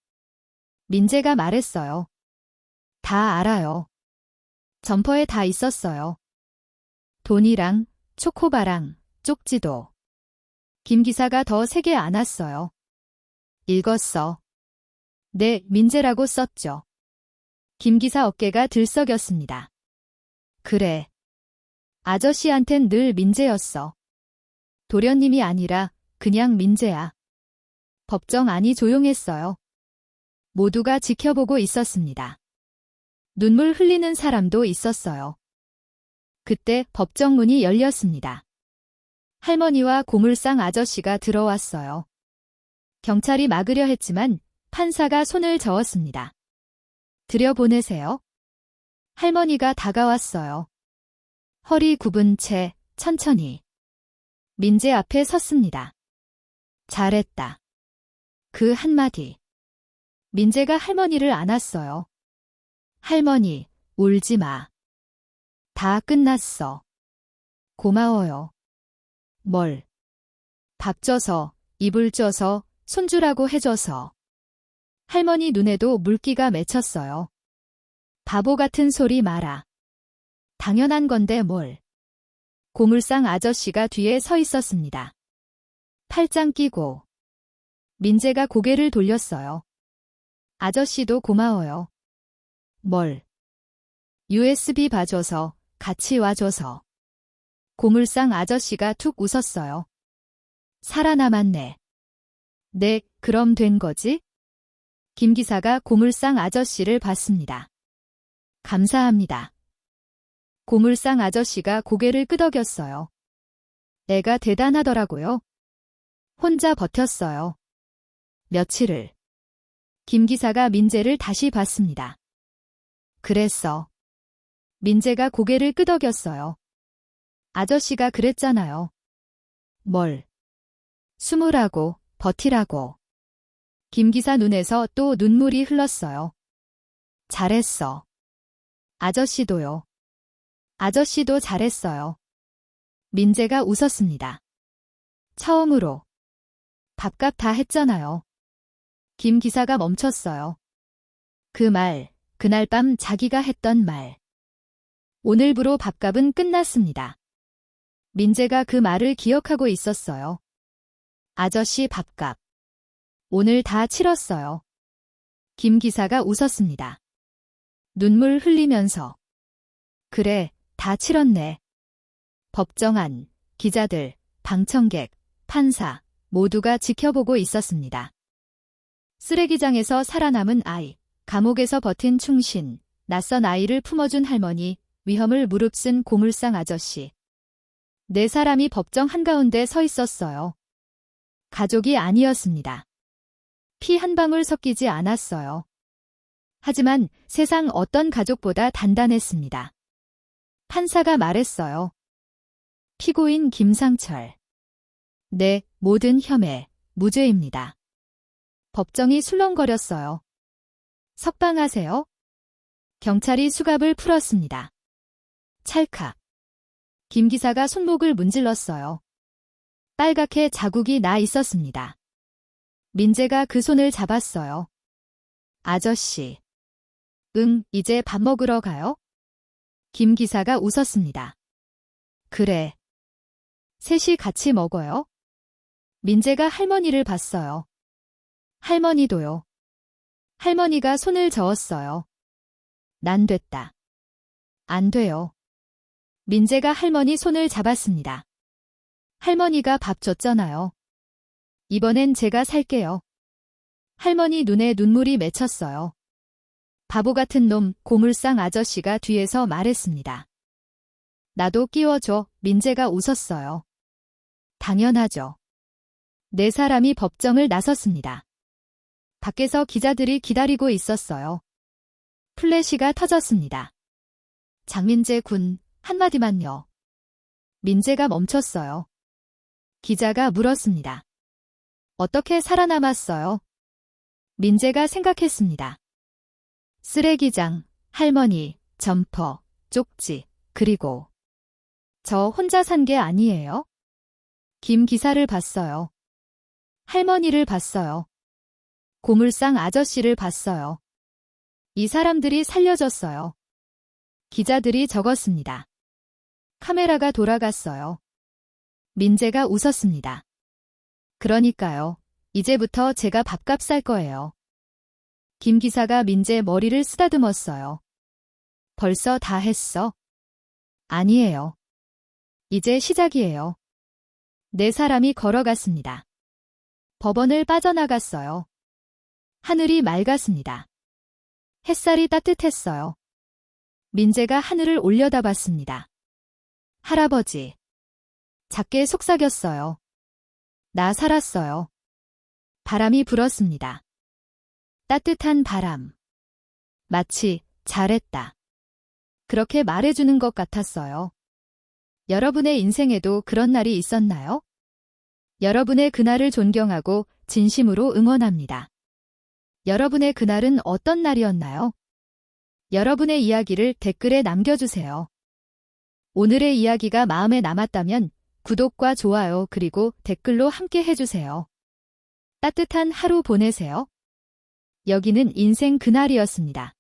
민재가 말했어요. 다 알아요. 점퍼에 다 있었어요. 돈이랑 초코바랑 쪽지도. 김 기사가 더 세게 안았어요. 읽었어. 네, 민재라고 썼죠. 김 기사 어깨가 들썩였습니다. 그래. 아저씨한텐 늘 민재였어. 도련님이 아니라 그냥 민재야. 법정 안이 조용했어요. 모두가 지켜보고 있었습니다. 눈물 흘리는 사람도 있었어요. 그때 법정 문이 열렸습니다. 할머니와 고물상 아저씨가 들어왔어요. 경찰이 막으려 했지만 판사가 손을 저었습니다. 들여보내세요. 할머니가 다가왔어요. 허리 굽은 채 천천히 민재 앞에 섰습니다. 잘했다. 그 한마디. 민재가 할머니를 안았어요. 할머니, 울지 마. 다 끝났어. 고마워요. 뭘? 밥 줘서, 이불 줘서, 손주라고 해줘서. 할머니 눈에도 물기가 맺혔어요. 바보 같은 소리 마라. 당연한 건데 뭘. 고물상 아저씨가 뒤에 서 있었습니다. 팔짱 끼고. 민재가 고개를 돌렸어요. 아저씨도 고마워요. 뭘. USB 봐줘서, 같이 와줘서. 고물상 아저씨가 툭 웃었어요. 살아남았네. 네, 그럼 된 거지? 김 기사가 고물상 아저씨를 봤습니다. 감사합니다. 고물상 아저씨가 고개를 끄덕였어요. 애가 대단하더라고요. 혼자 버텼어요. 며칠을. 김 기사가 민재를 다시 봤습니다. 그랬어. 민재가 고개를 끄덕였어요. 아저씨가 그랬잖아요. 뭘. 숨으라고, 버티라고. 김 기사 눈에서 또 눈물이 흘렀어요. 잘했어. 아저씨도요. 아저씨도 잘했어요. 민재가 웃었습니다. 처음으로. 밥값 다 했잖아요. 김 기사가 멈췄어요. 그 말, 그날 밤 자기가 했던 말. 오늘부로 밥값은 끝났습니다. 민재가 그 말을 기억하고 있었어요. 아저씨 밥값. 오늘 다 치렀어요. 김 기사가 웃었습니다. 눈물 흘리면서. 그래, 다 치렀네. 법정 안, 기자들, 방청객, 판사, 모두가 지켜보고 있었습니다. 쓰레기장에서 살아남은 아이, 감옥에서 버틴 충신, 낯선 아이를 품어준 할머니, 위험을 무릅쓴 고물상 아저씨. 네 사람이 법정 한가운데 서 있었어요. 가족이 아니었습니다. 피 한 방울 섞이지 않았어요. 하지만 세상 어떤 가족보다 단단했습니다. 판사가 말했어요. 피고인 김상철. 네, 모든 혐의, 무죄입니다. 법정이 술렁거렸어요. 석방하세요. 경찰이 수갑을 풀었습니다. 찰칵. 김 기사가 손목을 문질렀어요. 빨갛게 자국이 나 있었습니다. 민재가 그 손을 잡았어요. 아저씨. 응, 이제 밥 먹으러 가요? 김 기사가 웃었습니다. 그래. 셋이 같이 먹어요? 민재가 할머니를 봤어요. 할머니도요. 할머니가 손을 저었어요. 난 됐다. 안 돼요. 민재가 할머니 손을 잡았습니다. 할머니가 밥 줬잖아요. 이번엔 제가 살게요. 할머니 눈에 눈물이 맺혔어요. 바보 같은 놈, 고물상 아저씨가 뒤에서 말했습니다. 나도 끼워줘. 민재가 웃었어요. 당연하죠. 네 사람이 법정을 나섰습니다. 밖에서 기자들이 기다리고 있었어요. 플래시가 터졌습니다. 장민재 군, 한마디만요. 민재가 멈췄어요. 기자가 물었습니다. 어떻게 살아남았어요? 민재가 생각했습니다. 쓰레기장, 할머니, 점퍼, 쪽지, 그리고 저 혼자 산 게 아니에요? 김 기사를 봤어요. 할머니를 봤어요. 고물상 아저씨를 봤어요. 이 사람들이 살려줬어요. 기자들이 적었습니다. 카메라가 돌아갔어요. 민재가 웃었습니다. 그러니까요. 이제부터 제가 밥값 쌀 거예요. 김 기사가 민재 머리를 쓰다듬었어요. 벌써 다 했어? 아니에요. 이제 시작이에요. 네 사람이 걸어갔습니다. 법원을 빠져나갔어요. 하늘이 맑았습니다. 햇살이 따뜻했어요. 민재가 하늘을 올려다봤습니다. 할아버지. 작게 속삭였어요. 나 살았어요. 바람이 불었습니다. 따뜻한 바람. 마치 잘했다. 그렇게 말해주는 것 같았어요. 여러분의 인생에도 그런 날이 있었나요? 여러분의 그날을 존경하고 진심으로 응원합니다. 여러분의 그날은 어떤 날이었나요? 여러분의 이야기를 댓글에 남겨주세요. 오늘의 이야기가 마음에 남았다면 구독과 좋아요 그리고 댓글로 함께 해주세요. 따뜻한 하루 보내세요. 여기는 인생 그날이었습니다.